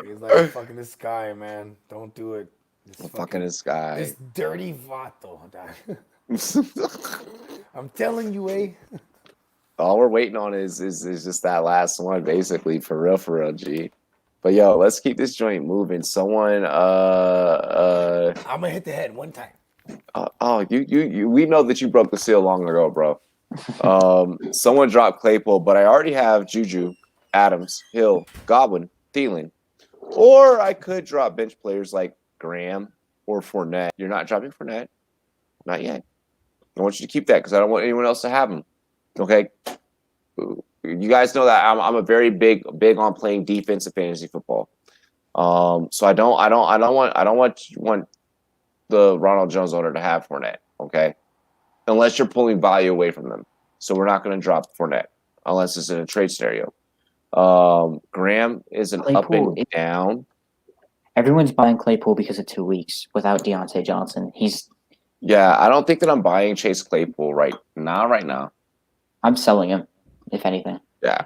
He's like, fucking this guy, man. Don't do it. Fucking this guy. This dirty vato. I'm telling you, all we're waiting on is just that last one, basically, for real, G. But yo, let's keep this joint moving. Someone, I'm gonna hit the head one time. You. We know that you broke the seal long ago, bro. Someone dropped Claypool, but I already have Juju, Adams, Hill, Godwin, Thielen, or I could drop bench players like Graham or Fournette. You're not dropping Fournette, not yet. I want you to keep that because I don't want anyone else to have him. Okay, you guys know that I'm a very big on playing defensive fantasy football. So I don't want the Ronald Jones owner to have Fournette. Okay, unless you're pulling value away from them. So we're not going to drop Fournette unless it's in a trade scenario. Graham is an up and down. Everyone's buying Claypool because of 2 weeks without Deontay Johnson. Yeah, I don't think that I'm buying Chase Claypool right now. I'm selling him, if anything. Yeah.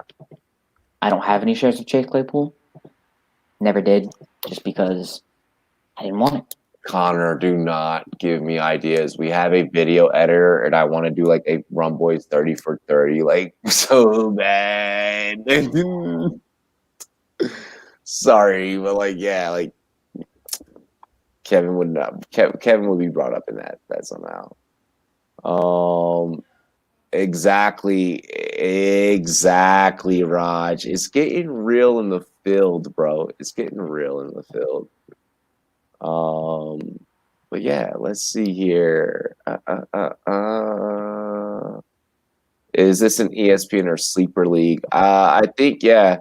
I don't have any shares of Chase Claypool. Never did, just because I didn't want it. Connor, do not give me ideas. We have a video editor, and I want to do like a Rumboyz 30 for 30, like so bad. Sorry, but like, yeah, like Kevin would be brought up in that somehow. Exactly, Raj. It's getting real in the field, bro. It's getting real in the field. But yeah, let's see here. Is this an ESPN or sleeper league? I think yeah.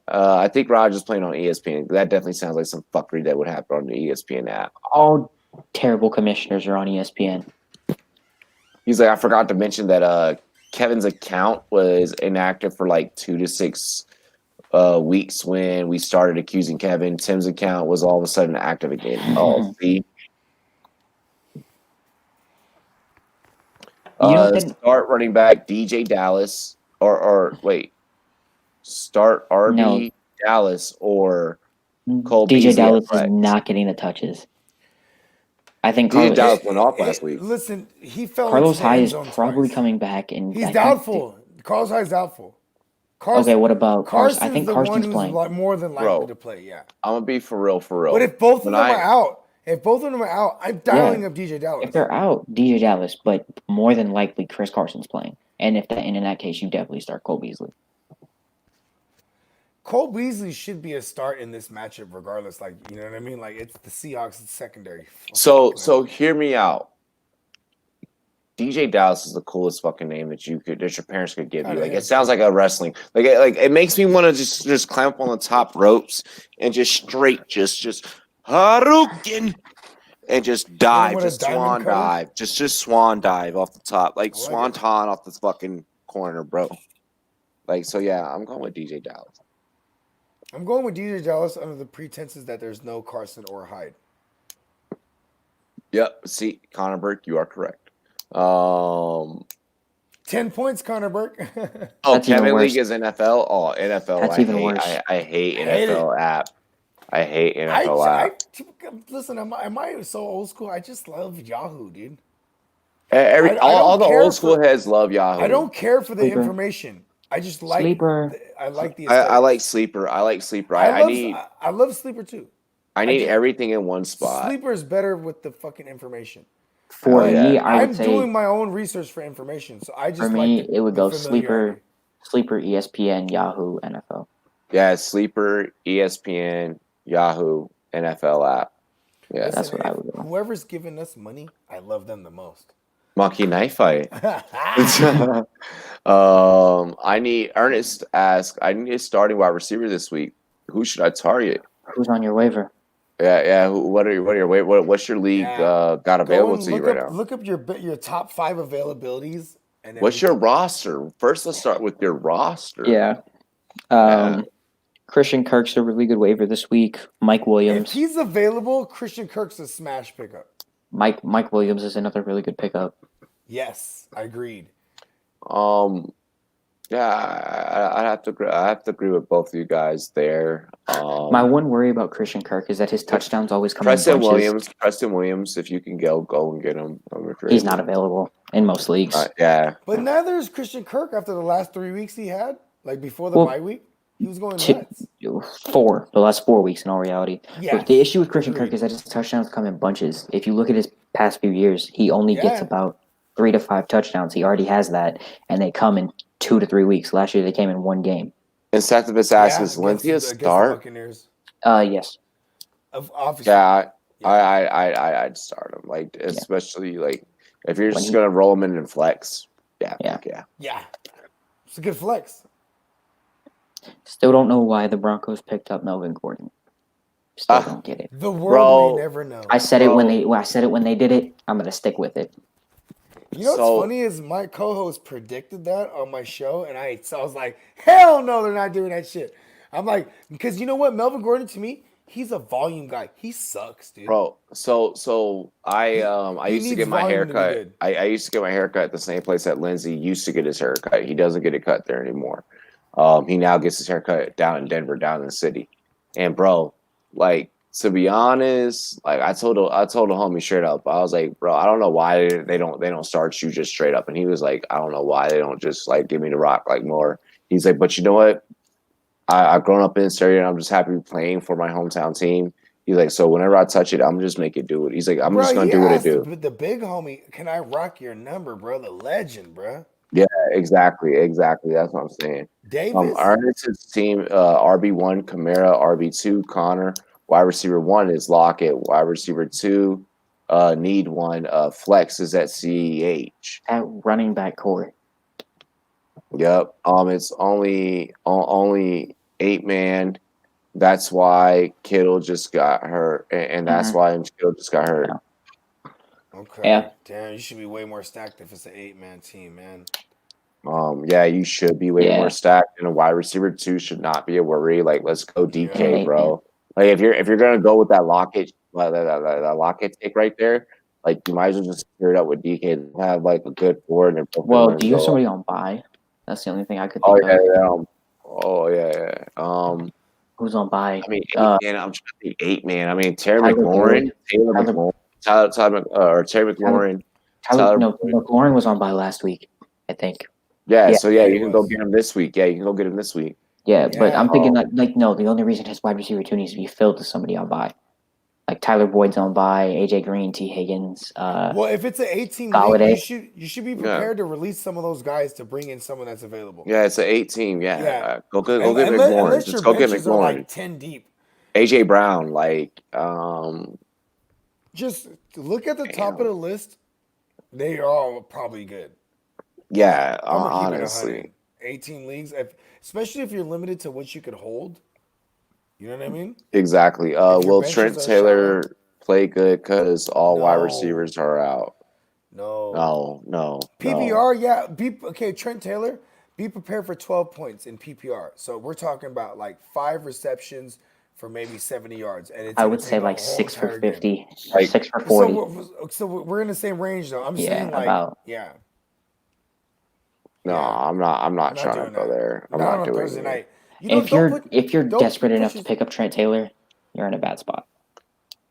I think Raj is playing on ESPN. That definitely sounds like some fuckery that would happen on the ESPN app. All terrible commissioners are on ESPN. He's like, I forgot to mention that Kevin's account was inactive for like 2 to 6 weeks when we started accusing Kevin. Tim's account was all of a sudden active again. Oh, see. Start running back DJ Dallas or wait, start RB Dallas or Cole DJ Beasley Dallas is not getting the touches. I think DJ Dallas went off last week. Listen, he fell. Carlos Hyde is probably coming back, and he's doubtful. Carlos Hyde's doubtful. Okay, what about Carson? I think Carson's playing. More than likely to play. Yeah, I'm gonna be for real. But if both of them are out, I'm dialing up DJ Dallas. If they're out, DJ Dallas, but more than likely Chris Carson's playing. And in that case, you definitely start Cole Beasley. Cole Beasley should be a start in this matchup, regardless. Like, you know what I mean? Like, it's the Seahawks secondary. So hear me out. DJ Dallas is the coolest fucking name that your parents could give you. Like, it sounds like a wrestling. Like it makes me want to just climb up on the top ropes and just straight just Harukin and just dive, just swan dive, just swan dive off the top, like swanton off the fucking corner, bro. Like, so yeah, I'm going with DJ Dallas. I'm going with DJ Dallas under the pretenses that there's no Carson or Hyde. Yep. See, Connor Burke, you are correct. 10 points, Connor Burke. Kevin League is NFL. Oh, NFL. That's even worse. I hate NFL app. I hate NFL app. Listen, am I so old school? I just love Yahoo, dude. All the old school heads love Yahoo. I don't care for the information. I just like Sleeper. I like the. I like Sleeper. I love Sleeper too. I need everything in one spot. Sleeper is better with the fucking information. For me, I'm doing my own research for information, so I just for me it would go Sleeper, ESPN, Yahoo, NFL. Yeah, Sleeper, ESPN, Yahoo, NFL app. Yeah, that's what I would do. Whoever's giving us money, I love them the most. Monkey Knife Fight. I need a starting wide receiver this week. Who should I target? Who's on your waiver? Yeah. What's your league got available to you right now? Look up your top 5 availabilities. And what's your roster? First, let's start with your roster. Yeah. Christian Kirk's a really good waiver this week. Mike Williams. If he's available, Christian Kirk's a smash pickup. Mike Williams is another really good pickup. Yes, I agreed. Yeah, I have to agree with both of you guys there. My one worry about Christian Kirk is that his touchdowns always come Preston in bunches. Preston Williams, if you can go and get him. He's not available in most leagues. Yeah. But neither is Christian Kirk after the last 3 weeks he had. Like before the bye week, he was going nuts. The last 4 weeks in all reality. Yeah. But the issue with Christian Kirk is that his touchdowns come in bunches. If you look at his past few years, he only gets about 3 to 5 touchdowns. He already has that, and they come in 2 to 3 weeks. Last year they came in 1 game. And Seth of his ass is Lindsay a start? Yes. Obviously. Yeah, I'd start him. Like, especially like if you're just gonna roll him in flex. Yeah. It's a good flex. Still don't know why the Broncos picked up Melvin Gordon. Still don't get it. The world may never know. I said it when they did it. I'm gonna stick with it. You know what's funny is my co-host predicted that on my show, and I was like, hell no, they're not doing that shit. I'm like, because you know what, Melvin Gordon to me, he's a volume guy. He sucks, dude. Bro, so I used to get my haircut. I used to get my haircut at the same place that Lindsay used to get his haircut. He doesn't get it cut there anymore. He now gets his haircut down in Denver, down in the city. And bro, like, to be honest, like I told the homie straight up, I was like, bro, I don't know why they don't start you just straight up. And he was like, I don't know why they don't just like give me the rock like more. He's like, but you know what? I've grown up in this area and I'm just happy playing for my hometown team. He's like, so whenever I touch it, I'm just make it do it. He's like, I'm just gonna do what I do. The big homie, can I rock your number, bro? The legend, bro. Yeah, exactly. That's what I'm saying. Davis. Ernest's team, RB1, Kamara, RB2, Connor, wide receiver 1 is Lockett, wide receiver 2, need 1, flex is at CEH. At running back core. Yep. It's only 8-man. That's why Kittle just got hurt, and that's why Kittle just got hurt. Okay. Yeah. Damn, you should be way more stacked if it's an 8-man team, man. Yeah, you should be way more stacked, and a wide receiver 2 should not be a worry. Like, let's go DK, bro. Like, if you're gonna go with that Lockett, that Lockett take right there, like, you might as well just pair it up with DK. Have like a good forward and Well, do you have somebody on bye? That's the only thing I could think of. Who's on bye? I mean, 8-man. I'm trying to think 8-man. I mean, Terry McLaurin, Taylor McLaurin, Terry McLaurin. McLaurin was on bye last week, I think. Yeah, so you can go get him this week. Yeah, you can go get him this week. Yeah, but I'm thinking no, the only reason his wide receiver 2 needs to be filled is somebody on bye. Like Tyler Boyd's on bye, AJ Green, T. Higgins. Well, if it's an 18 league, you should be prepared to release some of those guys to bring in someone that's available. Yeah, it's an 18. Yeah. Go get McLaurin. Just go get McLaurin. Like 10 deep. AJ Brown, like just look at the top of the list. They are all probably good. Yeah, honestly. 18 leagues, especially if you're limited to what you could hold. You know what I mean? Exactly. Will Trent Taylor play good because all wide receivers are out? No. PPR, yeah. Trent Taylor, be prepared for 12 points in PPR. So we're talking about like 5 receptions for maybe 70 yards. And I would say like 6 for 50, like 6 for 40. So we're in the same range though. I'm saying like, No, I'm not trying to go there. I'm not doing Thursday it. night. If you're desperate enough to pick up Trent Taylor, you're in a bad spot.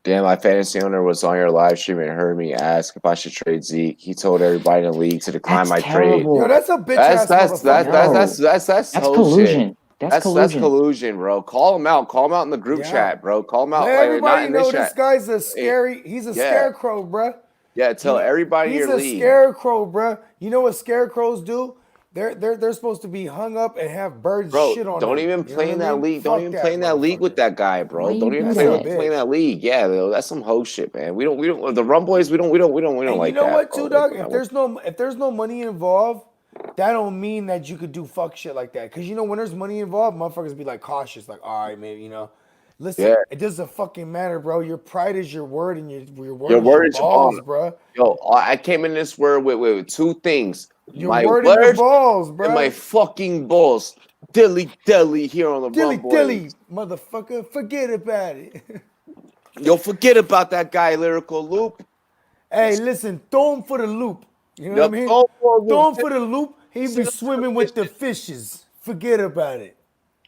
Damn, my fantasy owner was on your live stream and heard me ask if I should trade Zeke. He told everybody in the league to decline my trade. Yo, that's a bitch ass motherfucker. That's collusion. That's collusion, bro. Call him out. Call him out in the group chat, bro. Call him out. Let everybody know this guy's a scary. He's a scarecrow, bro. Yeah, tell everybody in your league. He's a scarecrow, bro. You know what scarecrows do? They're supposed to be hung up and have birds shit on them. Don't even play in that league. Don't even play in that league with that guy, bro. Don't even play in that league. Yeah, that's some hoe shit, man. We don't. The Rumboyz. We don't like that. You know what, too, dog? If there's no money involved, that don't mean that you could do fuck shit like that. Because when there's money involved, motherfuckers be like cautious, like, all right, maybe Listen, it doesn't fucking matter, bro. Your pride is your word, and your word is your balls, bro. Yo, I came in this word with 2 things. Your word and your balls, bro. And my fucking balls. Dilly here on the Rumboyz. Dilly, motherfucker. Forget about it. Yo, forget about that guy, Lyrical Loop. Hey, listen, throw him for the loop. You know what I mean? Throw him for the loop. He be swimming with the fishes. Forget about it.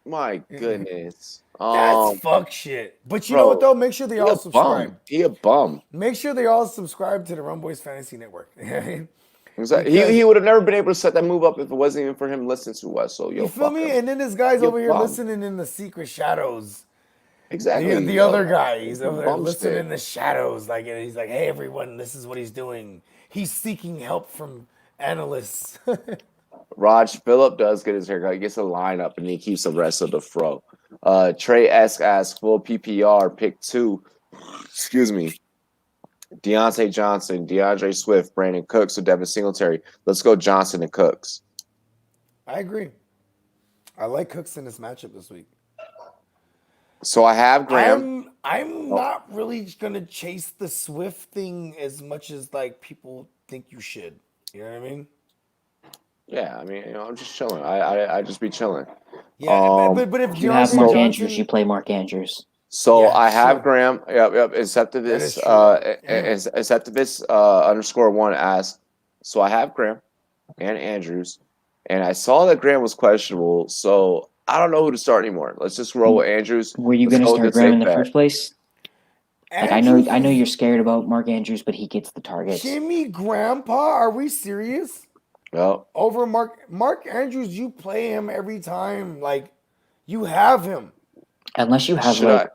My goodness. That's fuck shit. But you know what, though? Make sure they all subscribe. He a bum. Make sure they all subscribe to the Rumboyz Fantasy Network. He would have never been able to set that move up if it wasn't even for him listening to us. So you feel me? And then this guy's over here listening in the secret shadows. Exactly. The other guy, he's over there listening in the shadows, and he's like, "Hey, everyone, this is what he's doing. He's seeking help from analysts." Raj Phillip does get his haircut. He gets a lineup and he keeps the rest of the fro. Trey asks full PPR pick 2. Excuse me. Deontay Johnson, DeAndre Swift, Brandon Cooks, or Devin Singletary. Let's go Johnson and Cooks. I agree. I like Cooks in this matchup this week. So I have Graham. I'm not really gonna chase the Swift thing as much as like people think you should. You know what I mean? Yeah, I mean, I'm just chilling. I just be chilling. Yeah, but if you have Mark Andrews, you play Mark Andrews. So I have Graham. Yep. Inceptivus _1 asks. So I have Graham and Andrews, and I saw that Graham was questionable. So I don't know who to start anymore. Let's just roll with Andrews. Were you going to start Graham in the first place? Like I know you're scared about Mark Andrews, but he gets the targets. Jimmy Grandpa, are we serious? Well, over Mark Andrews, you play him every time. Like you have him, unless you have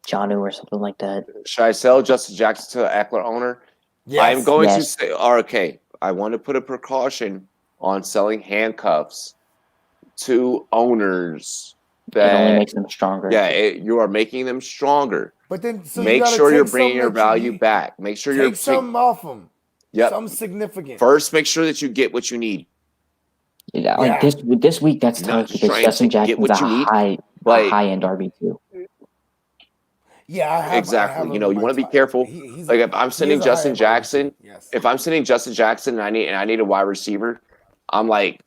Jonnu or something like that. Should I sell Justin Jackson to the Eckler owner? Yes. I'm going to say, okay, I want to put a precaution on selling handcuffs to owners It only that makes them stronger. you are making them stronger. But then, so you Make gotta sure take you're bringing something your that you value need. back. Make sure you're Take something off them. Yep. Something significant. First, make sure that you get what you need. Yeah, like this week, that's Not tough just because trying Justin to get Jackson's what you need, like- high end RB2. Yeah, I have. Exactly. I have You him know, in you my want to be top. careful. He's Like if I'm sending Justin Jackson, yes. if I'm sending Justin Jackson and I need a wide receiver, I'm like,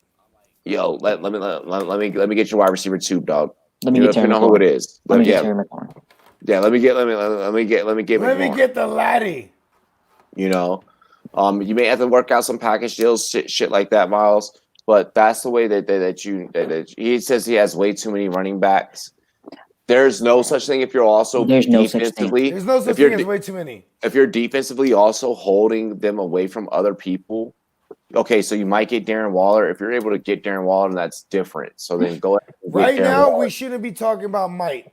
yo, let me get your wide receiver too, dog. Let me get Terry depending on who it McLaurin. is. Let me get Yeah, Terry McLaurin. yeah. Let me get the laddie. You know, you may have to work out some package deals, shit like that, Miles. But that's the way that he says he has way too many running backs. There's no such thing if you're also There's no such thing. defensively. There's no such thing as way too many. If you're defensively also holding them away from other people, okay, so you might get Darren Waller. If you're able to get Darren Waller, that's different. So then go ahead. And Right get Darren now, Waller. we shouldn't be talking about might.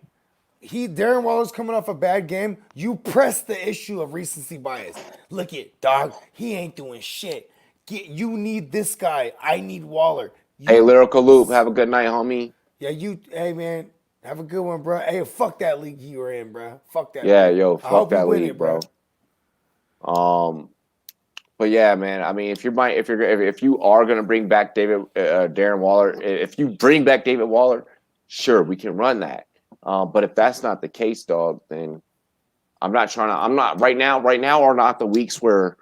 Darren Waller's coming off a bad game. You press the issue of recency bias. Look at dog. He ain't doing shit. You need this guy. I need Waller. Hey, Lyrical Loop, have a good night, homie. Yeah, hey man, have a good one, bro. Hey, fuck that league you were in, bro. Fuck that. Yeah, league. yo, fuck that win league, it, bro. But yeah, man. I mean, if you are gonna bring back Darren Waller, if you bring back David Waller, sure, we can run that. But if that's not the case, dog, then I'm not right now. Right now are not the weeks where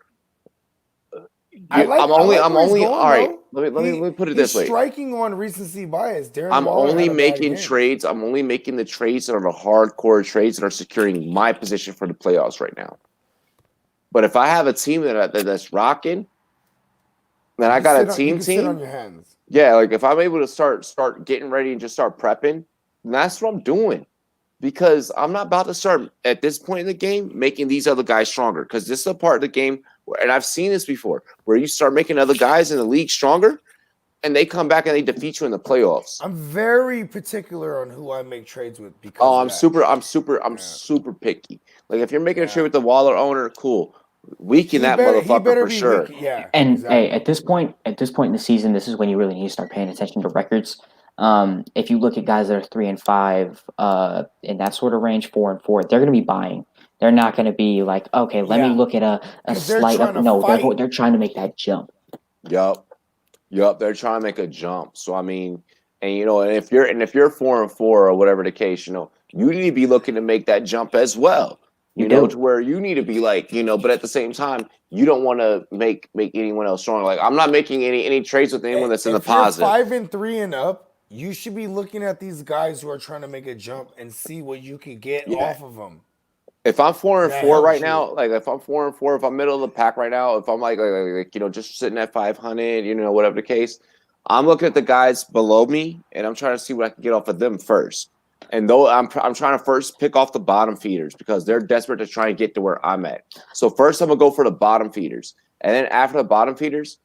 I'm only all right. Let me put it this way. Striking on recency bias. I'm only making trades. I'm only making the trades that are the hardcore trades that are securing my position for the playoffs right now. But if I have a team that's rocking, then I got a team. Sit on your hands. Yeah, like if I'm able to start getting ready and just start prepping, then that's what I'm doing. Because I'm not about to start at this point in the game making these other guys stronger. Because this is a part of the game, and I've seen this before, where you start making other guys in the league stronger, and they come back and they defeat you in the playoffs. I'm very particular on who I make trades with because I'm super picky. Like if you're making a trade with the Waller owner, cool. Weaken that motherfucker for sure. Yeah. And exactly. hey, at this point in the season, this is when you really need to start paying attention to records. If you look at guys that are 3-5, in that sort of range, 4-4, they're going to be buying. They're not going to be like, okay, let me look at a slight up. No, they're trying to make that jump. Yup. They're trying to make a jump. So I mean, and if you're 4-4 or whatever the case, you need to be looking to make that jump as well. You know, to where you need to be like, but at the same time, you don't want to make anyone else stronger. Like I'm not making any trades with anyone that's in the positive. 5-3 and up, you should be looking at these guys who are trying to make a jump and see what you can get off of them. If I'm 4-4 right now, like if I'm 4-4, if I'm middle of the pack right now, if I'm like just sitting at 500, whatever the case, I'm looking at the guys below me and I'm trying to see what I can get off of them first. And though I'm trying to first pick off the bottom feeders because they're desperate to try and get to where I'm at. So first I'm gonna go for the bottom feeders, and then after the bottom feeders,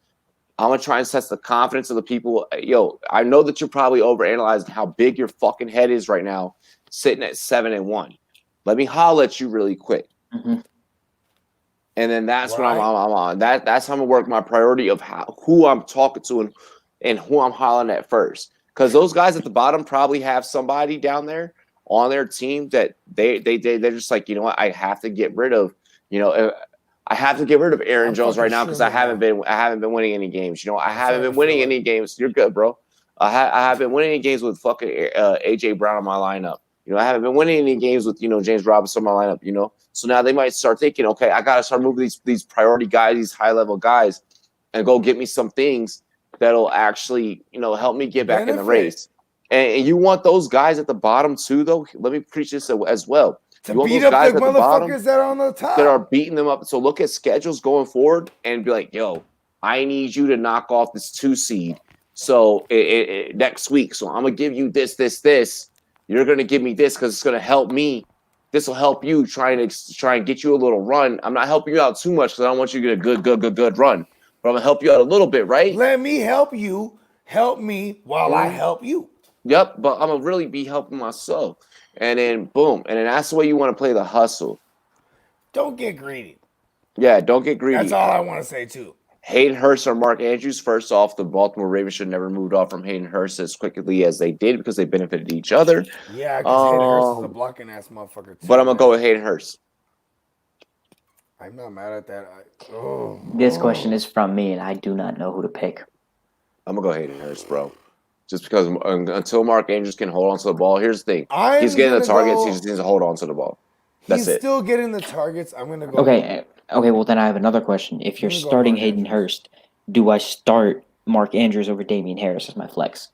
I'm gonna try and test the confidence of the people. Yo, I know that you're probably overanalyzing how big your fucking head is right now, sitting at 7-1. Let me holler at you really quick. Mm-hmm. And then that's what I'm on. That's how I'm gonna work my priority of who I'm talking to and who I'm hollering at first. Because those guys at the bottom probably have somebody down there on their team that they're just like, what, I have to get rid of. I have to get rid of Aaron Jones right now because I haven't been winning any games. I haven't been winning any games. You're good, bro. I have been winning any games with fucking AJ Brown on my lineup. I haven't been winning any games with James Robinson on my lineup. So now they might start thinking, okay, I gotta start moving these priority guys, these high level guys, and go get me some things that'll actually help me get back in the race. And you want those guys at the bottom too, though. Let me preach this as well. To you want beat those up guys the at the bottom motherfuckers that are on the top that are beating them up. So look at schedules going forward and be like, yo, I need you to knock off this 2 seed. So next week, so I'm gonna give you this. You're gonna give me this because it's gonna help me. This will help you try and get you a little run. I'm not helping you out too much because I don't want you to get a good run. But I'm gonna help you out a little bit, right? Let me help you. Help me while I help you. Yep, but I'm gonna really be helping myself. And then boom, and then that's the way you want to play the hustle. Don't get greedy. Yeah, don't get greedy. That's all I want to say too. Hayden Hurst or Mark Andrews. First off, the Baltimore Ravens should never moved off from Hayden Hurst as quickly as they did because they benefited each other. Yeah, because Hayden Hurst is a blocking ass motherfucker too. But I'm gonna go with Hayden Hurst. I'm not mad at that. This question is from me, and I do not know who to pick. I'm gonna go Hayden Hurst, bro. Just because until Mark Andrews can hold on to the ball, here's the thing: he's getting the targets. He just needs to hold on to the ball. That's he's it. still getting the targets. I'm gonna go. Okay. Well then I have another question. If you're starting Hayden Hurst, do I start Mark Andrews over Damian Harris as my flex?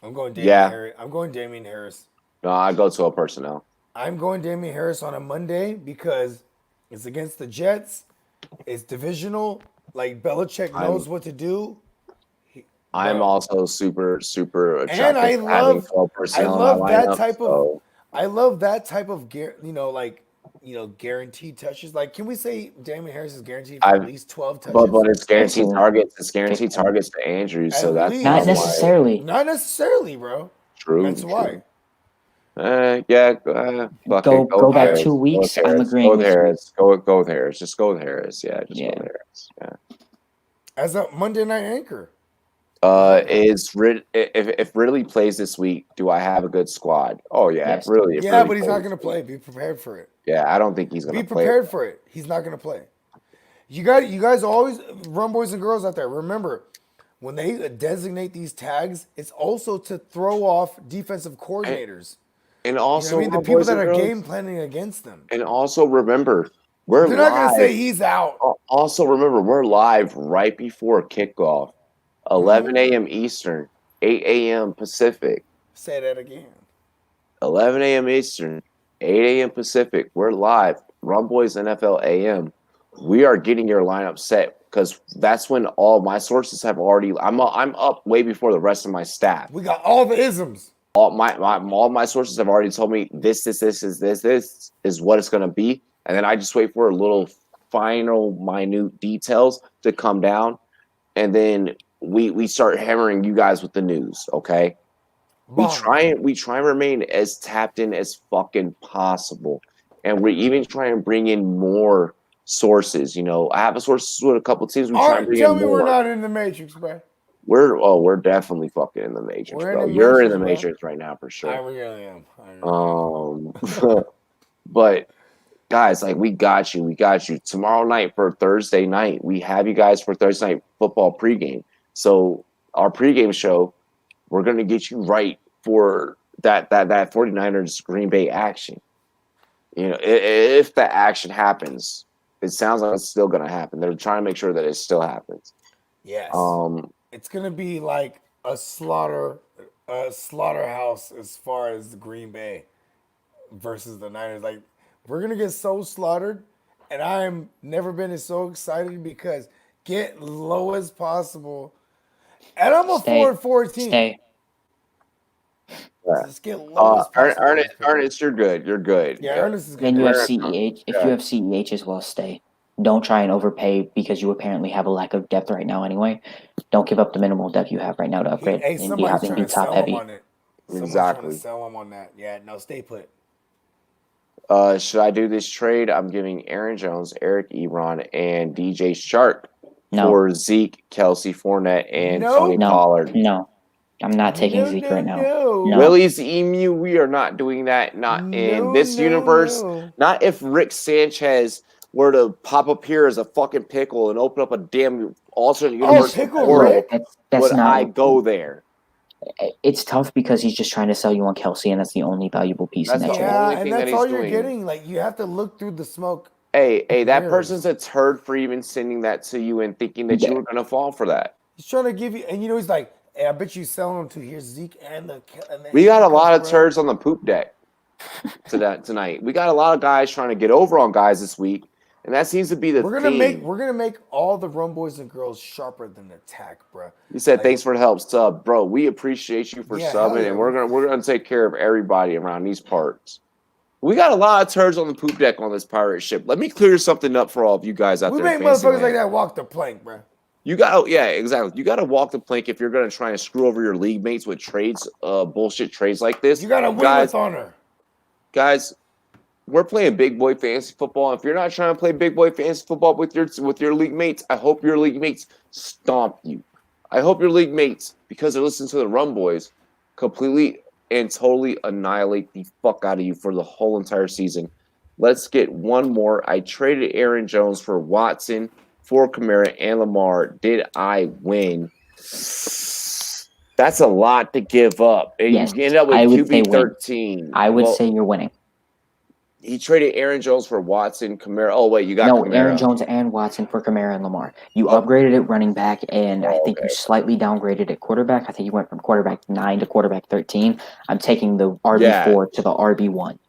I'm going Damian Harris. I'm going Damian Harris. No, I go to a personnel. I'm going Damian Harris on a Monday because it's against the Jets. It's divisional. Like Belichick knows what to do. I'm also super attracted and I to having 12 personnel in my lineup, I love that type of guaranteed touches. Like, can we say Damian Harris is guaranteed for at least 12 touches? But it's guaranteed targets. It's guaranteed targets to Andrews, so that's not necessarily. Not necessarily, bro. True. That's why. Go back 2 weeks. I'm agreeing. Go with Harris. Go with Harris. Just go with Harris. Yeah, just go with Harris. Yeah. As a Monday night anchor. If Ridley plays this week, do I have a good squad? Oh yeah, yes. Really. Yeah, but he's not going to play. Be prepared for it. Yeah, I don't think he's going to play. Be prepared for it. He's not going to play. You guys always run, boys and girls out there. Remember, when they designate these tags, it's also to throw off defensive coordinators. And also, the people that are game planning against them. And also remember, they're not going to say he's out. Also remember, we're live right before kickoff. 11 a.m. Eastern, 8 a.m. Pacific. Say that again. 11 a.m. Eastern, 8 a.m. Pacific. We're live. Rumboyz NFL AM. We are getting your lineup set because that's when all my sources have already. I'm up way before the rest of my staff. We got all the isms. All my sources have already told me this is what it's gonna be, and then I just wait for a little final minute details to come down, and then we start hammering you guys with the news, okay? We try and remain as tapped in as fucking possible. And we even try and bring in more sources. I have a source with a couple teams. We try and bring in more. Tell me we're not in the Matrix, bro. We're definitely fucking in the Matrix, bro. You're in the Matrix right now for sure. I really am. But guys, like we got you. Tomorrow night for Thursday night, we have you guys for Thursday night football pregame. So our pregame show, we're gonna get you right for that 49ers Green Bay action. If the action happens, it sounds like it's still gonna happen. They're trying to make sure that it still happens. Yes. It's gonna be like a slaughterhouse as far as the Green Bay versus the Niners. Like, we're gonna get so slaughtered, and I'm never been so excited because get low as possible. And I'm a 4-14. Stay. Just get low as possible. Ernest, you're good. You're good. Yeah, Ernest is good. Then you have CEH. If you have CEH as well, stay. Don't try and overpay because you apparently have a lack of depth right now anyway. Don't give up the minimal depth you have right now to upgrade and be top heavy. Exactly. Trying to sell him on that. Yeah, no, stay put. Should I do this trade? I'm giving Aaron Jones, Eric Ebron, and DJ Shark for Zeke, Kelsey Fournette, and Tony Pollard. No. I'm not taking Zeke right now. No. Willie's Emu, we are not doing that. Not in this universe. No. Not if Rick Sanchez were to pop up here as a fucking pickle and open up a damn alternate universe world. Would I go there? It's tough because he's just trying to sell you on Kelsey, and that's the only valuable piece in that trade. Yeah, and that's all you're getting. Like, you have to look through the smoke. Hey, that person's a turd for even sending that to you and thinking that you were going to fall for that. He's trying to give you, and he's like, hey, I bet you selling them to here's Zeke and the. We got a lot of turds on the poop deck tonight. We got a lot of guys trying to get over on guys this week, and that seems to be the theme. We're gonna make all the Rumboyz and girls sharper than the tack, bro. You said thanks for the help, sub, bro. We appreciate you for subbing, and we're gonna take care of everybody around these parts. We got a lot of turds on the poop deck on this pirate ship. Let me clear something up for all of you guys out there. We make motherfuckers like that walk the plank, bro. You got exactly. You got to walk the plank if you're going to try and screw over your league mates with trades, bullshit trades like this. You got to win with honor, guys. we're playing big boy fantasy football. If you're not trying to play big boy fantasy football with your league mates, I hope your league mates stomp you. I hope your league mates, because they're listening to the Rumboyz, completely and totally annihilate the fuck out of you for the whole entire season. Let's get one more. I traded Aaron Jones for Watson, for Kamara and Lamar. Did I win? That's a lot to give up. And Yes, you end up with I would say QB win. 13. I would say you're winning. He traded Aaron Jones for Watson, Kamara. Oh, wait, you got No, Kamara. Aaron Jones and Watson for Kamara and Lamar. You upgraded at running back, and I think okay. you slightly downgraded at quarterback. I think you went from quarterback 9 to quarterback 13. I'm taking the RB4 to the RB1.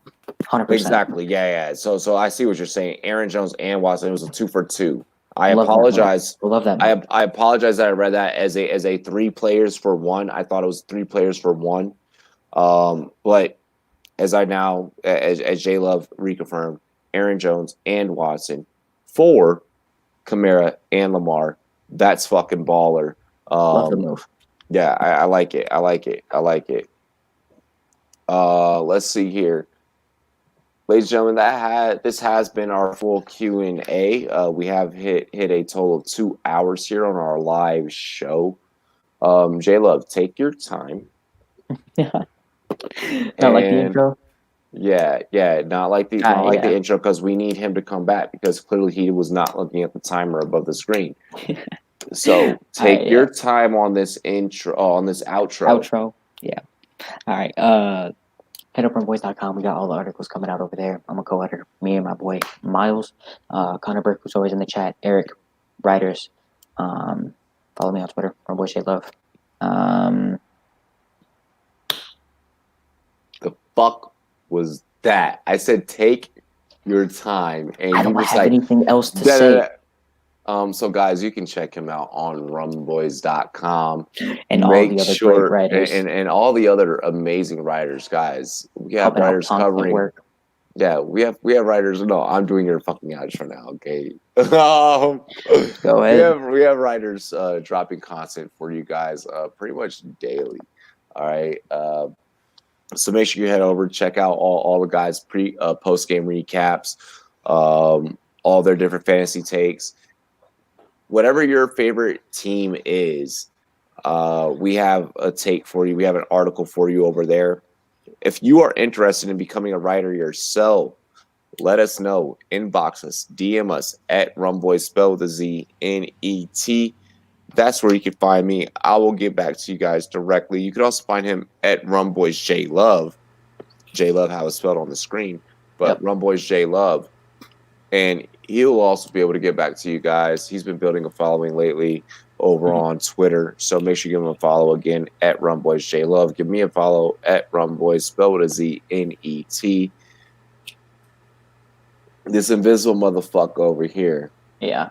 100%. Exactly. Yeah. So I see what you're saying. Aaron Jones and Watson. It was a 2 for 2. I Love that apologize. move. Love that move. I apologize that I read that as a 3 players for 1. I thought it was 3 players for 1. But as J Love reconfirmed, Aaron Jones and Watson for Kamara and Lamar. That's fucking baller. Love the move. Yeah, I like it. I like it. I like it. Let's see here. Ladies and gentlemen, this has been our full Q&A. We have hit a total of 2 hours here on our live show. J Love, take your time. Not like the intro. Yeah, not like the intro, because we need him to come back, because clearly he was not looking at the timer above the screen. So take your time on this intro, on this outro. Yeah. All right. Head up Rumboyz.com. We got all the articles coming out over there. I'm a co-editor. Me and my boy Miles, Connor Burke, who's always in the chat. Eric, writers. Follow me on Twitter. Rumboyz Love. The fuck was that? I said take your time, and I don't have anything else to say. So guys, you can check him out on Rumboyz.com and all the other great writers and all the other amazing writers, guys. We have writers covering work. Yeah, we have writers. No, I'm doing your fucking outro now. Okay. Go ahead. We have writers dropping content for you guys pretty much daily. All right. So make sure you head over, check out all the guys post game recaps, all their different fantasy takes. Whatever your favorite team is, we have a take for you. We have an article for you over there. If you are interested in becoming a writer yourself, let us know. Inbox us, DM us at Rumboyz, spelled with a Z, N-E-T. That's where you can find me. I will get back to you guys directly. You can also find him at Rumboyz J Love. J Love, how it's spelled on the screen, but Rumboyz J Love. And he'll also be able to get back to you guys. He's been building a following lately over on Twitter. So make sure you give him a follow again at Rumboyz J Love. Give me a follow at Rumboyz, spelled with a Z, N-E-T. This invisible motherfucker over here. Yeah.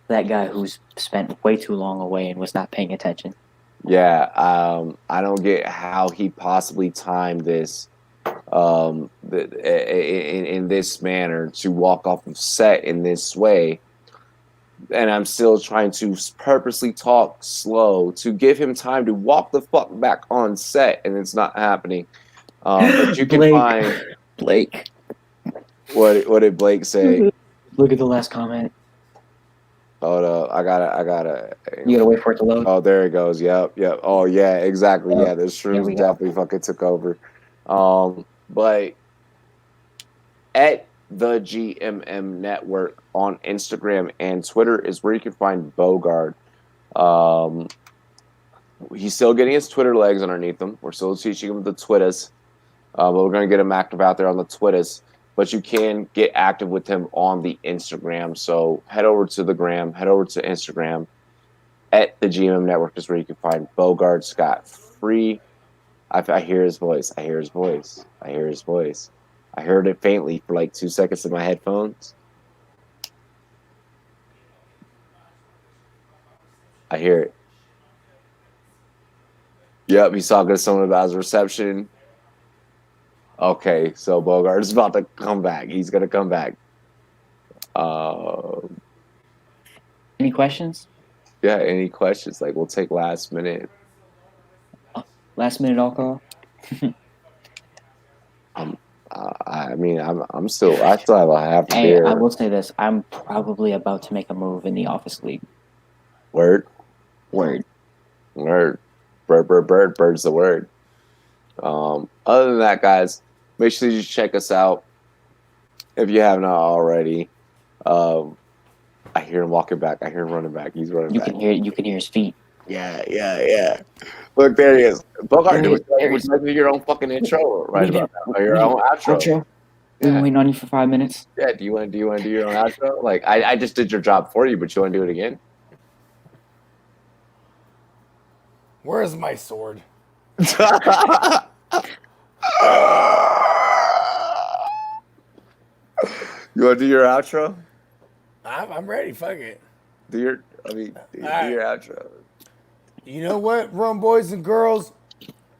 That guy who's spent way too long away and was not paying attention. Yeah. I don't get how he possibly timed this in this manner to walk off of set in this way, and I'm still trying to purposely talk slow to give him time to walk the fuck back on set, and it's not happening. But you can find Blake. What did Blake say? Look at the last comment. Hold up, I gotta. You gotta wait for it to load. Oh, there it goes. Yep. Oh yeah, exactly. Yeah, the shrooms definitely fucking took over. But at the GMM Network on Instagram and Twitter is where you can find Bogard. He's still getting his Twitter legs underneath him. We're still teaching him the Twitters. But we're going to get him active out there on the Twitters. But you can get active with him on the Instagram. So head over to the gram, head over to Instagram. At the GMM Network is where you can find Bogard Scott free. I hear his voice. I hear his voice. I hear his voice. I heard it faintly for like 2 seconds in my headphones. I hear it. Yep, he's talking to someone about his reception. Okay, so Bogart is about to come back. He's going to come back. Any questions? Yeah, any questions? Like, we'll take last minute. Last minute alcohol? I mean, I still have a half a Hey, beer. I will say this: I'm probably about to make a move in the office league. Word, Word. bird, bird's the word. Other than that, guys, make sure you check us out if you have not already. Um, I hear him walking back. I hear him running back. He's running You back. can hear his feet. Yeah. Look, there he is. Bogart, There would he you is. like to do your own fucking intro right We did. about now? Or your own outro? Outro. We've been Yeah. waiting on you for 5 minutes. Yeah. Do you want to do your own outro? Like I just did your job for you, but you want to do it again? Where's my sword? You want to do your outro? I'm ready. Fuck it. Do your right. outro. You know what, Rum Boys and Girls?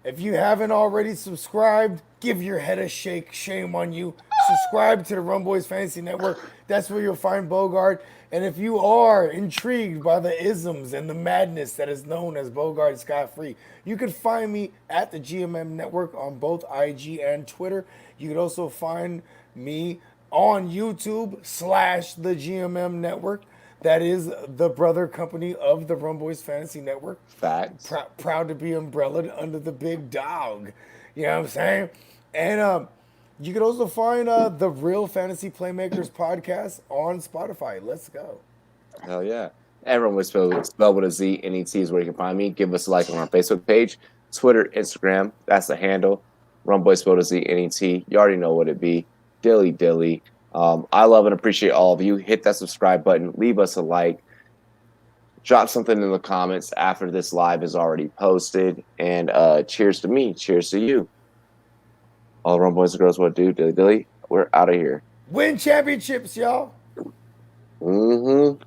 If you haven't already subscribed, give your head a shake. Shame on you. Subscribe to the Rumboyz Fantasy Network. That's where you'll find Bogart. And if you are intrigued by the isms and the madness that is known as Bogart Scott Free, you can find me at the GMM Network on both IG and Twitter. You can also find me on YouTube / the GMM Network. That is the brother company of the Rumboyz Fantasy Network. Facts. Proud to be umbrellaed under the big dog. You know what I'm saying? And you can also find the Real Fantasy Playmakers podcast on Spotify. Let's go. Hell yeah. Everyone was spelled with a Z. NET is where you can find me. Give us a like on our Facebook page, Twitter, Instagram. That's the handle. Rumboy spelled with a Z. NET. You already know what it be. Dilly. I love and appreciate all of you. Hit that subscribe button. Leave us a like. Drop something in the comments after this live is already posted. And cheers to me. Cheers to you. All the Rumboys and girls, what do? Dilly. We're out of here. Win championships, y'all. Mm-hmm.